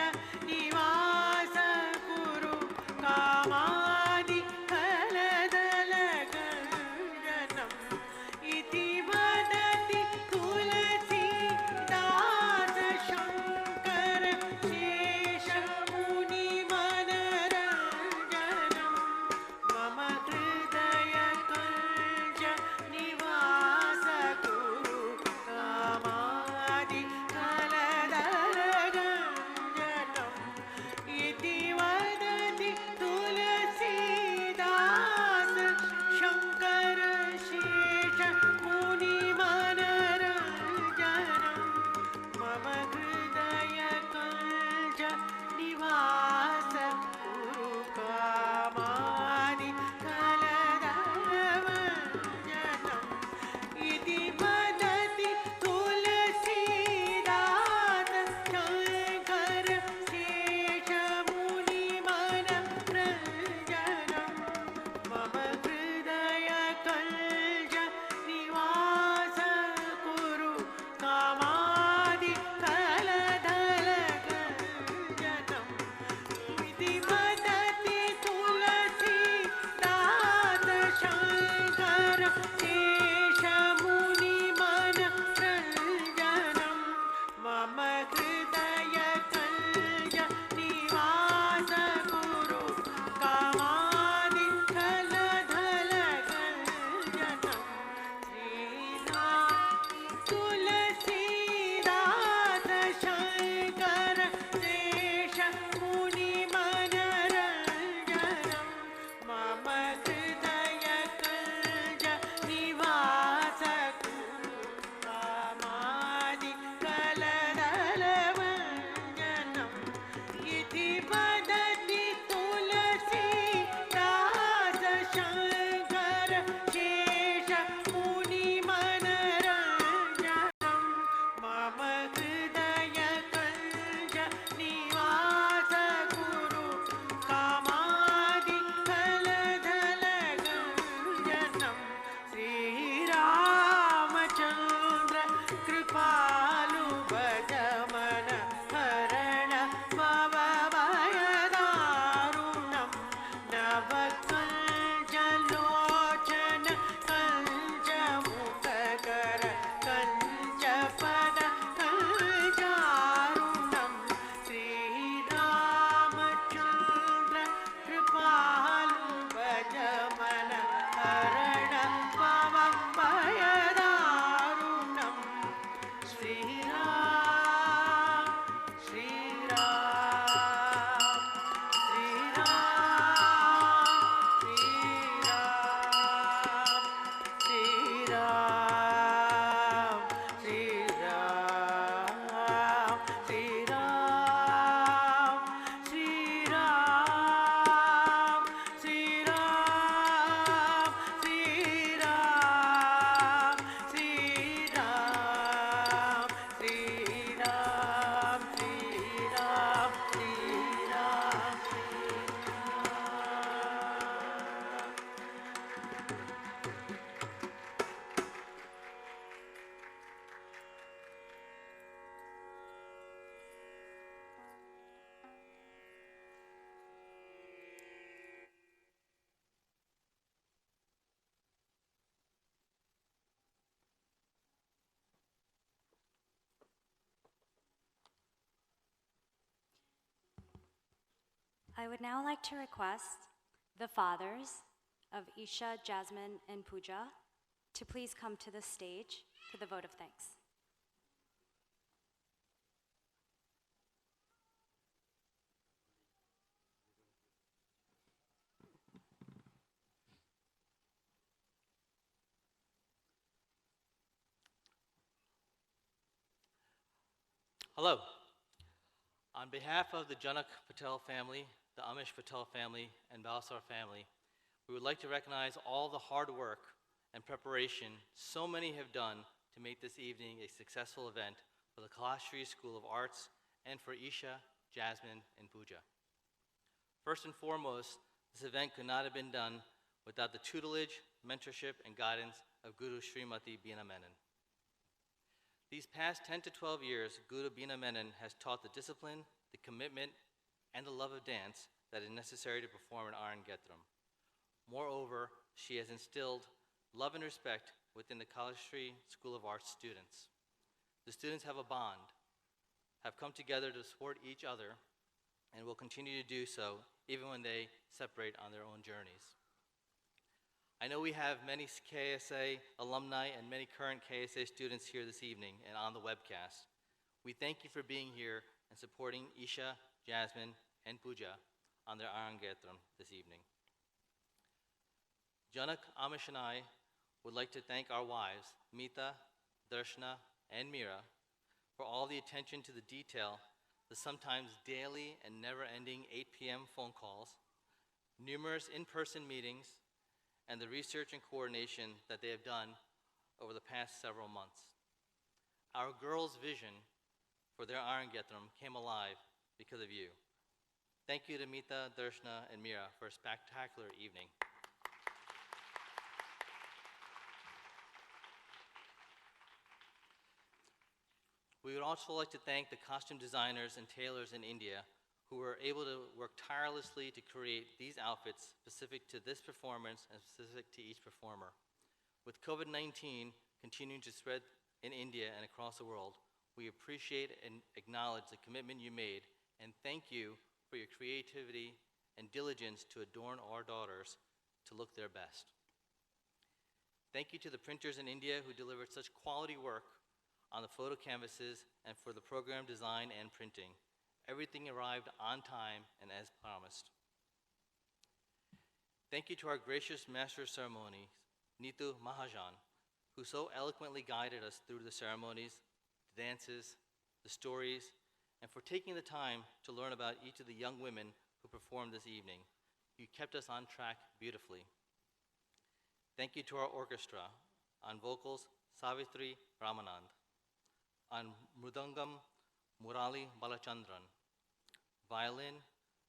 निवास कुरु कामादि फलदलगञ्जनम् इति वदति तुलसीदास शङ्कर शेषमुनिमनरञ्जनम् मम हृदय कञ्ज निवास कुरु कामादि फलदलगञ्जनम् इति वदति तुलसीदास शङ्कर शेषमुनिमनरञ्जनम् मम हृदय कञ्ज निवास कुरु कामादि फलदलगञ्जनम् इति वदति तुलसीदास शङ्कर शेषमुनिमनरञ्जनम् मम हृदय कञ्ज निवास कुरु कामादि फलदलगञ्जनम् इति वदति तुलसीदास शङ्कर शेषमुनिमनरञ्जनम् मम हृदय कञ्ज निवास कुरु कामादि फलदलगञ्जनम् तुलसीदास शङ्कर शेषमुनिमनरञ्जनम् मम हृदय कञ्ज निवास कुरु कामादि फलदलगञ्जनम् इति वदति तुलसीदास शङ्कर शेषमुनिमनरञ्जनम् मम हृदय कञ्ज निवास कुरु कामादि फलदलगञ्जनम् श्रीरामचन्द्र कृपालु भज मन हरण मम भयदारुणम् नवकञ्जलोचन कञ्जमुखकर कञ्जपद कञ्जारुणम् श्रीरामचन्द्र कृपालु भज मन हरण मम भयदारुणम् Shriram Shriram Shriram Shriram Shriram Shriram Shriram Shriram Shriram Shriram Shriram Shriram Shriram Shriram I would now like to request the fathers of Isha, Jasmine, and Pooja to please come to the stage for the vote of thanks. Hello. On behalf of the Janak Patel family, the Amish Patel family, and Balsar family, we would like to recognize all the hard work and preparation so many have done to make this evening a successful event for the Kalashri School of Arts and for Isha, Jasmine, and Pooja. First and foremost, this event could not have been done without the tutelage, mentorship, and guidance of Guru Srimati Beena Menon. These past 10 to 12 years, Guru Bina Menon has taught the discipline, the commitment, and the love of dance that is necessary to perform in Arangetram. Moreover, she has instilled love and respect within the Kalashri School of Arts students. The students have a bond, have come together to support each other, and will continue to do so even when they separate on their own journeys. I know we have many KSA alumni and many current KSA students here this evening and on the webcast. We thank you for being here and supporting Isha, Jasmine, and Pooja on their Arangetram this evening. Janak, Amish, and I would like to thank our wives, Meeta, Darshana, and Meera, for all the attention to the detail, the sometimes daily and never-ending 8 p.m. phone calls, numerous in-person meetings, and the research and coordination that they have done over the past several months. Our girls' vision for their Arangetram came alive because of you. Thank you to Meeta, Darshana, and Meera for a spectacular evening. We would also like to thank the costume designers and tailors in India who were able to work tirelessly to create these outfits specific to this performance and specific to each performer. With COVID-19 continuing to spread in India and across the world, we appreciate and acknowledge the commitment you made, and thank you for your creativity and diligence to adorn our daughters to look their best. Thank you to the printers in India who delivered such quality work on the photo canvases and for the program design and printing. Everything arrived on time and as promised. Thank you to our gracious master of ceremonies, Neetu Mahajan, who so eloquently guided us through the ceremonies, the dances, the stories, and for taking the time to learn about each of the young women who performed this evening. You kept us on track beautifully. Thank you to our orchestra, on vocals, Savitri Ramanand, on mridangam, Murali Balachandran, violin,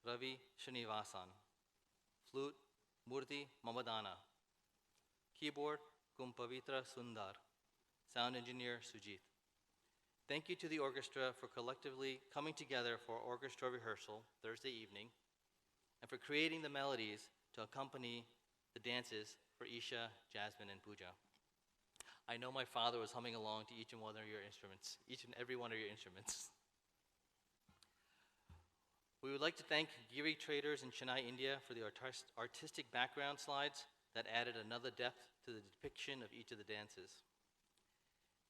Ravi Srinivasan, flute, Murthy Mamadana, keyboard, Kumpavitra Sundar, sound engineer, Sujit. Thank you to the orchestra for collectively coming together for orchestra rehearsal Thursday evening and for creating the melodies to accompany the dances for Isha, Jasmine, and Pooja. I know my father was humming along to each and every one of your instruments. We would like to thank Giri Traders in Chennai, India for the artistic background slides that added another depth to the depiction of each of the dances.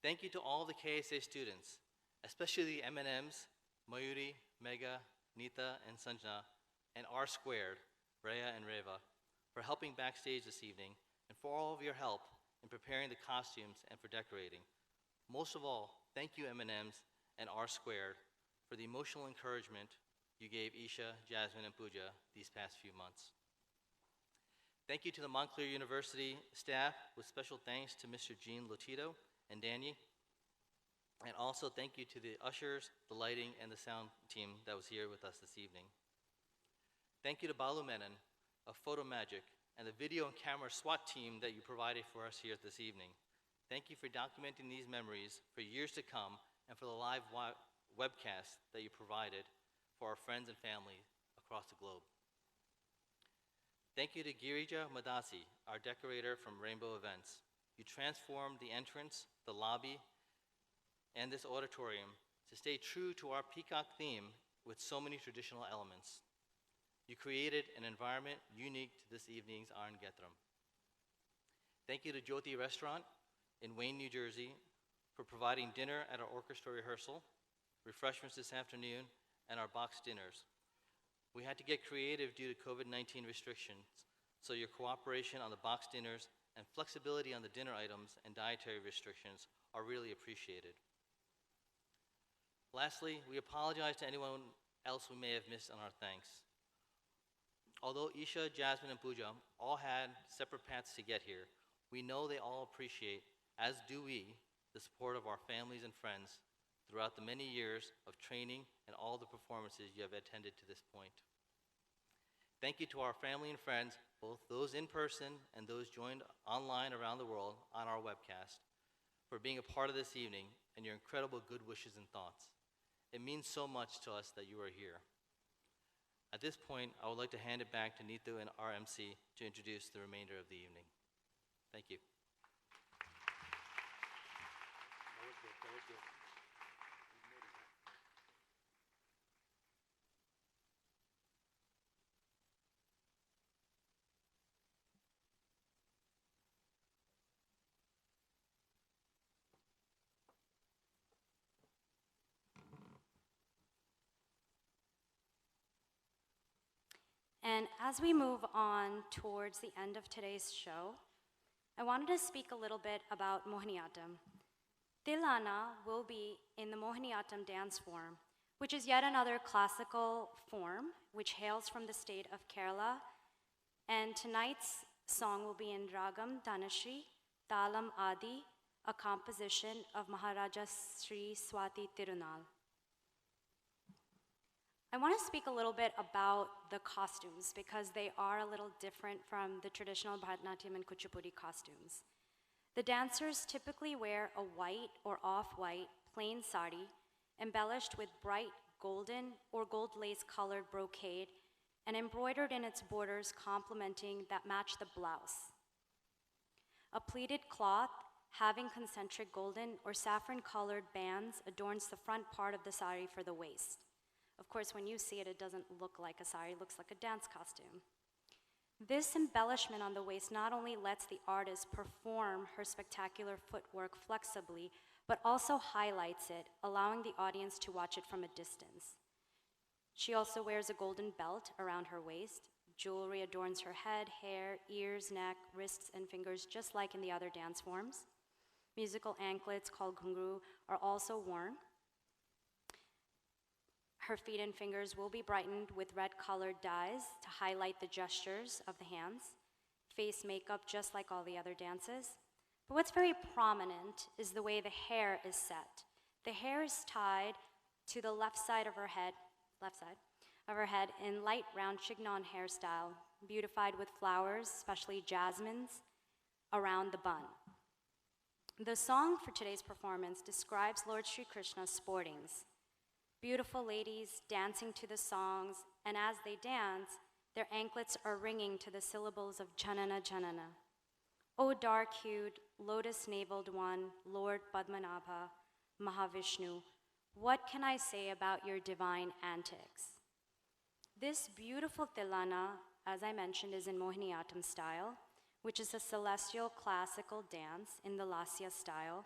Thank you to all the KSA students, especially the M&Ms, Mayuri, Mega, Neeta, and Sanjana, and R Squared, Rhea and Reva, for helping backstage this evening, and for all of your help in preparing the costumes and for decorating. Most of all, thank you M&Ms and R Squared for the emotional encouragement you gave Isha, Jasmine, and Pooja these past few months. Thank you to the Montclair University staff, with special thanks to Mr. Jean Lotito and Danny. And also thank you to the ushers, the lighting, and the sound team that was here with us this evening. Thank you to Balu Menon of Photo Magic and the video and camera SWAT team that you provided for us here this evening. Thank you for documenting these memories for years to come and for the live webcast that you provided for our friends and family across the globe. Thank you to Girija Madasi, our decorator from Rainbow Events. You transformed the entrance, the lobby, and this auditorium to stay true to our peacock theme with so many traditional elements. You created an environment unique to this evening's Arangetram. Thank you to Jyoti Restaurant in Wayne, New Jersey, for providing dinner at our orchestra rehearsal, refreshments this afternoon, and our boxed dinners. We had to get creative due to COVID-19 restrictions, so your cooperation on the boxed dinners and flexibility on the dinner items and dietary restrictions are really appreciated. Lastly, we apologize to anyone else we may have missed on our thanks. Although Isha, Jasmine, and Pooja all had separate paths to get here, we know they all appreciate, as do we, the support of our families and friends throughout the many years of training and all the performances you have attended to this point. Thank you to our family and friends, both those in person and those joined online around the world on our webcast, for being a part of this evening and your incredible good wishes and thoughts. It means so much to us that you are here. At this point, I would like to hand it back to Neetu and our MC to introduce the remainder of the evening. Thank you. And as we move on towards the end of today's show, I wanted to speak a little bit about Mohiniyattam. Tilana will be in the Mohiniyattam dance form, which is yet another classical form which hails from the state of Kerala. And tonight's song will be in Ragam Dhanashri, Talam Adi, a composition of Maharaja Sri Swati Tirunal. I want to speak a little bit about the costumes because they are a little different from the traditional Bharatanatyam and Kuchipudi costumes. The dancers typically wear a white or off-white plain sari embellished with bright golden or gold lace-colored brocade and embroidered in its borders complementing that match the blouse. A pleated cloth having concentric golden or saffron-colored bands adorns the front part of the sari for the waist. Of course, when you see it, it doesn't look like a sari, it looks like a dance costume. This embellishment on the waist not only lets the artist perform her spectacular footwork flexibly, but also highlights it, allowing the audience to watch it from a distance. She also wears a golden belt around her waist. Jewelry adorns her head, hair, ears, neck, wrists, and fingers, just like in the other dance forms. Musical anklets called ghungru are also worn. Her feet and fingers will be brightened with red-colored dyes to highlight the gestures of the hands. Face makeup, just like all the other dances. But what's very prominent is the way the hair is set. The hair is tied to the left side of her head in light round chignon hairstyle, beautified with flowers, especially jasmines, around the bun. The song for today's performance describes Lord Sri Krishna's sportings. Beautiful ladies dancing to the songs, and as they dance, their anklets are ringing to the syllables of Janana Janana. O dark-hued, lotus-naveled one, Lord Padmanabha, Mahavishnu, what can I say about your divine antics? This beautiful tilana, as I mentioned, is in Mohiniyattam style, which is a celestial classical dance in the Lasya style.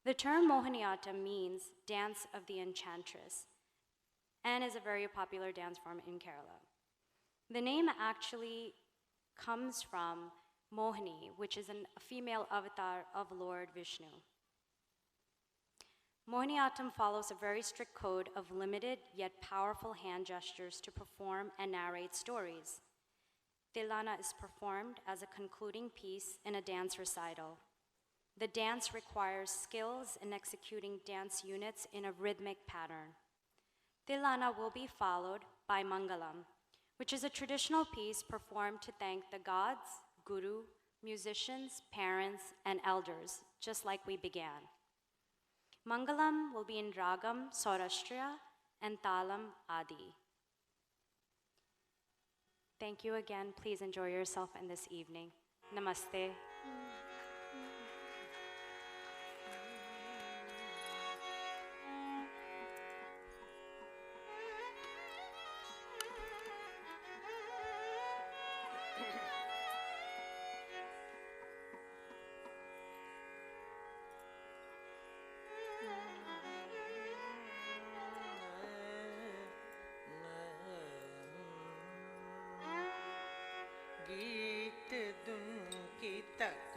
The term Mohiniyattam means dance of the enchantress and is a very popular dance form in Kerala. The name actually comes from Mohini, which is a female avatar of Lord Vishnu. Mohiniyattam follows a very strict code of limited yet powerful hand gestures to perform and narrate stories. Tilana is performed as a concluding piece in a dance recital. The dance requires skills in executing dance units in a rhythmic pattern. Tilana will be followed by Mangalam, which is a traditional piece performed to thank the gods, guru, musicians, parents, and elders, just like we began. Mangalam will be in Ragam, Saurashtriya, and Talam Adi. Thank you again. Please enjoy yourself in this evening. Namaste. गीत दुन की तक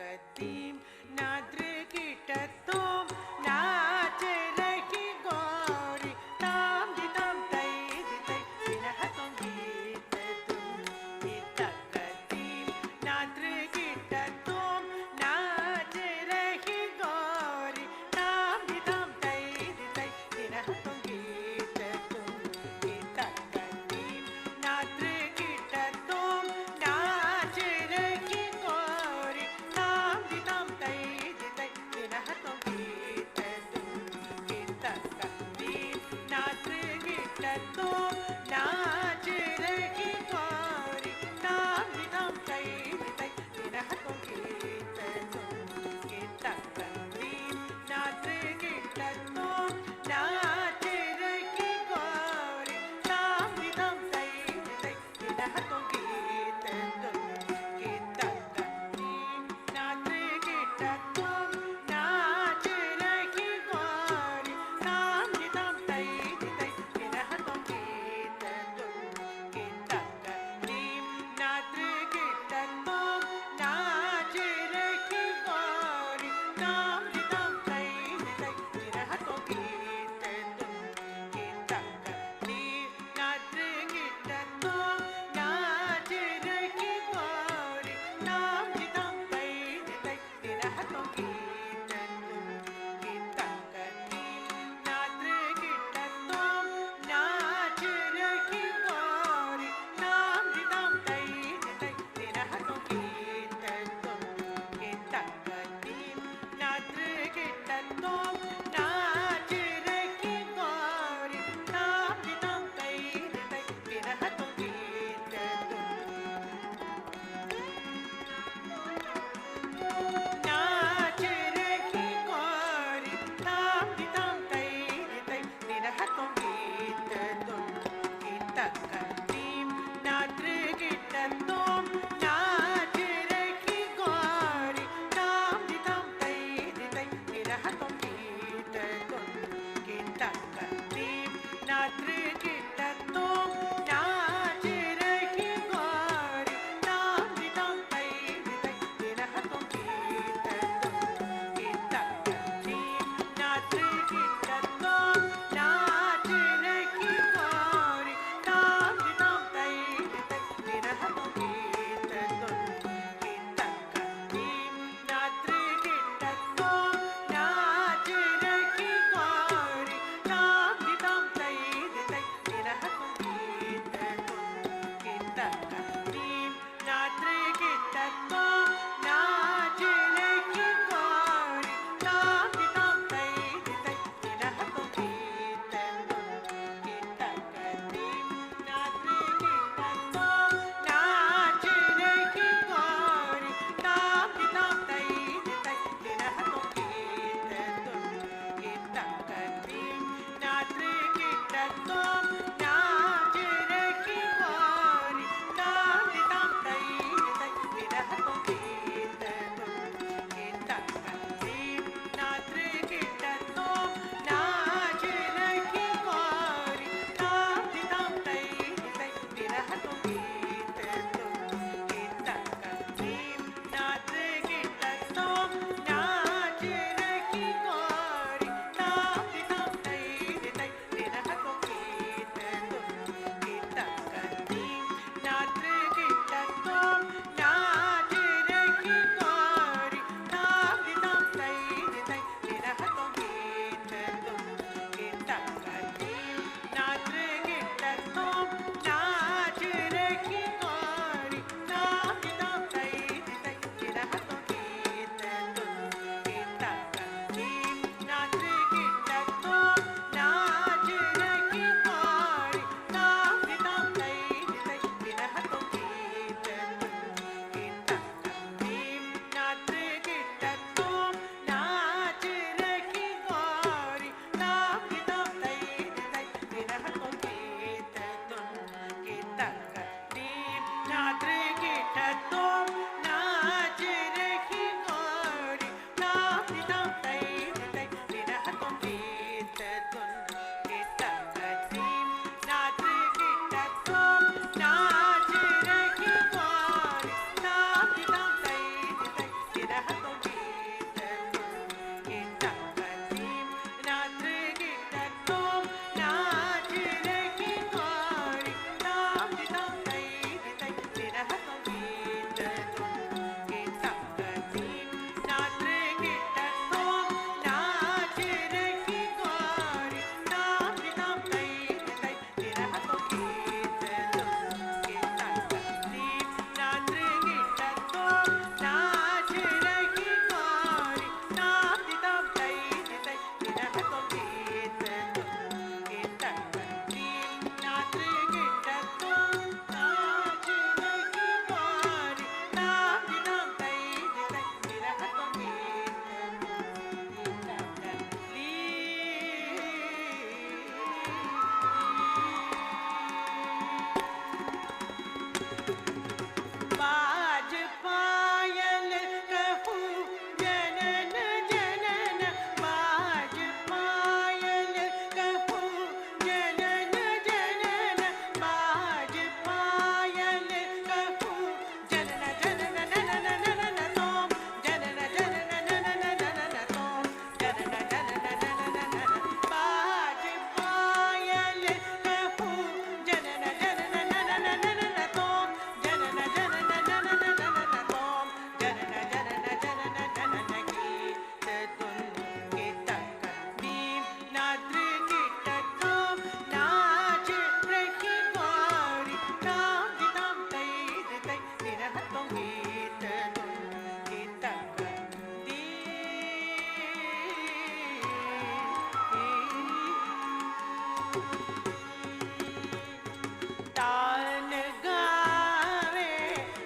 तान गावे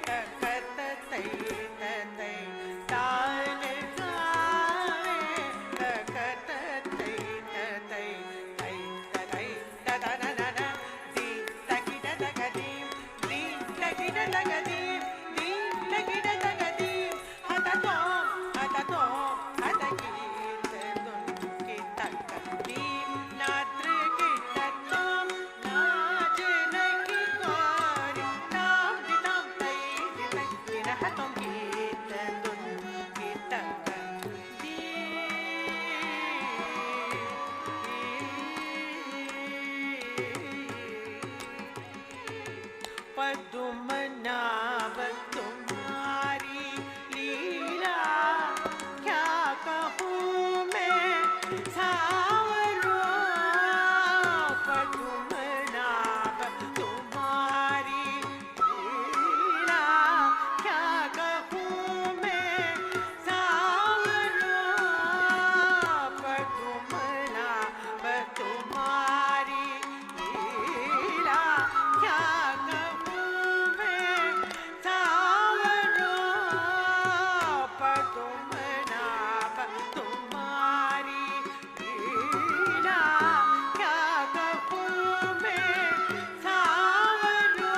तकत तै तै तान गावे तकत तै तै तै तै तदननन दी तकिट तगदीम दी तकिट तगदीम दी तकिट तगदीम हततोम हततोम हतकीत दुन की तगदीम नात्र किटतोम नाच नकी कोरी ताम दिताम तै दितै दिनहतोम गीत दुन की पद्मनाभ तुम्हारी लीला क्या कहूँ मैं सावरो पद्मनाभ तुम्हारी लीला क्या कहूँ मैं सावरो पद्मनाभ तुम्हारी लीला क्या कहूँ मैं सावरो पद्मनाभ तुम्हारी लीला क्या कहूँ मैं सावरो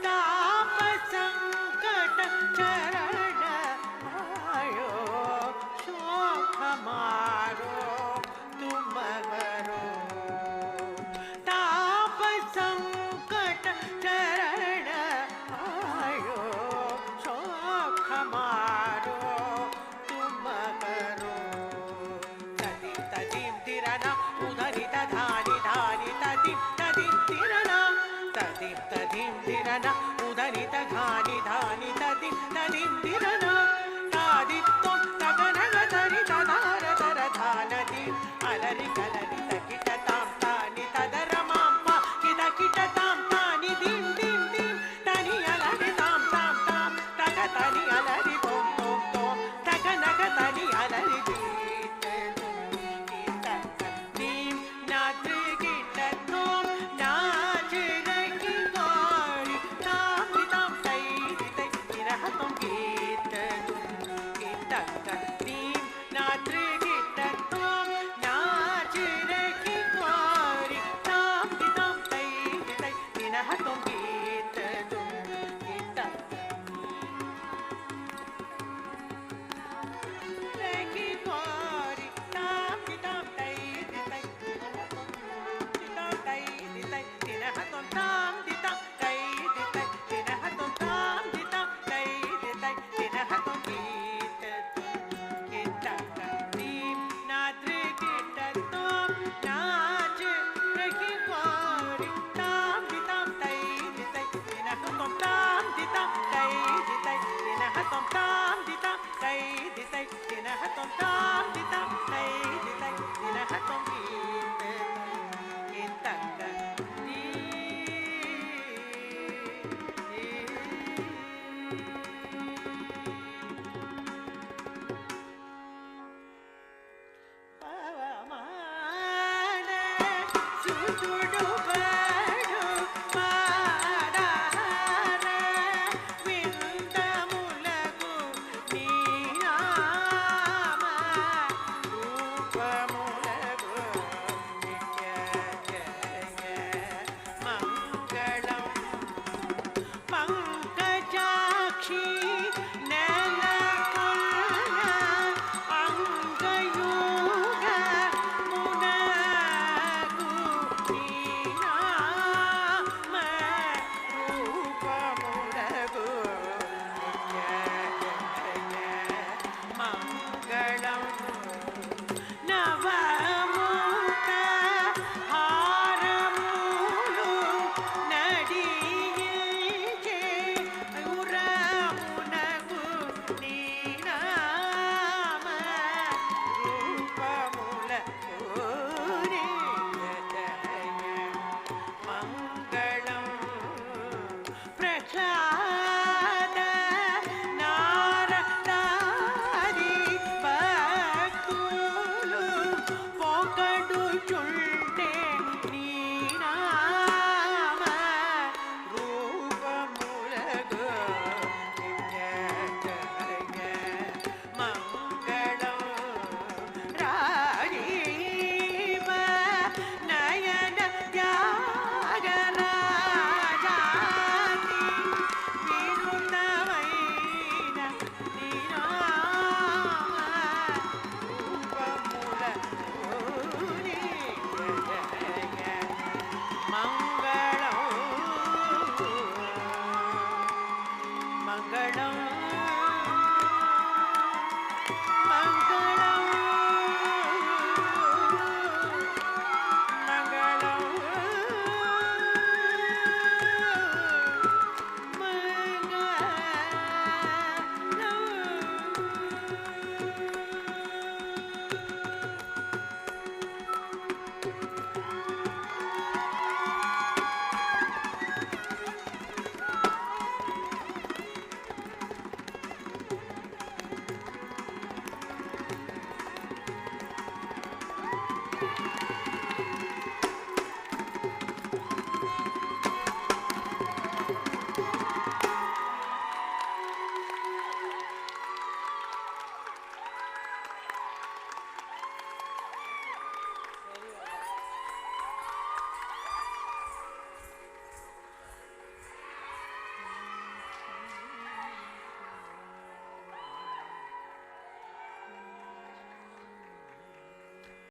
ताप संकट चरण आयो शोक हमारो तुम करो ताप संकट चरण आयो शोक हमारो तुम करो तदिम तदिम तिरना उधरी तधानी धानी तदिम तदिम तिरना तदिम तदिम तिरना उधरी तघानी धानी तदिम तदिम तिरना तादित्तो तगनग तरि तधार तर धानदी अलरि कलरि तकिट ताम तानि तदर माम्पा किद किट ताम तानि दिम दिम दिम तनि अलरि ताम ताम ताम तग तनि अलरि तोम तोम तोम तगनग तनि अलरि दीत दीम नात्र किट तोम नाच रही गौरी ताम ताम तै तै तिरह तुम गीत गीत दीम नात्र किट तोम नाच रही गौरी ताम ताम तै तै तिरह तुम गीत गीत रही गौरी ताम ताम तै तै ताम तै तै तिरह तुम ताम ताम तै तै तिरह तुम ताम ताम तै तै तिरह तुम गीत गीत दीम नात्र किट तोम नाच रही गौरी ताम ताम तै तै तिरह तुम ताम ताम तै तै तिरह तुम ताम ताम तै तै तिरह तुम ताम ताम तै तै तिरह तुम गीत गीत पवमान सुजुडु बडु पादार विंदमुलगु नीनाम रूपमुलगु नित्य जय मंगलम पंकजाक्षी नेलकुल्ल अंगयुग मुनगु